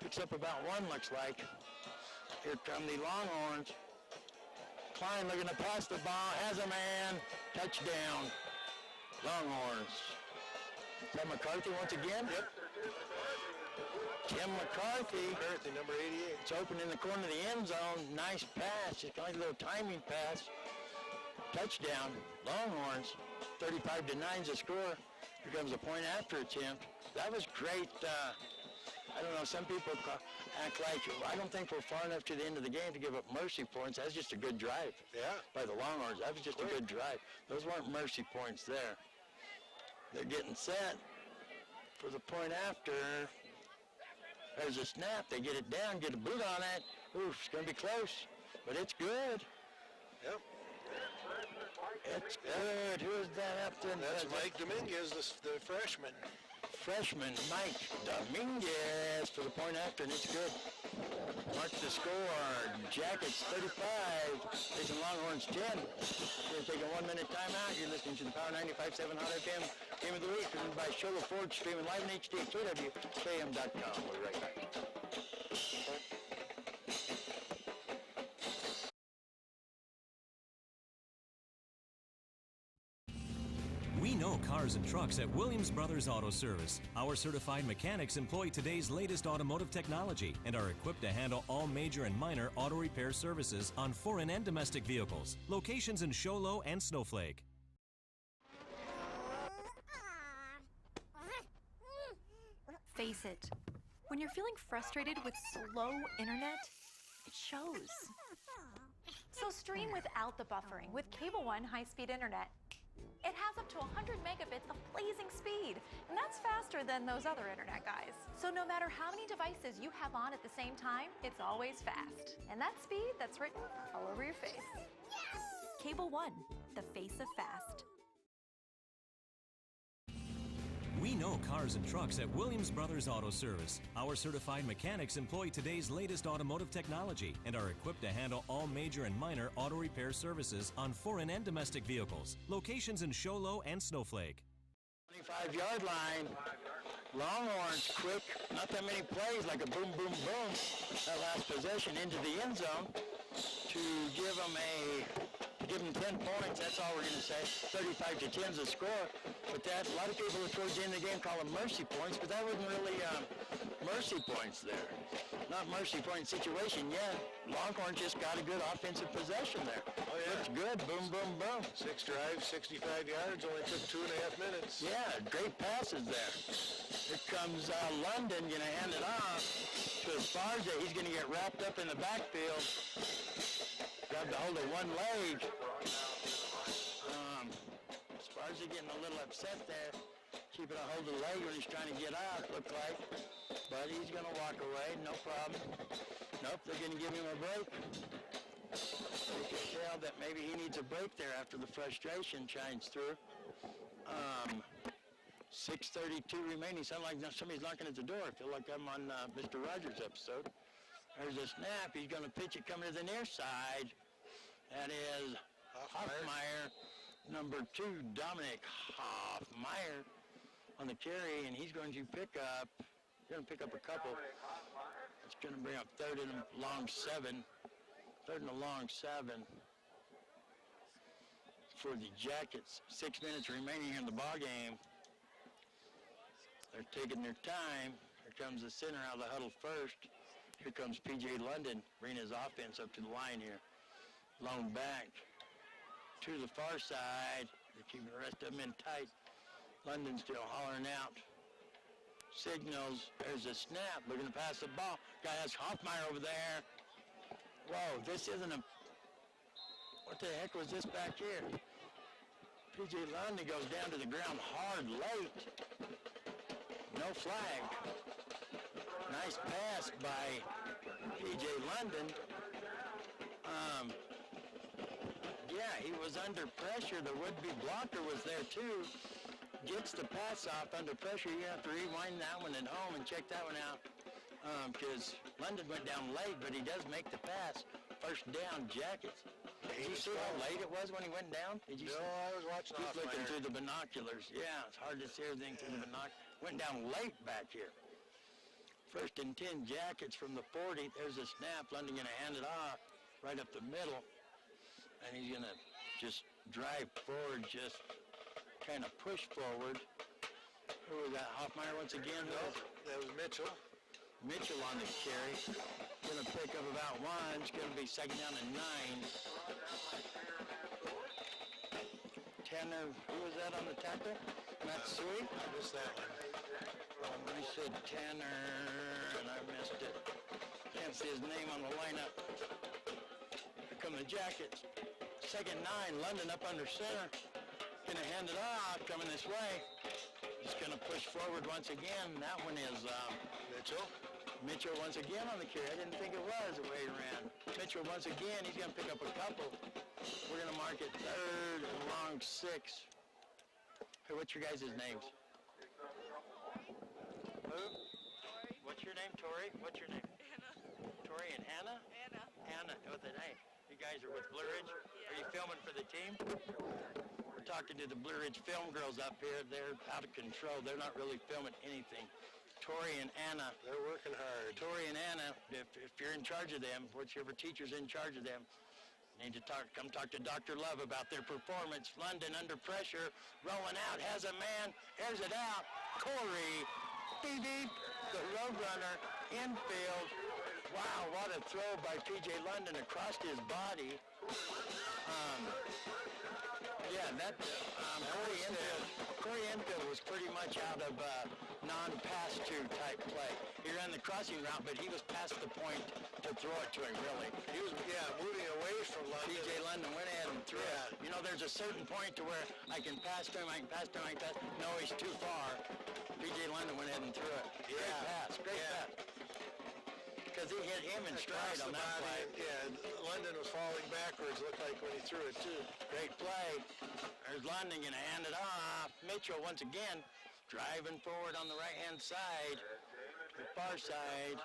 Picks up about one, looks like. Here come the Longhorns. Klein looking to pass the ball, has a man, touchdown, Longhorns. Is that McCarthy once again? Yep. Tim McCarthy. McCarthy, number 88. It's open in the corner of the end zone. Nice pass. Just like a little timing pass. Touchdown. Longhorns. 35-9 is the score. Here comes a point after attempt. That was great. I don't know. Some people act like, I don't think we're far enough to the end of the game to give up mercy points. That's just a good drive. Yeah. By the Longhorns. That was just a good drive. Those weren't mercy points there. They're getting set for the point after. There's a snap. They get it down, get a boot on it. Oof, it's going to be close, but it's good. Yep. It's good. Who is that up there? That's Mike Dominguez, the freshman. Freshman Mike Dominguez for the point after, and it's good. Marks the score. Jackets 35. Payson Longhorns 10. We're going to take a 1-minute timeout. You're listening to the Power 95.7 Hot FM Game of the Week, driven by Shoulder Ford, streaming live in HD at KWKM.com. We'll be right back. We know cars and trucks at Williams Brothers Auto Service. Our certified mechanics employ today's latest automotive technology and are equipped to handle all major and minor auto repair services on foreign and domestic vehicles. Locations in Show Low and Snowflake. Face it, when you're feeling frustrated with slow internet, it shows. So stream without the buffering with Cable One high-speed internet. It has up to 100 megabits of blazing speed, and that's faster than those other internet guys. So no matter how many devices you have on at the same time, it's always fast. And that speed, that's written all over your face. Cable One, the face of fast. We know cars and trucks at Williams Brothers Auto Service. Our certified mechanics employ today's latest automotive technology and are equipped to handle all major and minor auto repair services on foreign and domestic vehicles. Locations in Show Low and Snowflake. 25-yard line. Longhorns quick, not that many plays, like a boom, boom, boom. That last possession into the end zone to give them 10 points. That's all we're going to say. 35-10 is the score. But that, a lot of people towards the end of the game call them mercy points, but that wasn't really mercy points there. Not mercy point situation yet. Longhorns just got a good offensive possession there. Oh, yeah. Looks good. Boom, boom, boom. 6 drives, 65 yards, only took 2.5 minutes. Yeah, great passes there. Here comes London, going to hand it off to Esparza. He's going to get wrapped up in the backfield. Grabbed a hold of one leg. Esparza getting a little upset there. Keeping a hold of the leg when he's trying to get out, it looked like. But he's going to walk away, no problem. Nope, they're going to give him a break. You can tell that maybe he needs a break there after the frustration shines through. 6:32 remaining. Sound like somebody's knocking at the door. I feel like I'm on Mr. Rogers' episode. There's a snap. He's going to pitch it coming to the near side. That is Hoffmeyer. Number 2, Dominic Hoffmeyer on the carry, and he's going to pick up a couple. It's going to bring up third and a long 7 for the Jackets. 6 minutes remaining in the ball game. They're taking their time. Here comes the center out of the huddle first. Here comes P.J. London, bringing his offense up to the line here. Lone back. to the far side. They're keeping the rest of them in tight. London still hollering out signals. There's a snap. Looking to pass the ball. Guy has Hoffmeyer over there. Whoa, this isn't a... What the heck was this back here? P.J. London goes down to the ground hard late. No flag. Nice pass by P.J. London. Yeah, he was under pressure. The would-be blocker was there too. Gets the pass off under pressure. You have to rewind that one at home and check that one out. Because London went down late, but he does make the pass. First down, Jackets. Did you see how late it was when he went down? Did you No, see? I was watching He's Hoffmeyer. looking through the binoculars. Yeah, it's hard to see everything through the binoculars. Went down late back here. First and 10, Jackets from the 40. There's a snap. London going to hand it off right up the middle. And he's going to just drive forward, just kind of push forward. Who was that? Hoffmeyer once again? No, that was Mitchell. Mitchell on the carry. Going to pick up about one. It's going to be second down and 9. Tanner, who was that on the tackle? Matsui? I missed that one. I said Tanner, and I missed it. Can't see his name on the lineup. Here come the Jackets. Second 9, London up under center. Gonna hand it off, coming this way. Just gonna push forward once again. That one is Mitchell. Mitchell once again on the carry. I didn't think it was the way he ran. Mitchell once again, he's gonna pick up a couple. We're gonna mark it third and long 6. Hey, what's your guys' names? Who? What's your name, Tori? What's your name? Anna. Tori and Hannah? Anna. Anna, what's the name? You guys are with Blue Ridge? Yeah. Are you filming for the team? We're talking to the Blue Ridge film girls up here. They're out of control. They're not really filming anything. Tori and Anna. They're working hard. Tori and Anna, if you're in charge of them, whichever teacher's in charge of them, need to come talk to Dr. Love about their performance. London under pressure, rolling out, has a man, airs it out. Corey, beep, the road runner, infield. Wow, what a throw by P.J. London across his body. Yeah, that Corey Enfield was pretty much out of non-pass to type play. He ran the crossing route, but he was past the point to throw it to him, really. He was, moving away from London. P.J. London went ahead and threw it. You know, there's a certain point to where I can pass to him, I can pass to him, I can pass. No, he's too far. P.J. London went ahead and threw it. Great pass, great pass. Because he hit him in stride on that play. Yeah, London was falling backwards, looked like when he threw it, too. Great play. There's London going to hand it off. Mitchell, once again, driving forward on the right-hand side, the far side.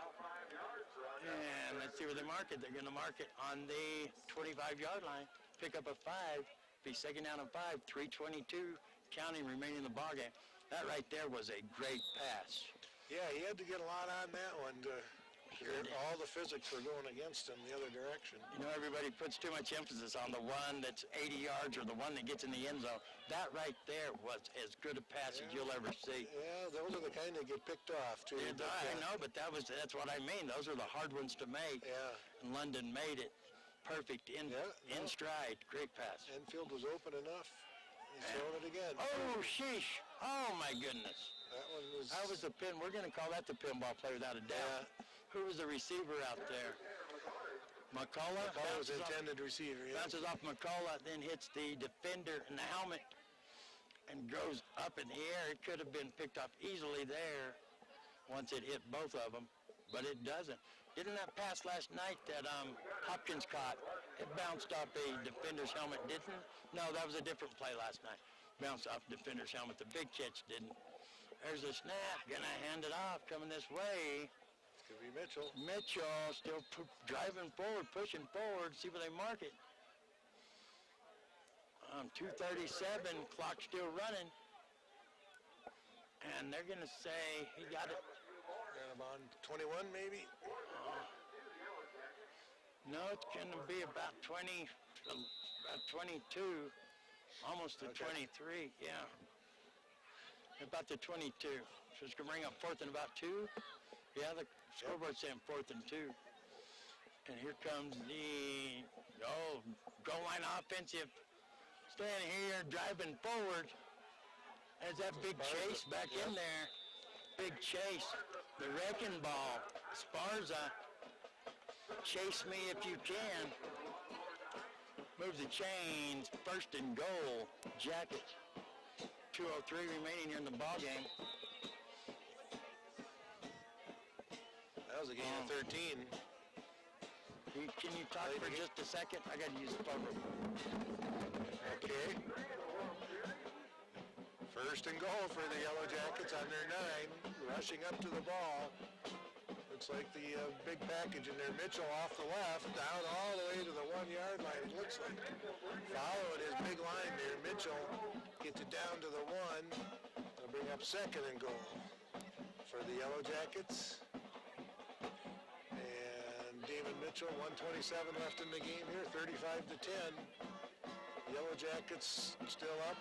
And let's see where they mark it. They're going to mark it on the 25-yard line. Pick up a 5. Be second down and 5. 3:22 counting remaining in the ballgame. That right there was a great pass. Yeah, he had to get a lot on that one to... All the physics were going against him the other direction. You know, everybody puts too much emphasis on the one that's 80 yards or the one that gets in the end zone. That right there was as good a pass as you'll ever see. Yeah, those are the kind that get picked off, too. Yeah, I know, but that's what I mean. Those are the hard ones to make. Yeah. And London made it perfect in stride. Great pass. Enfield was open enough. He's throwing it again. Oh, sheesh. Oh, my goodness. That one was... That was the pin. We're going to call that the pinball play without a doubt. Yeah. Who was the receiver out there? McCullough? McCullough was intended receiver, yeah. Bounces off McCullough, then hits the defender in the helmet and goes up in the air. It could have been picked up easily there once it hit both of them, but it doesn't. Didn't that pass last night that Hopkins caught? It bounced off a defender's helmet, didn't it? No, that was a different play last night. Bounced off the defender's helmet. The big catch didn't. There's a snap. Gonna hand it off. Coming this way. Could be Mitchell. Mitchell still driving forward, pushing forward. See where they mark it. 2:37. Clock still running. And they're gonna say he got it. Ran about 21, maybe. No, it's gonna be about 20, about 22, almost to 23. Yeah. About the 22. So it's gonna bring up 4th and about 2. Yeah, the scoreboard's saying 4th and 2. And here comes the goal line offensive standing here driving forward. There's that big Chase back in there. Big Chase, the wrecking ball. Sparza, chase me if you can. Moves the chains, first and goal. Jacket, 2:03 remaining here in the ball game. That was a gain of 13. Can you talk for just a second? I got to use the phone. Okay. First and goal for the Yellow Jackets on their 9, rushing up to the ball. Looks like the big package in there. Mitchell off the left, down all the way to the 1-yard line. It looks like following his big line there. Mitchell gets it down to the 1. They'll bring up second and goal for the Yellow Jackets. And David Mitchell, 1:27 left in the game here, 35-10. Yellow Jackets still up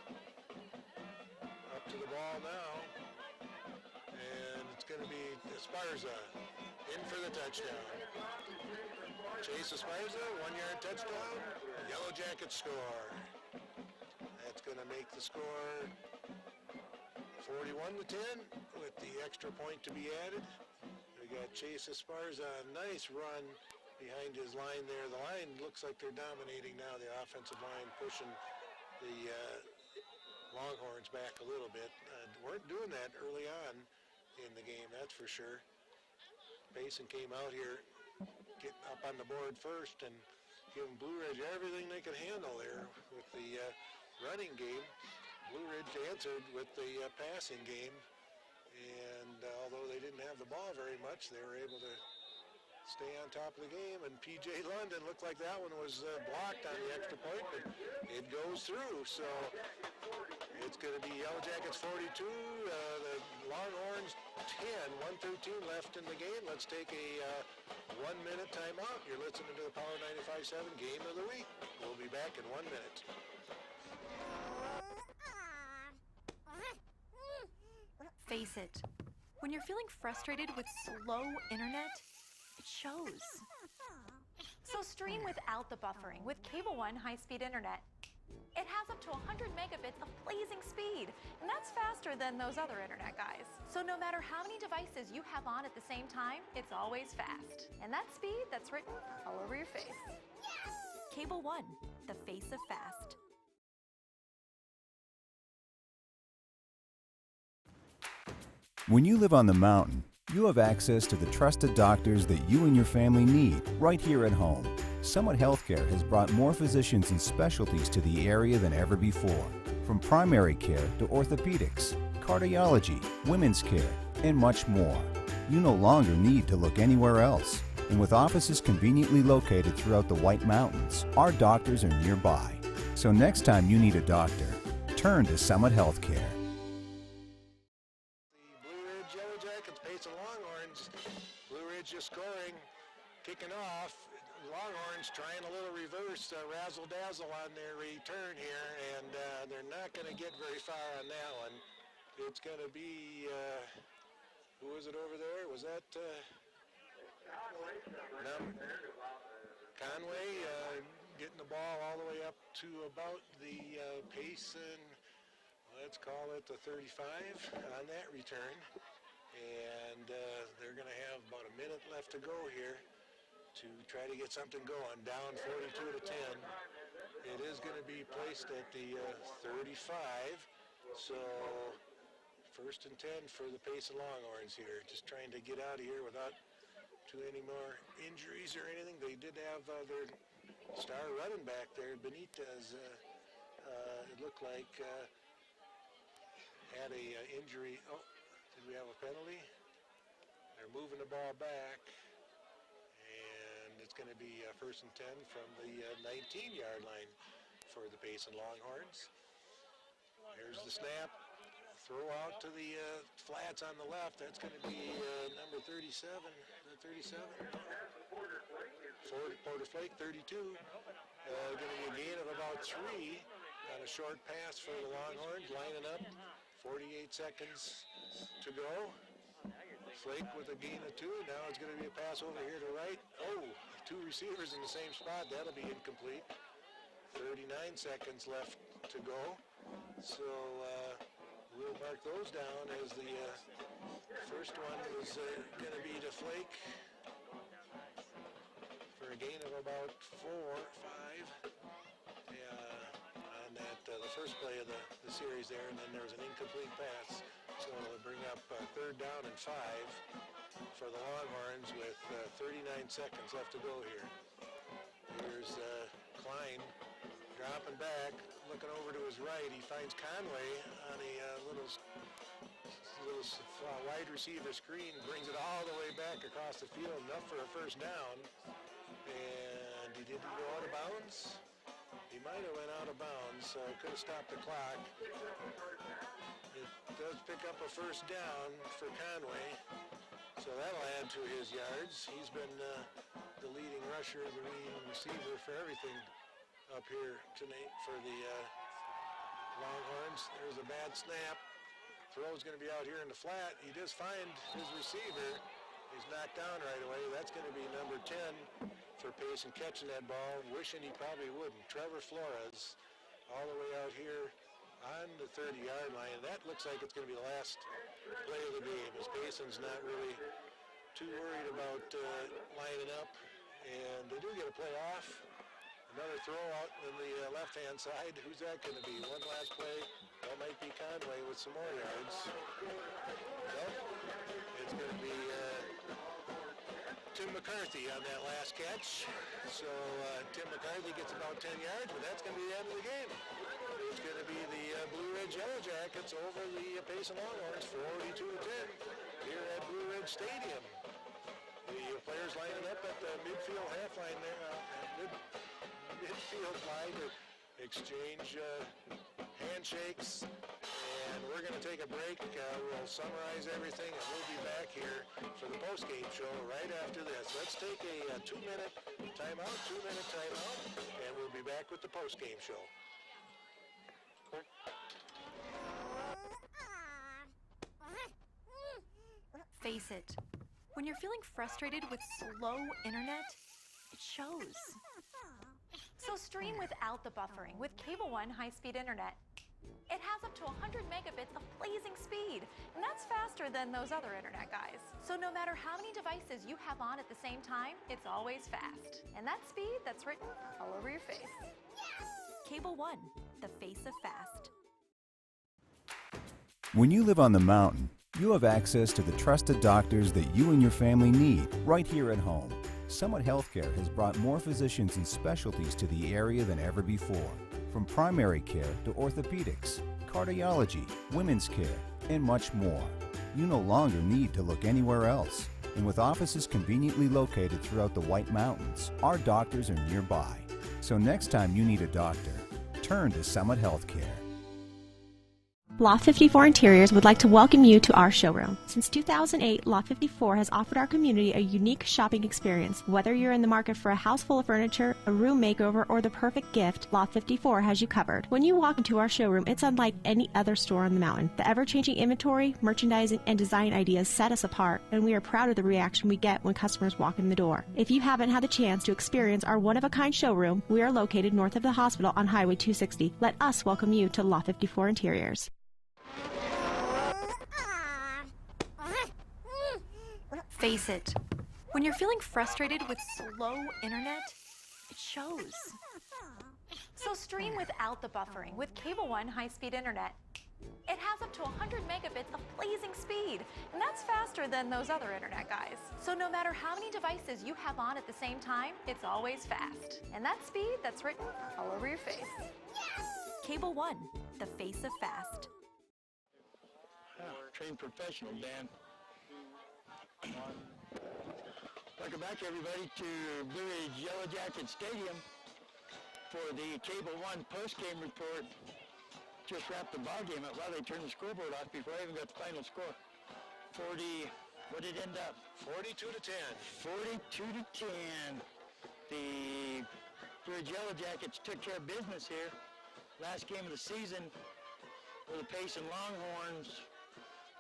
to the ball now, and it's going to be Esparza in for the touchdown. Chase Esparza, 1-yard touchdown. Yellow Jackets score. That's going to make the score 41-10 with the extra point to be added. We got Chase Esparza, a nice run behind his line there. The line looks like they're dominating now, the offensive line pushing the Longhorns back a little bit. Weren't doing that early on in the game, that's for sure. Payson came out here, getting up on the board first and giving Blue Ridge everything they could handle there with the running game. Blue Ridge answered with the passing game, and although they didn't have the ball very much, they were able to stay on top of the game, and P.J. London looked like that one was blocked on the extra point, but it goes through. So it's going to be Yellow Jackets 42, the Longhorns 10, 1:13 left in the game. Let's take a 1-minute timeout. You're listening to the Power 95.7 Game of the Week. We'll be back in 1 minute. Face it, when you're feeling frustrated with slow internet, it shows. So stream without the buffering with Cable One high-speed internet. It has up to 100 megabits of blazing speed, and that's faster than those other internet guys. So no matter how many devices you have on at the same time, it's always fast. And that speed, that's written all over your face. Cable One, the face of fast. When you live on the mountain, you have access to the trusted doctors that you and your family need right here at home. Summit Healthcare has brought more physicians and specialties to the area than ever before. From primary care to orthopedics, cardiology, women's care, and much more. You no longer need to look anywhere else. And with offices conveniently located throughout the White Mountains, our doctors are nearby. So next time you need a doctor, turn to Summit Healthcare. Yellow Jackets, Payson Longhorns. Blue Ridge just scoring, kicking off. Longhorns trying a little reverse razzle-dazzle on their return here, and they're not going to get very far on that one. It's going to be, who was it over there? Was that Conway getting the ball all the way up to about the Payson, let's call it the 35 on that return. And they're going to have about a minute left to go here to try to get something going, down 42-10. It is going to be placed at the 35, so first and 10 for the Payson Longhorns here, just trying to get out of here without too many more injuries or anything. They did have their star running back there, Benitez, it looked like had a injury. Oh, did we have a penalty? They're moving the ball back, and it's going to be first and 10 from the 19-yard line for the Payson Longhorns. There's the snap. Throw out to the flats on the left. That's going to be number 37. 37? Porter Flake, 32. Going to be a gain of about 3 on a short pass for the Longhorns, lining up. 48 seconds to go. Flake with a gain of 2. Now it's going to be a pass over here to right. Oh, 2 receivers in the same spot. That'll be incomplete. 39 seconds left to go. So we'll mark those down as the first one is going to be to Flake for a gain of about 4, 5 on that the first play of the series there, and then there was an incomplete pass. So it'll bring up 3rd down and 5 for the Longhorns with 39 seconds left to go here. Here's Klein dropping back, looking over to his right. He finds Conway on a little wide receiver screen, brings it all the way back across the field, enough for a first down. And did he go out of bounds? He might have went out of bounds, so could have stopped the clock. It does pick up a first down for Conway, so that'll add to his yards. He's been the leading rusher, the leading receiver for everything up here tonight for the Longhorns. There's a bad snap. Throw's going to be out here in the flat. He does find his receiver. He's knocked down right away. That's going to be number 10 for Payson catching that ball, wishing he probably wouldn't. Trevor Flores all the way out here on the 30-yard line. That looks like it's going to be the last play of the game, as Payson's not really too worried about lining up. And they do get a play off. Another throw out on the left-hand side. Who's that going to be? One last play. That might be Conway with some more yards. So it's going to be Tim McCarthy on that last catch. So Tim McCarthy gets about 10 yards, but that's going to be the end of the game. It's going to be the Blue Ridge Yellow Jackets over the Payson Longhorns, 42-10 here at Blue Ridge Stadium. The players lining up at the midfield half line there, midfield line to exchange handshakes. And we're going to take a break. We'll summarize everything, and we'll be back here for the post-game show right after this. Let's take a 2-minute timeout, and we'll be back with the post-game show. Face it, when you're feeling frustrated with slow internet, it shows. So stream without the buffering with Cable One high-speed internet. It has up to 100 megabits of blazing speed, and that's faster than those other internet guys. So no matter how many devices you have on at the same time, it's always fast. And that speed, that's written all over your face. Cable One, the face of fast. When you live on the mountain, you have access to the trusted doctors that you and your family need right here at home. Summit Healthcare has brought more physicians and specialties to the area than ever before. From primary care to orthopedics, cardiology, women's care, and much more. You no longer need to look anywhere else. And with offices conveniently located throughout the White Mountains, our doctors are nearby. So next time you need a doctor, turn to Summit Healthcare. Loft 54 Interiors would like to welcome you to our showroom. Since 2008, Loft 54 has offered our community a unique shopping experience. Whether you're in the market for a house full of furniture, a room makeover, or the perfect gift, Loft 54 has you covered. When you walk into our showroom, it's unlike any other store on the mountain. The ever-changing inventory, merchandising, and design ideas set us apart, and we are proud of the reaction we get when customers walk in the door. If you haven't had the chance to experience our one-of-a-kind showroom, we are located north of the hospital on Highway 260. Let us welcome you to Loft 54 Interiors. Face it, when you're feeling frustrated with slow internet, it shows. So stream without the buffering with Cable One high-speed internet. It has up to 100 megabits of blazing speed, and that's faster than those other internet guys. So no matter how many devices you have on at the same time, it's always fast. And that speed, that's written all over your face. Cable One, the face of fast. Trained professional, Dan. Welcome back, everybody, to Blue Ridge Yellow Jacket Stadium for the Cable One post-game report. Just wrapped the ball game up. Well, they turned the scoreboard off before I even got the final score. 40, what did it end up? 42-10. 42-10. The Blue Ridge Yellow Jackets took care of business here. Last game of the season for the Payson Longhorns.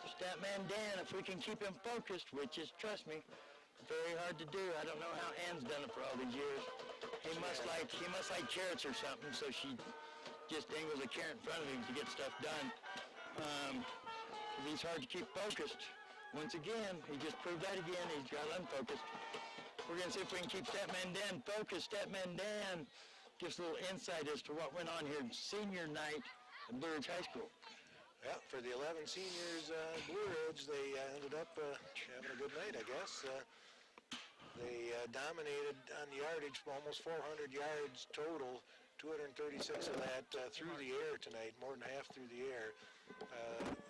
Statman Dan, if we can keep him focused, which is, trust me, very hard to do. I don't know how Ann's done it for all these years. He must like carrots or something, so she just dangles a carrot in front of him to get stuff done. He's hard to keep focused. Once again, he just proved that again. He's got unfocused. We're going to see if we can keep Statman Dan focused. Statman Dan gives a little insight as to what went on here senior night at Blue Ridge High School. Yeah, for the 11 seniors, Blue Ridge, they ended up having a good night, I guess. They dominated on the yardage, almost 400 yards total, 236 of that through the air tonight, more than half through the air.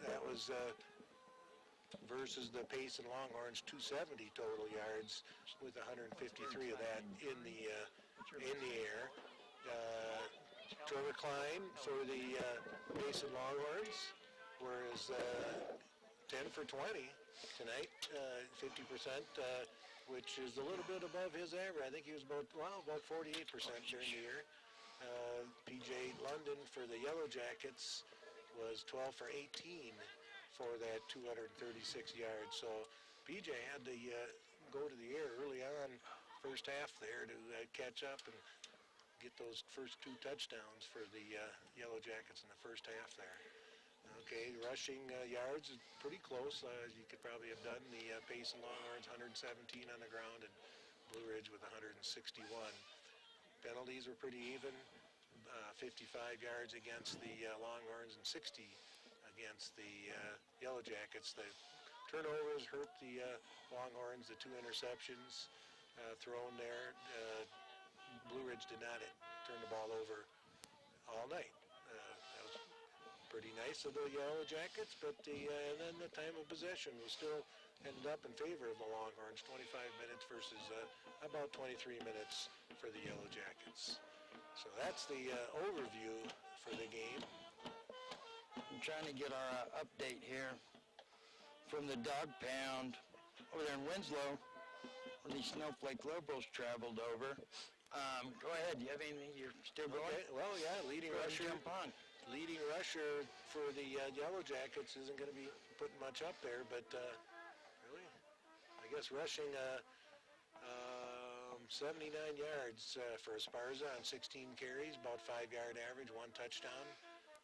That was versus the Payson Longhorns, 270 total yards, with 153 of that in the air. Trevor Klein for the Payson Longhorns, whereas 10 for 20 tonight, 50%, which is a little bit above his average. I think he was about 48% during the year. P.J. London for the Yellow Jackets was 12 for 18 for that 236 yards. So P.J. had to go to the air early on, first half there, to catch up and get those first 2 touchdowns for the Yellow Jackets in the first half there. Okay, rushing yards is pretty close. You could probably have done the Payson Longhorns 117 on the ground and Blue Ridge with 161. Penalties were pretty even, 55 yards against the Longhorns and 60 against the Yellow Jackets. The turnovers hurt the Longhorns, the 2 interceptions thrown there. Blue Ridge did not turn the ball over all night. That was pretty nice of the Yellow Jackets, but then the time of possession was still ended up in favor of the Longhorns, 25 minutes versus about 23 minutes for the Yellow Jackets. So that's the overview for the game. I'm trying to get our update here from the dog pound over there in Winslow, where these Snowflake Lobos traveled over. Go ahead. Do you have anything? You're still going? Okay. Well, yeah, leading rusher. Jump on. Leading rusher for the Yellow Jackets isn't going to be putting much up there, but really, I guess rushing 79 yards for Esparza on 16 carries, about 5-yard average, 1 touchdown.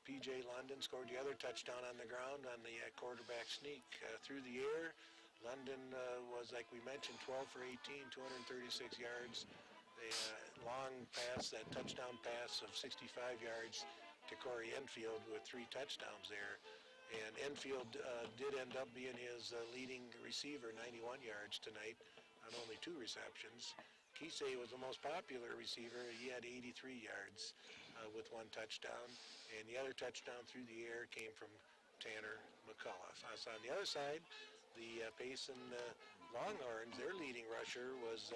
P.J. London scored the other touchdown on the ground on the quarterback sneak. Through the air, London was, like we mentioned, 12 for 18, 236 yards. A long pass, that touchdown pass of 65 yards to Corey Enfield with 3 touchdowns there. And Enfield did end up being his leading receiver, 91 yards tonight on only 2 receptions. Kisei was the most popular receiver. He had 83 yards with 1 touchdown. And the other touchdown through the air came from Tanner McCullough. So on the other side, the Payson Longhorns, their leading rusher was,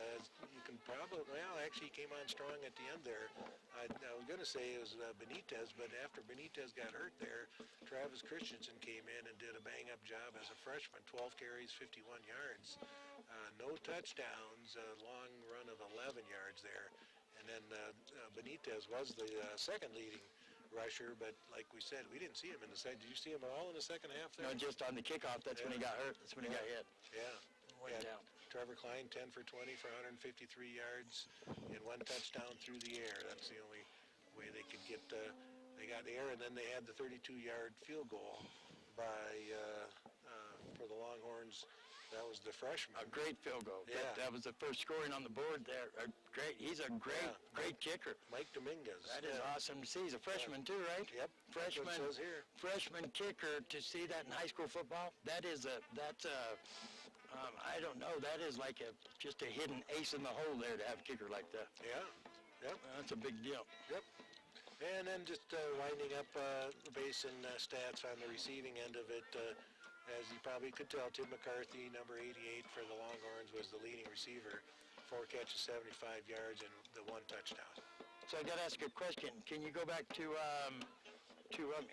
you can probably, well, actually he came on strong at the end there. I was going to say it was Benitez, but after Benitez got hurt there, Travis Christensen came in and did a bang-up job as a freshman, 12 carries, 51 yards. No touchdowns, a long run of 11 yards there. And then Benitez was the second leading rusher, but like we said, we didn't see him in the second. Did you see him at all in the second half there? No, just on the kickoff. That's when he got hurt. That's when he got hit. Yeah. Went down. Trevor Klein, 10 for 20 for 153 yards and 1 touchdown through the air. That's the only way they could get, they got the air, and then they had the 32-yard field goal by, for the Longhorns. That was the freshman. A great field goal. Yeah. That was the first scoring on the board there. Great. He's a great kicker. Mike Dominguez. That is awesome to see. He's a freshman too, right? Yep. Freshman. That's what it says here. Freshman kicker. To see that in high school football, that is I don't know. That is like just a hidden ace in the hole there to have a kicker like that. Yeah. Yep. That's a big deal. Yep. And then just winding up Payson stats on the receiving end of it. As you probably could tell, Tim McCarthy, number 88 for the Longhorns, was the leading receiver. 4 catches, 75 yards, and the 1 touchdown. So I got to ask a question. Can you go back to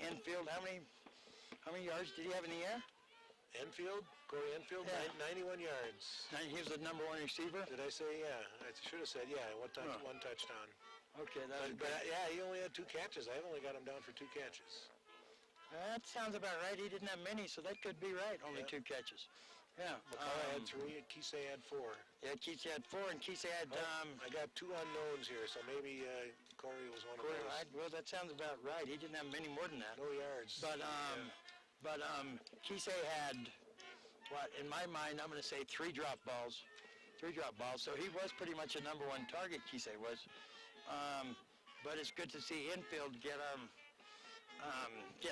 Enfield? How many yards did he have in the air? Enfield, Corey Enfield, Yeah. 91 yards. He was the number 1 receiver? Did I say, yeah? I should have said, yeah, 1 touchdown. Okay, that was But yeah, he only had 2 catches. I've only got him down for 2 catches. That sounds about right. He didn't have many, so that could be right. Only Yeah. 2 catches. Yeah. McCullough had 3, and Kisei had 4. Yeah, Kisei had 4, and Kisei had... I got 2 unknowns here, so maybe Corey was one of those. Well, that sounds about right. He didn't have many more than that. No yards. But Kisei had, what, in my mind, I'm going to say 3 drop balls. 3 drop balls. So he was pretty much a number 1 target, Kisei was. But it's good to see Infield get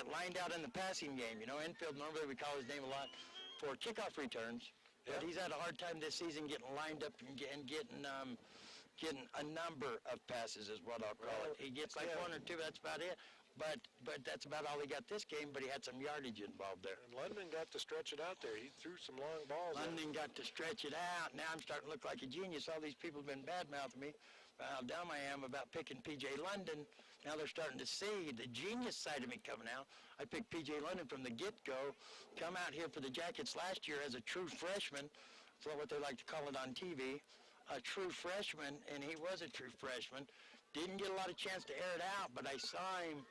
lined out in the passing game. You know, Infield, normally we call his name a lot for kickoff returns, but he's had a hard time this season getting lined up and getting a number of passes is what I'll call it. He gets like 1 or 2, that's about it. But that's about all he got this game, but he had some yardage involved there. And London got to stretch it out there. He threw some long balls. London got to stretch it out. Now I'm starting to look like a genius. All these people have been bad-mouthing me about how dumb I am about picking P.J. London. Now they're starting to see the genius side of me coming out. I picked P.J. London from the get-go, come out here for the Jackets last year as a true freshman. That's what they like to call it on TV. A true freshman, and he was a true freshman. Didn't get a lot of chance to air it out, but I saw him.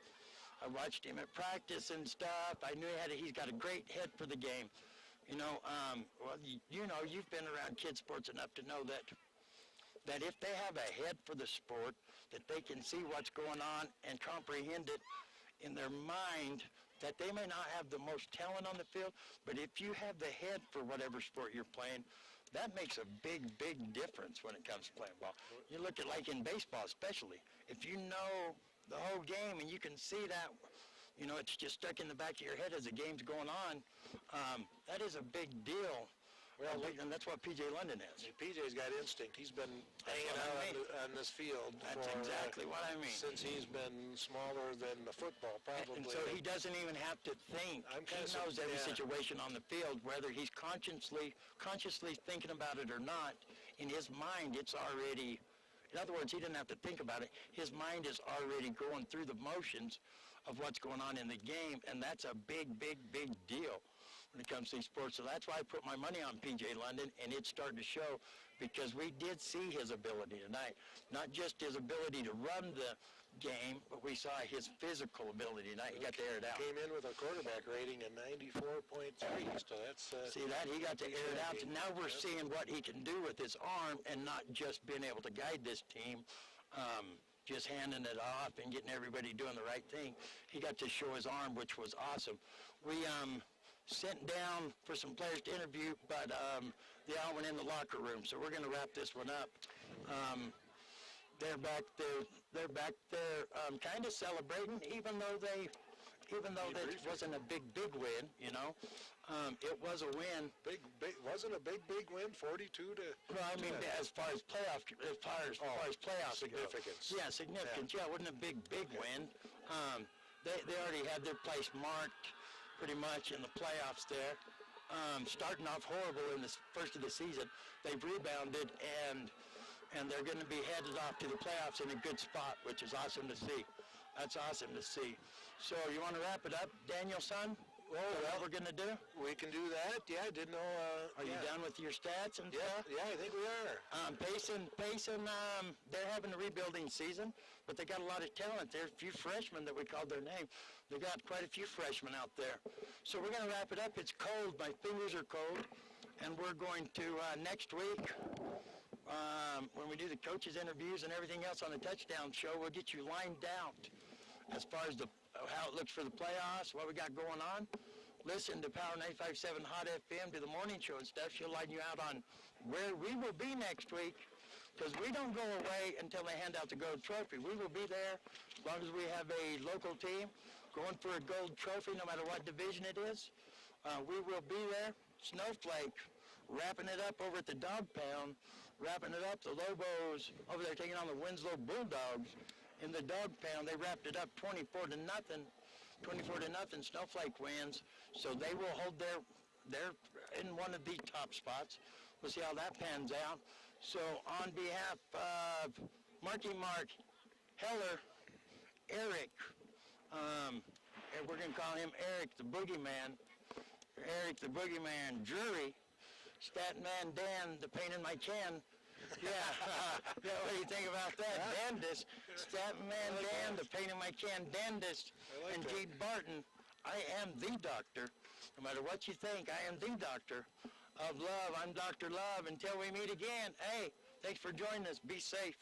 I watched him at practice and stuff. I knew he's got a great head for the game. You know, you've been around kid sports enough to know that if they have a head for the sport, that they can see what's going on and comprehend it in their mind, that they may not have the most talent on the field, but if you have the head for whatever sport you're playing, that makes a big, big difference when it comes to playing ball. You look at like in baseball especially. If you know the whole game and you can see that, you know, it's just stuck in the back of your head as the game's going on, that is a big deal. Well, and that's what P.J. London is. P.J.'s got instinct. He's been hanging out on this field. That's exactly what I mean. Since he's been smaller than the football, probably. And so he doesn't even have to think. He knows every situation on the field, whether he's consciously thinking about it or not. In his mind, it's already, in other words, he didn't have to think about it. His mind is already going through the motions of what's going on in the game, and that's a big, big, big deal when it comes to these sports. So that's why I put my money on P.J. London, and it's starting to show because we did see his ability tonight. Not just his ability to run the game, but we saw his physical ability tonight. He got to air it out. Came in with a quarterback rating of 94.3, so that's... See that? He got to air it out. And now we're seeing what he can do with his arm and not just being able to guide this team, just handing it off and getting everybody doing the right thing. He got to show his arm, which was awesome. We sent down for some players to interview, but they all went in the locker room. So we're going to wrap this one up. They're back there kind of celebrating, even though that wasn't a big win, you know. It was a win. Wasn't a big win, 42 to... Well, I mean, as far as playoffs significance. Go. Yeah, significance. Yeah, it wasn't a big win. They already had their place marked pretty much in the playoffs there. Starting off horrible in the first of the season, they've rebounded and they're going to be headed off to the playoffs in a good spot, which is awesome to see. That's awesome to see. So you want to wrap it up, Daniel, son? What we're going to do? We can do that. Yeah, I didn't know. Are you done with your stats and stuff? Yeah, I think we are. Payson, they're having a rebuilding season, but they got a lot of talent. There are a few freshmen that we called their name. They got quite a few freshmen out there. So we're going to wrap it up. It's cold. My fingers are cold. And we're going to, next week, when we do the coaches' interviews and everything else on the touchdown show, we'll get you lined out as far as how it looks for the playoffs, what we got going on. Listen to Power 95.7 Hot FM, to the morning show and stuff. She'll line you out on where we will be next week, because we don't go away until they hand out the gold trophy. We will be there as long as we have a local team going for a gold trophy, no matter what division it is. We will be there. Snowflake wrapping it up over at the Dog Pound, wrapping it up. The Lobos over there taking on the Winslow Bulldogs in the Dog Pound. They wrapped it up 24-0. 24-0. Snowflake wins, so they will hold they're in one of the top spots. We'll see how that pans out. So on behalf of Marky Mark, Heller, Eric, and we're going to call him Eric the Boogeyman, Drury, Statman Dan, the pain in my can. Yeah, what do you think about that? Dandist, Statman Dan, the pain in my can, Dandist, and Gene Barton. I am the doctor. No matter what you think, I am the doctor of love. I'm Dr. Love. Until we meet again, hey, thanks for joining us. Be safe.